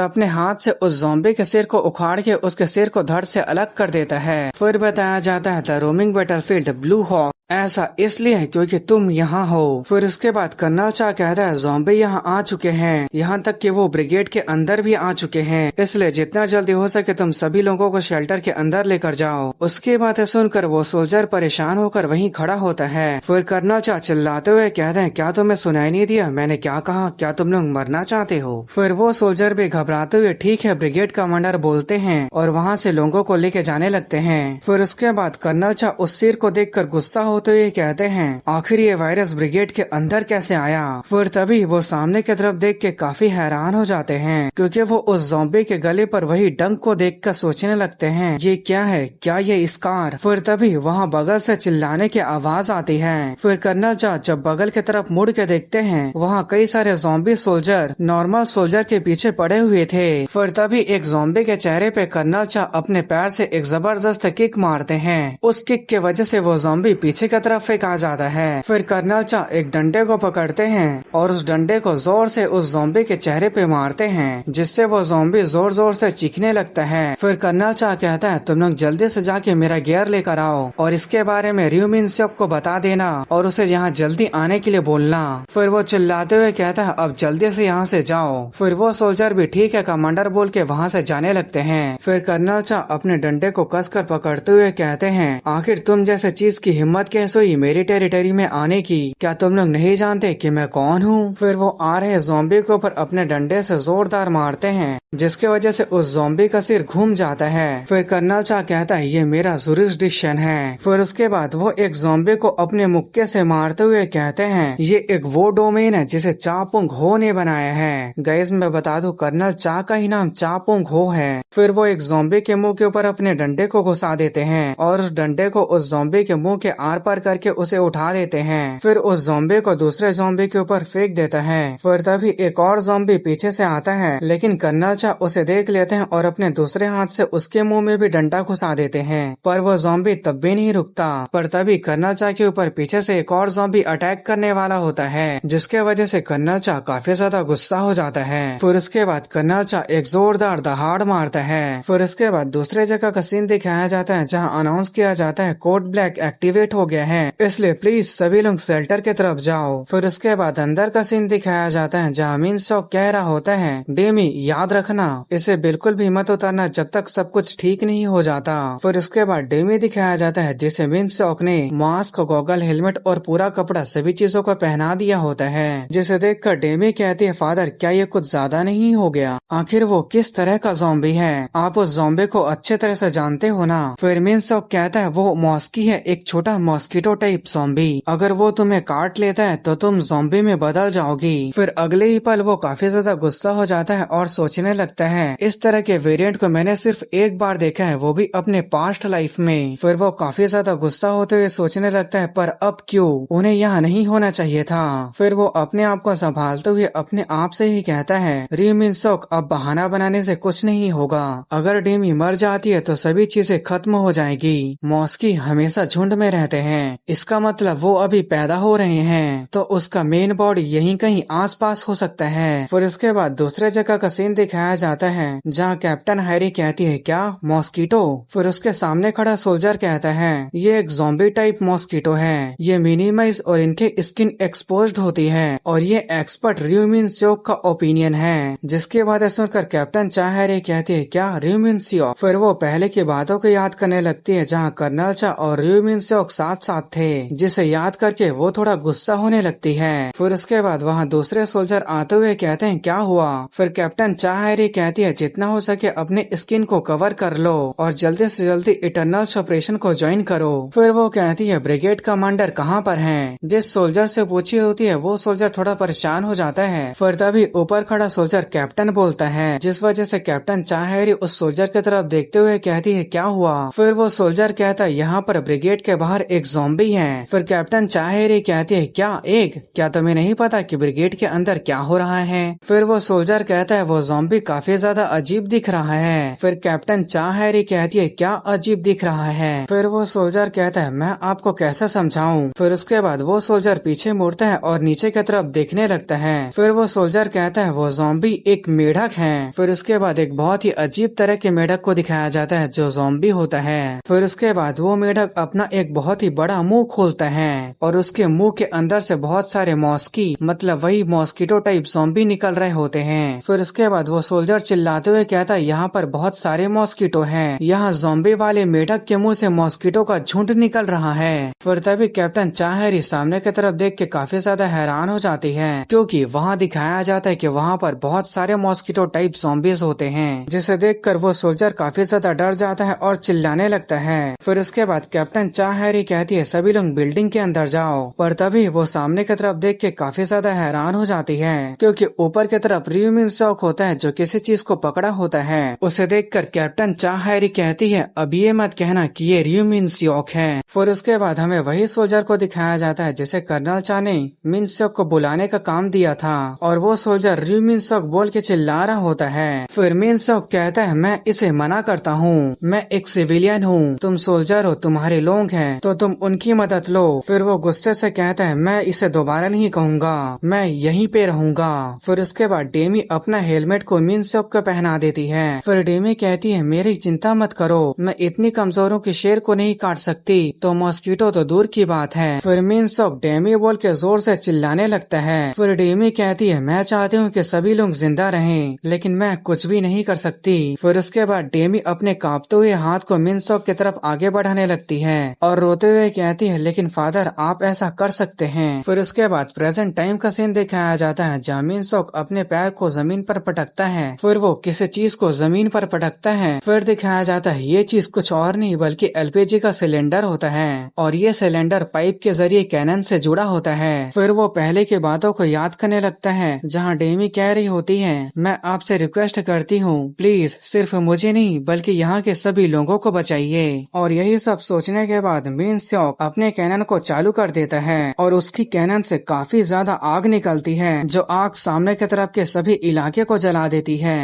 अपने हाथ से उस ज़ॉम्बी के सिर को उखाड़ के उसके सिर को धड़ से अलग कर देता है। फिर बताया जाता है the roaming battlefield blue hawk ऐसा इसलिए है क्योंकि तुम यहाँ हो। फिर उसके बाद कर्नल चा कहता है ज़ॉम्बी यहाँ आ चुके हैं, यहाँ तक कि वो ब्रिगेड के अंदर भी आ चुके हैं, इसलिए जितना जल्दी हो सके तुम सभी लोगों को शेल्टर के अंदर लेकर जाओ। उसकी बातें सुनकर वो सोल्जर परेशान होकर वहीं खड़ा होता है। फिर कर्नल चा चिल्लाते हुए कहते हैं क्या तुम्हें सुनाई नहीं दिया मैंने क्या कहा, क्या तुम लोग मरना चाहते हो। फिर वो सोल्जर भी घबराते हुए ठीक है ब्रिगेड कमांडर बोलते हैं और वहाँ से लोगों को लेके जाने लगते हैं। फिर उसके बाद कर्नल चा उस सिर को देखकर गुस्सा तो ये कहते हैं आखिर ये वायरस ब्रिगेड के अंदर कैसे आया। फिर तभी वो सामने की तरफ देख के काफी हैरान हो जाते हैं क्योंकि वो उस ज़ॉम्बी के गले पर वही डंक को देखकर सोचने लगते हैं ये क्या है, क्या ये स्कार। फिर तभी वहाँ बगल से चिल्लाने की आवाज आती है। फिर कर्नल चा जब बगल की तरफ मुड़ के देखते हैं वहाँ कई सारे ज़ॉम्बी सोल्जर नॉर्मल सोल्जर के पीछे पड़े हुए थे। फिर तभी एक ज़ॉम्बी के चेहरे पे कर्नल चा अपने पैर से एक जबरदस्त किक मारते हैं। उस किक के वजह से वो ज़ॉम्बी पीछे की तरफ फेंका जाता है। फिर कर्नल चा एक डंडे को पकड़ते हैं और उस डंडे को जोर से उस ज़ॉम्बी के चेहरे पे मारते हैं जिससे वो ज़ॉम्बी जोर जोर से चीखने लगता है। फिर कर्नल चा कहता है तुम लोग जल्दी से जाके मेरा गियर लेकर आओ और इसके बारे में रियो मिनसॉक को बता देना और उसे यहाँ जल्दी आने के लिए बोलना। फिर वो चिल्लाते हुए कहता है अब जल्दी से यहाँ से जाओ। फिर वो सोल्जर भी ठीक है कमांडर बोल के वहाँ से जाने लगते हैं। फिर कर्नल चा अपने डंडे को कसकर पकड़ते हुए कहते हैं आखिर तुम जैसे चीज की हिम्मत कैसे हुई मेरी टेरिटरी में आने की, क्या तुम लोग नहीं जानते कि मैं कौन हूँ। फिर वो आ रहे ज़ॉम्बी के ऊपर अपने डंडे से जोरदार मारते हैं जिसके वजह से उस ज़ॉम्बी का सिर घूम जाता है। फिर कर्नल चा कहता है ये मेरा जुरिसडिक्शन है। फिर उसके बाद वो एक ज़ॉम्बी को अपने मुक्के से मारते हुए कहते हैं ये एक वो डोमेन है जिसे चापुंग हो ने बनाया है। गाइस मैं बता दूं कर्नल चा का ही नाम चापुंग हो है। फिर वो एक ज़ॉम्बी के मुंह के ऊपर अपने डंडे को घुसा देते हैं और उस डंडे को उस ज़ॉम्बी के मुंह के आर पार करके उसे उठा देते हैं। फिर उस ज़ॉम्बी को दूसरे ज़ॉम्बी के ऊपर फेंक देता है। फिर तभी एक और ज़ॉम्बी पीछे से आता है लेकिन कर्नल चा उसे देख लेते हैं और अपने दूसरे हाथ से उसके मुंह में भी डंडा घुसा देते हैं पर वो ज़ॉम्बी तब भी नहीं रुकता। पर तभी कर्नल चा के ऊपर पीछे से एक और ज़ॉम्बी अटैक करने वाला होता है जिसके वजह से कर्नल चा काफी ज्यादा गुस्सा हो जाता है। फिर उसके बाद कर्नल चा एक जोरदार दहाड़ मारता है। फिर उसके बाद दूसरे जगह का सीन दिखाया जाता है जहाँ अनाउंस किया जाता है कोड ब्लैक एक्टिवेट हो गया है इसलिए प्लीज सभी लोग शेल्टर की तरफ जाओ। फिर उसके बाद अंदर का सीन दिखाया जाता है जहाँ मिनसॉक कह रहा होता है डेमी याद रखना इसे बिल्कुल भी मत उतारना जब तक सब कुछ ठीक नहीं हो जाता। फिर उसके बाद डेमी दिखाया जाता है जिसे मिनसॉक ने मास्क, गॉगल, हेलमेट और पूरा कपड़ा सभी चीजों को पहना दिया होता है जिसे देखकर डेमी कहती है फादर क्या ये कुछ ज्यादा नहीं हो गया, आखिर वो किस तरह का ज़ॉम्बी है, आप उस ज़ॉम्बी को अच्छे तरह से जानते हो ना। फिर मिनसॉक कहता है वो मॉस्की है, एक छोटा मॉस्किटो टाइप ज़ॉम्बी, अगर वो तुम्हें काट लेता है तो तुम ज़ॉम्बी में बदल जाओगी। फिर अगले ही पल वो काफी ज्यादा गुस्सा हो जाता है और सोचने लगता है इस तरह के वेरिएंट को मैंने सिर्फ एक बार देखा है वो भी अपने पास्ट लाइफ में। फिर वो काफी ज्यादा गुस्सा होते हुए सोचने लगता है पर अब क्यों, उन्हें यहाँ नहीं होना चाहिए था। फिर वो अपने आप को संभालते हुए अपने आप से ही कहता है री मिनसॉक अब बहाना बनाने से कुछ नहीं होगा, अगर डेमी मर जाती है तो सभी चीजें खत्म हो जाएगी, मॉस्की हमेशा झुंड में रहते हैं, इसका मतलब वो अभी पैदा हो रहे हैं, तो उसका मेन बॉडी यहीं कहीं आसपास हो सकता है। फिर इसके बाद दूसरे जगह का सीन दिखाया जाता है जहाँ कैप्टन हैरी कहती है क्या मॉस्किटो। फिर उसके सामने खड़ा सोल्जर कहता है ये एक ज़ॉम्बी टाइप मॉस्किटो है, ये मिनिमाइज और इनके स्किन एक्सपोज्ड होती है और ये एक्सपर्ट रियो मिन सियोक का ओपिनियन है। जिसके बाद सुनकर कैप्टन चा हैरी कहती है क्या रियो मिन सियोक। फिर वो पहले की बातों को याद करने लगती है जहाँ कर्नल चा और रियो मिन सियोक साथ साथ थे, जिसे याद करके वो थोड़ा गुस्सा होने लगती है। फिर उसके बाद वहाँ दूसरे सोल्जर आते हुए कहते हैं क्या हुआ। फिर कैप्टन चा हैरी कहती है जितना हो सके अपने स्किन को कवर कर लो और जल्दी से जल्दी इटरनल्स ऑपरेशन को ज्वाइन करो। फिर वो कहती है ब्रिगेड कमांडर कहाँ पर हैं। जिस सोल्जर से पूछी होती है वो सोल्जर थोड़ा परेशान हो जाता है। फिर तभी ऊपर खड़ा सोल्जर कैप्टन बोलता है, जिस वजह से कैप्टन चा हैरी उस सोल्जर की तरफ देखते हुए कहती है क्या हुआ। फिर वो सोल्जर कहता है यहाँ पर ब्रिगेड के बाहर एक ज़ॉम्बी है। फिर कैप्टन चा हैरी कहती है क्या तुम्हें नहीं पता कि ब्रिगेड के अंदर क्या हो रहा है। फिर वो सोल्जर कहता है वो ज़ॉम्बी काफी ज्यादा अजीब दिख रहा है। फिर कैप्टन चा हैरी कहती है क्या अजीब दिख रहा है। फिर वो सोल्जर कहता है मैं आपको कैसे समझाऊं। फिर उसके बाद वो सोल्जर पीछे मुड़ता है और नीचे की तरफ देखने लगता है। फिर वो सोल्जर कहता है वो ज़ॉम्बी एक मेढक है। फिर उसके बाद एक बहुत ही अजीब तरह के मेढक को दिखाया जाता है जो ज़ॉम्बी होता है। फिर उसके बाद वो मेढक अपना एक बहुत ही बड़ा मुंह खोलता है और उसके मुंह के अंदर से बहुत सारे मॉस्की मतलब वही मॉस्किटो टाइप ज़ॉम्बी निकल रहे होते हैं। फिर उसके बाद वो सोल्जर चिल्लाते हुए कहता है यहाँ पर बहुत सारे मॉस्किटो हैं, यहाँ ज़ॉम्बी वाले मेढक के मुंह से मॉस्किटो का झुंड निकल रहा है। फिर तभी कैप्टन चा हैरी सामने की तरफ देख के काफी ज्यादा हैरान हो जाती है क्योंकि वहाँ दिखाया जाता है कि वहाँ पर बहुत सारे मॉस्किटो टाइप ज़ॉम्बीज होते हैं, जिसे देखकर वो सोल्जर काफी ज्यादा डर जाता है और चिल्लाने लगता है। फिर उसके बाद कैप्टन चा हैरी कहती है सभी लोग बिल्डिंग के अंदर जाओ। पर तभी वो सामने की तरफ देख के काफी ज्यादा हैरान हो जाती है क्योंकि ऊपर की तरफ रियो मिन सियोक होता है जो किसी चीज को पकड़ा होता है। उसे देखकर कैप्टन चा हैरी कहती है अब ये मत कहना कि ये रियो मिन सियोक है। फिर उसके बाद हमें वही सोल्जर को दिखाया जाता है जिसे कर्नल चा ने मिन सियोक को बुलाने का काम दिया था और वो सोल्जर रियो मिन सियोक बोल के चिल्ला रहा होता है। फिर मिन सियोक कहता है मैं इसे मना करता हूँ, मैं एक सिविलियन हूँ, तुम सोल्जर हो, तुम्हारे लोग हैं तो तुम उनकी मदद लो। फिर वो गुस्से से कहता है मैं इसे दोबारा नहीं कहूँगा, मैं यहीं पे रहूंगा। फिर उसके बाद डेमी अपना हेलमेट को मिन सियोक को पहना देती है। फिर डेमी कहती है मेरी चिंता मत करो, मैं इतनी कमजोरों के शेर को नहीं काट सकती तो मॉस्किटो तो दूर की बात है। फिर मिन सियोक डेमी बोल के जोर से चिल्लाने लगता है। फिर डेमी कहती है मैं चाहती हूँ कि सभी लोग जिंदा रहें लेकिन मैं कुछ भी नहीं कर सकती। फिर उसके बाद डेमी अपने कांपते हुए हाथ को मिन सियोक की तरफ आगे बढ़ाने लगती है और रोते हुए कहती है लेकिन फादर आप ऐसा कर सकते हैं। फिर उसके बाद प्रेजेंट टाइम का सीन दिखाया जाता है जहाँ मिन सियोक अपने पैर को जमीन पर पटकता है। फिर वो किसी चीज को जमीन पर पटकता है। फिर दिखाया जाता है ये चीज कुछ और नहीं बल्कि एलपीजी का सिलेंडर होता है और ये सिलेंडर पाइप के जरिए कैनन से जुड़ा होता है। फिर वो पहले की बातों को याद करने लगता है जहाँ डेमी कह रही होती है मैं आपसे रिक्वेस्ट करती हूँ प्लीज सिर्फ मुझे नहीं बल्कि यहाँ के सभी लोगों को बचाइए। और यही सब सोचने के बाद मिन सियोक अपने कैनन को चालू कर देता है और उसकी कैनन से काफी ज्यादा आग निकलती है जो आग सामने की तरफ के सभी इलाके को जला देती है।